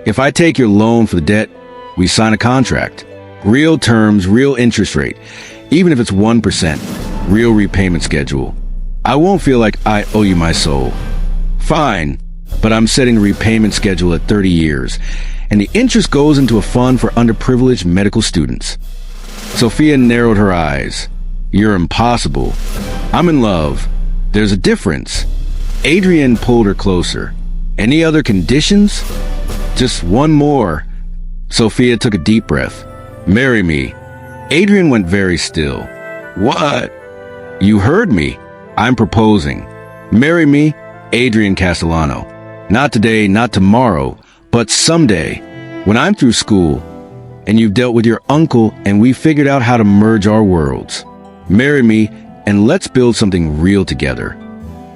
If I take your loan for the debt, we sign a contract. Real terms, real interest rate, even if it's 1%, real repayment schedule. I won't feel like I owe you my soul. Fine, but I'm setting the repayment schedule at 30 years, and the interest goes into a fund for underprivileged medical students. Sophia narrowed her eyes. You're impossible. I'm in love. There's a difference. Adrian pulled her closer. Any other conditions? Just one more. Sophia took a deep breath. Marry me. Adrian went very still. What? You heard me. I'm proposing. Marry me, Adrian Castellano. Not today, not tomorrow, but someday, when I'm through school, and you've dealt with your uncle and we figured out how to merge our worlds. Marry me, and let's build something real together.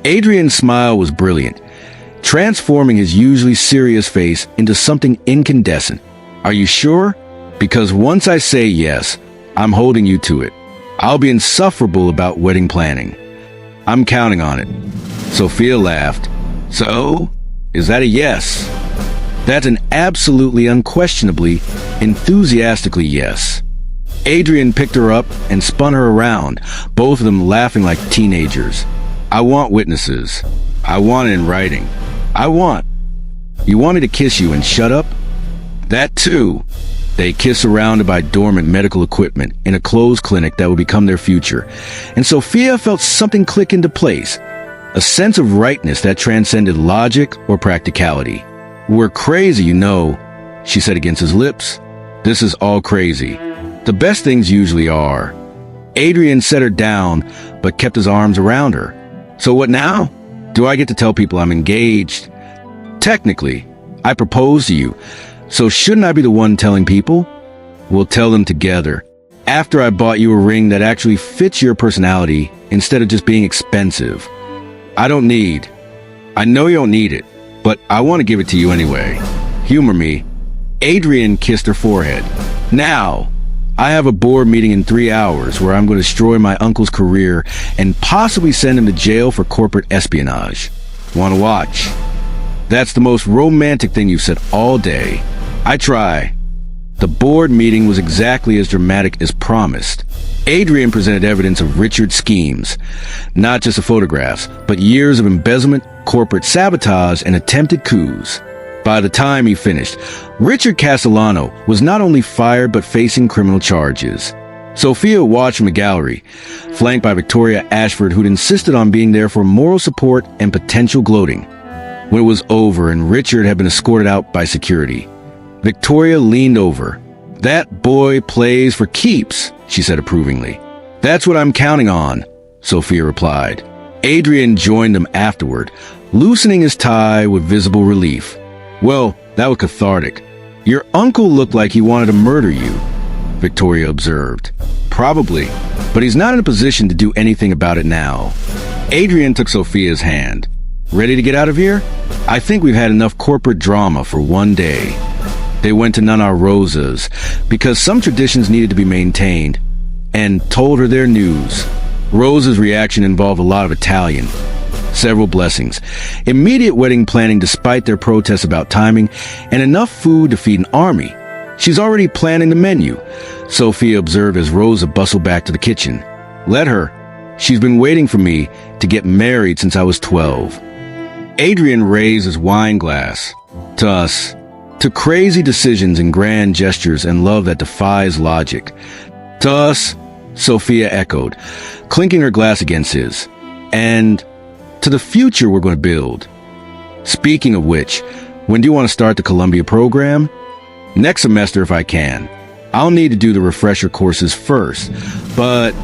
Adrian's smile was brilliant, transforming his usually serious face into something incandescent. Are you sure? Because once I say yes, I'm holding you to it. I'll be insufferable about wedding planning. I'm counting on it. Sophia laughed. So, is that a yes? That's an absolutely, unquestionably, enthusiastically yes. Adrian picked her up and spun her around, both of them laughing like teenagers. I want witnesses. I want it in writing. You want me to kiss you and shut up? That too. They kiss surrounded by dormant medical equipment in a closed clinic that would become their future. And Sophia felt something click into place, a sense of rightness that transcended logic or practicality. We're crazy, you know, she said against his lips. This is all crazy. The best things usually are. Adrian set her down, but kept his arms around her. So what now? Do I get to tell people I'm engaged? Technically, I proposed to you, so shouldn't I be the one telling people? We'll tell them together. After I bought you a ring that actually fits your personality instead of just being expensive. I know you don't need it, but I want to give it to you anyway. Humor me. Adrian kissed her forehead. Now, I have a board meeting in 3 hours where I'm going to destroy my uncle's career and possibly send him to jail for corporate espionage. Want to watch? That's the most romantic thing you've said all day. I try. The board meeting was exactly as dramatic as promised. Adrian presented evidence of Richard's schemes, not just the photographs, but years of embezzlement, corporate sabotage, and attempted coups. By the time he finished, Richard Castellano was not only fired but facing criminal charges. Sophia watched from the gallery, flanked by Victoria Ashford, who'd insisted on being there for moral support and potential gloating. When it was over and Richard had been escorted out by security, Victoria leaned over. "That boy plays for keeps," she said approvingly. "That's what I'm counting on," Sophia replied. Adrian joined them afterward, loosening his tie with visible relief. "Well, that was cathartic. Your uncle looked like he wanted to murder you," Victoria observed. "Probably, but he's not in a position to do anything about it now." Adrian took Sophia's hand. "Ready to get out of here? I think we've had enough corporate drama for one day." They went to Nana Rosa's because some traditions needed to be maintained, and told her their news. Rosa's reaction involved a lot of Italian. Several blessings, immediate wedding planning despite their protests about timing, and enough food to feed an army. "She's already planning the menu," Sophia observed as Rosa bustled back to the kitchen. "Let her. She's been waiting for me to get married since I was 12. Adrian raised his wine glass. "To us. To crazy decisions and grand gestures and love that defies logic." "To us," Sophia echoed, clinking her glass against his. "And to the future we're going to build." "Speaking of which, when do you want to start the Columbia program?" "Next semester if I can. I'll need to do the refresher courses first, but..."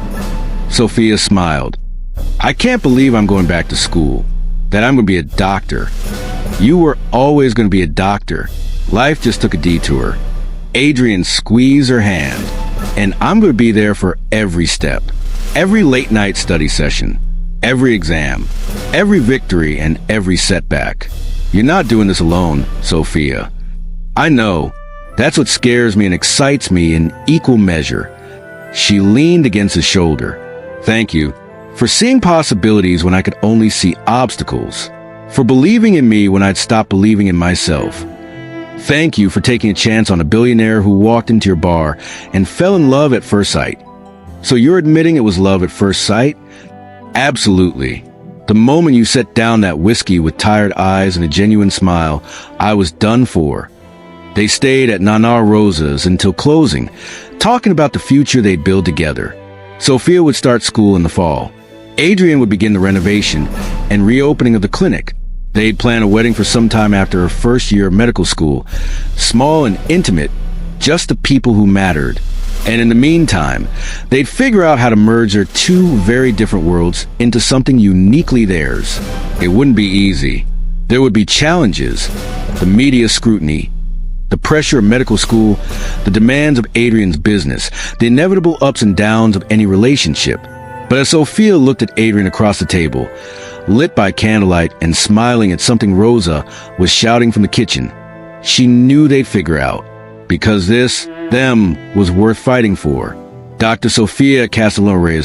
Sophia smiled. "I can't believe I'm going back to school, that I'm going to be a doctor." "You were always going to be a doctor. Life just took a detour." Adrian squeezed her hand. "And I'm going to be there for every step, every late night study session, every exam, every victory, and every setback. You're not doing this alone, Sophia." "I know. That's what scares me and excites me in equal measure." She leaned against his shoulder. "Thank you for seeing possibilities when I could only see obstacles, for believing in me when I'd stopped believing in myself. Thank you for taking a chance on a billionaire who walked into your bar and fell in love at first sight." "So you're admitting it was love at first sight?" "Absolutely. The moment you set down that whiskey with tired eyes and a genuine smile, I was done for." They stayed at Nana Rosa's until closing, talking about the future they'd build together. Sophia would start school in the fall. Adrian would begin the renovation and reopening of the clinic. They'd plan a wedding for some time after her first year of medical school, small and intimate, just the people who mattered. And in the meantime, they'd figure out how to merge their two very different worlds into something uniquely theirs. It wouldn't be easy. There would be challenges, the media scrutiny, the pressure of medical school, the demands of Adrian's business, the inevitable ups and downs of any relationship. But as Sophia looked at Adrian across the table, lit by candlelight and smiling at something Rosa was shouting from the kitchen, she knew they'd figure out, because them, was worth fighting for. Dr. Sophia Castellano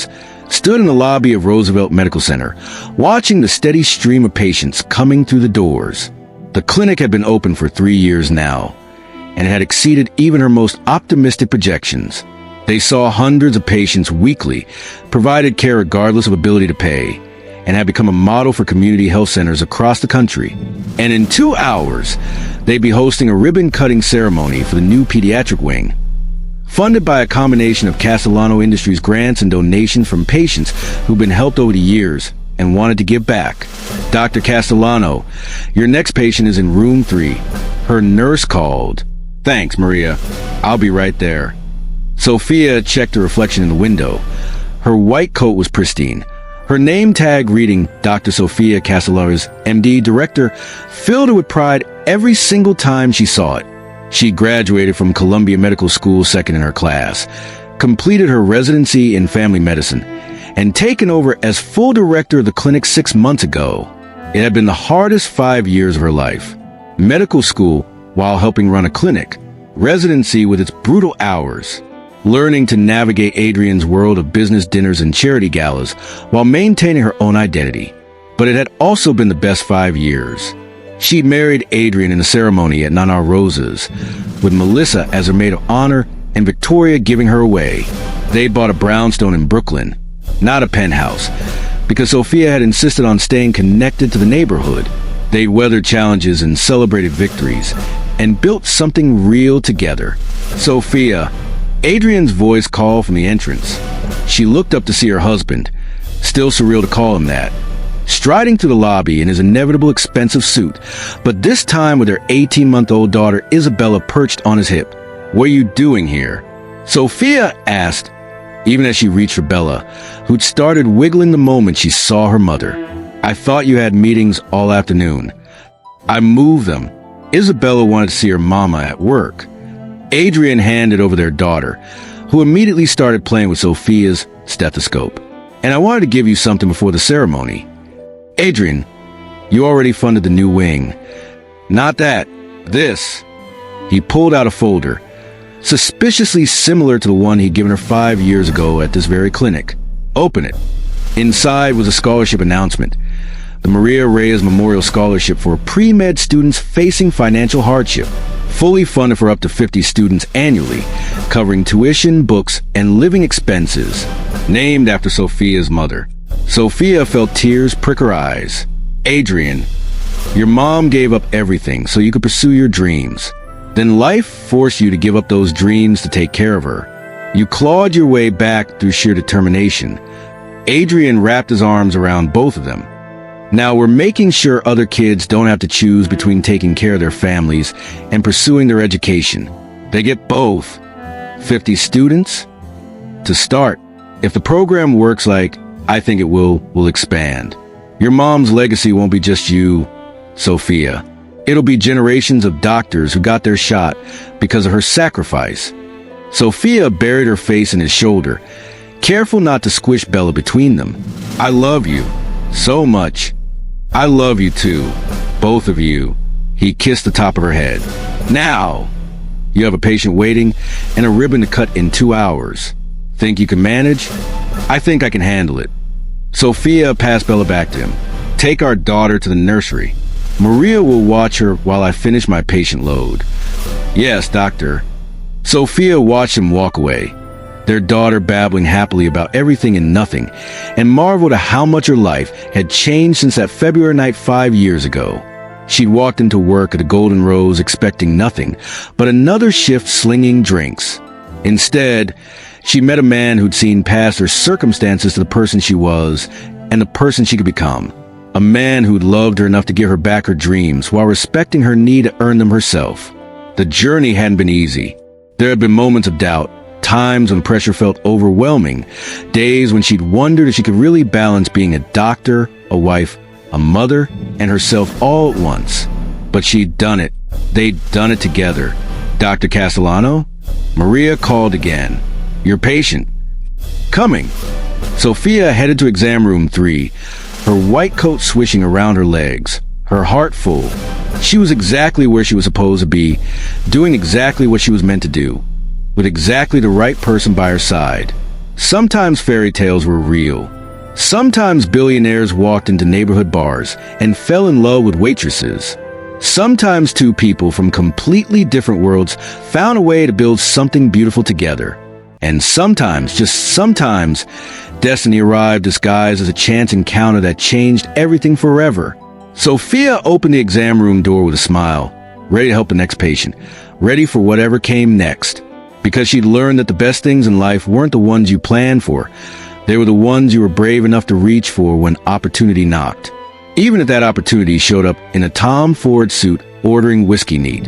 stood in the lobby of Roosevelt Medical Center, watching the steady stream of patients coming through the doors. The clinic had been open for 3 years now, and it had exceeded even her most optimistic projections. They saw hundreds of patients weekly, provided care regardless of ability to pay, and had become a model for community health centers across the country. And in 2 hours, they'd be hosting a ribbon-cutting ceremony for the new pediatric wing. Funded by a combination of Castellano Industries grants and donations from patients who've been helped over the years and wanted to give back. "Dr. Castellano, your next patient is in room 3. Her nurse called." "Thanks, Maria. I'll be right there." Sophia checked her reflection in the window. Her white coat was pristine. Her name tag reading Dr. Sophia Castellares, MD, Director, filled her with pride every single time she saw it. She graduated from Columbia Medical School second in her class, completed her residency in family medicine, and taken over as full director of the clinic 6 months ago. It had been the hardest 5 years of her life. Medical school while helping run a clinic, residency with its brutal hours, learning to navigate Adrian's world of business dinners and charity galas while maintaining her own identity. But it had also been the best 5 years. She married Adrian in a ceremony at Nana Rosa's, with Melissa as her maid of honor and Victoria giving her away. They bought a brownstone in Brooklyn, not a penthouse, because Sophia had insisted on staying connected to the neighborhood. They weathered challenges and celebrated victories, and built something real together. Sophia, Adrian's voice called from the entrance. She looked up to see her husband, still surreal to call him that, striding through the lobby in his inevitable expensive suit, but this time with her 18-month-old daughter Isabella perched on his hip. "What are you doing here?" Sophia asked, even as she reached for Bella, who'd started wiggling the moment she saw her mother. "I thought you had meetings all afternoon." "I moved them. Isabella wanted to see her mama at work." Adrian handed over their daughter, who immediately started playing with Sophia's stethoscope. "And I wanted to give you something before the ceremony." "Adrian, you already funded the new wing." "Not that. This." He pulled out a folder, suspiciously similar to the one he'd given her 5 years ago at this very clinic. "Open it." Inside was a scholarship announcement. The Maria Reyes Memorial Scholarship for pre-med students facing financial hardship, fully funded for up to 50 students annually, covering tuition, books, and living expenses. Named after Sophia's mother. Sophia felt tears prick her eyes. "Adrian, your mom gave up everything so you could pursue your dreams. Then life forced you to give up those dreams to take care of her. You clawed your way back through sheer determination." Adrian wrapped his arms around both of them. "Now we're making sure other kids don't have to choose between taking care of their families and pursuing their education. They get both. 50 students? To start, if the program works like I think it will expand. Your mom's legacy won't be just you, Sophia. It'll be generations of doctors who got their shot because of her sacrifice." Sophia buried her face in his shoulder, careful not to squish Bella between them. "I love you so much. I love you too, both of you." He kissed the top of her head. "Now, you have a patient waiting and a ribbon to cut in 2 hours. Think you can manage?" "I think I can handle it." Sophia passed Bella back to him. "Take our daughter to the nursery. Maria will watch her while I finish my patient load." "Yes, doctor." Sophia watched him walk away, their daughter babbling happily about everything and nothing, and marveled at how much her life had changed since that February night 5 years ago. She'd walked into work at the Golden Rose expecting nothing but another shift slinging drinks. Instead, she met a man who'd seen past her circumstances to the person she was and the person she could become. A man who'd loved her enough to give her back her dreams while respecting her need to earn them herself. The journey hadn't been easy. There had been moments of doubt, times when pressure felt overwhelming, days when she'd wondered if she could really balance being a doctor, a wife, a mother, and herself all at once. But she'd done it. They'd done it together. "Dr. Castellano?" Maria called again. "Your patient." "Coming." Sophia headed to exam room 3, her white coat swishing around her legs, her heart full. She was exactly where she was supposed to be, doing exactly what she was meant to do, with exactly the right person by her side. Sometimes fairy tales were real. Sometimes billionaires walked into neighborhood bars and fell in love with waitresses. Sometimes two people from completely different worlds found a way to build something beautiful together. And sometimes, just sometimes, destiny arrived disguised as a chance encounter that changed everything forever. Sophia opened the exam room door with a smile, ready to help the next patient, ready for whatever came next. Because she'd learned that the best things in life weren't the ones you planned for. They were the ones you were brave enough to reach for when opportunity knocked. Even if that opportunity showed up in a Tom Ford suit ordering whiskey neat.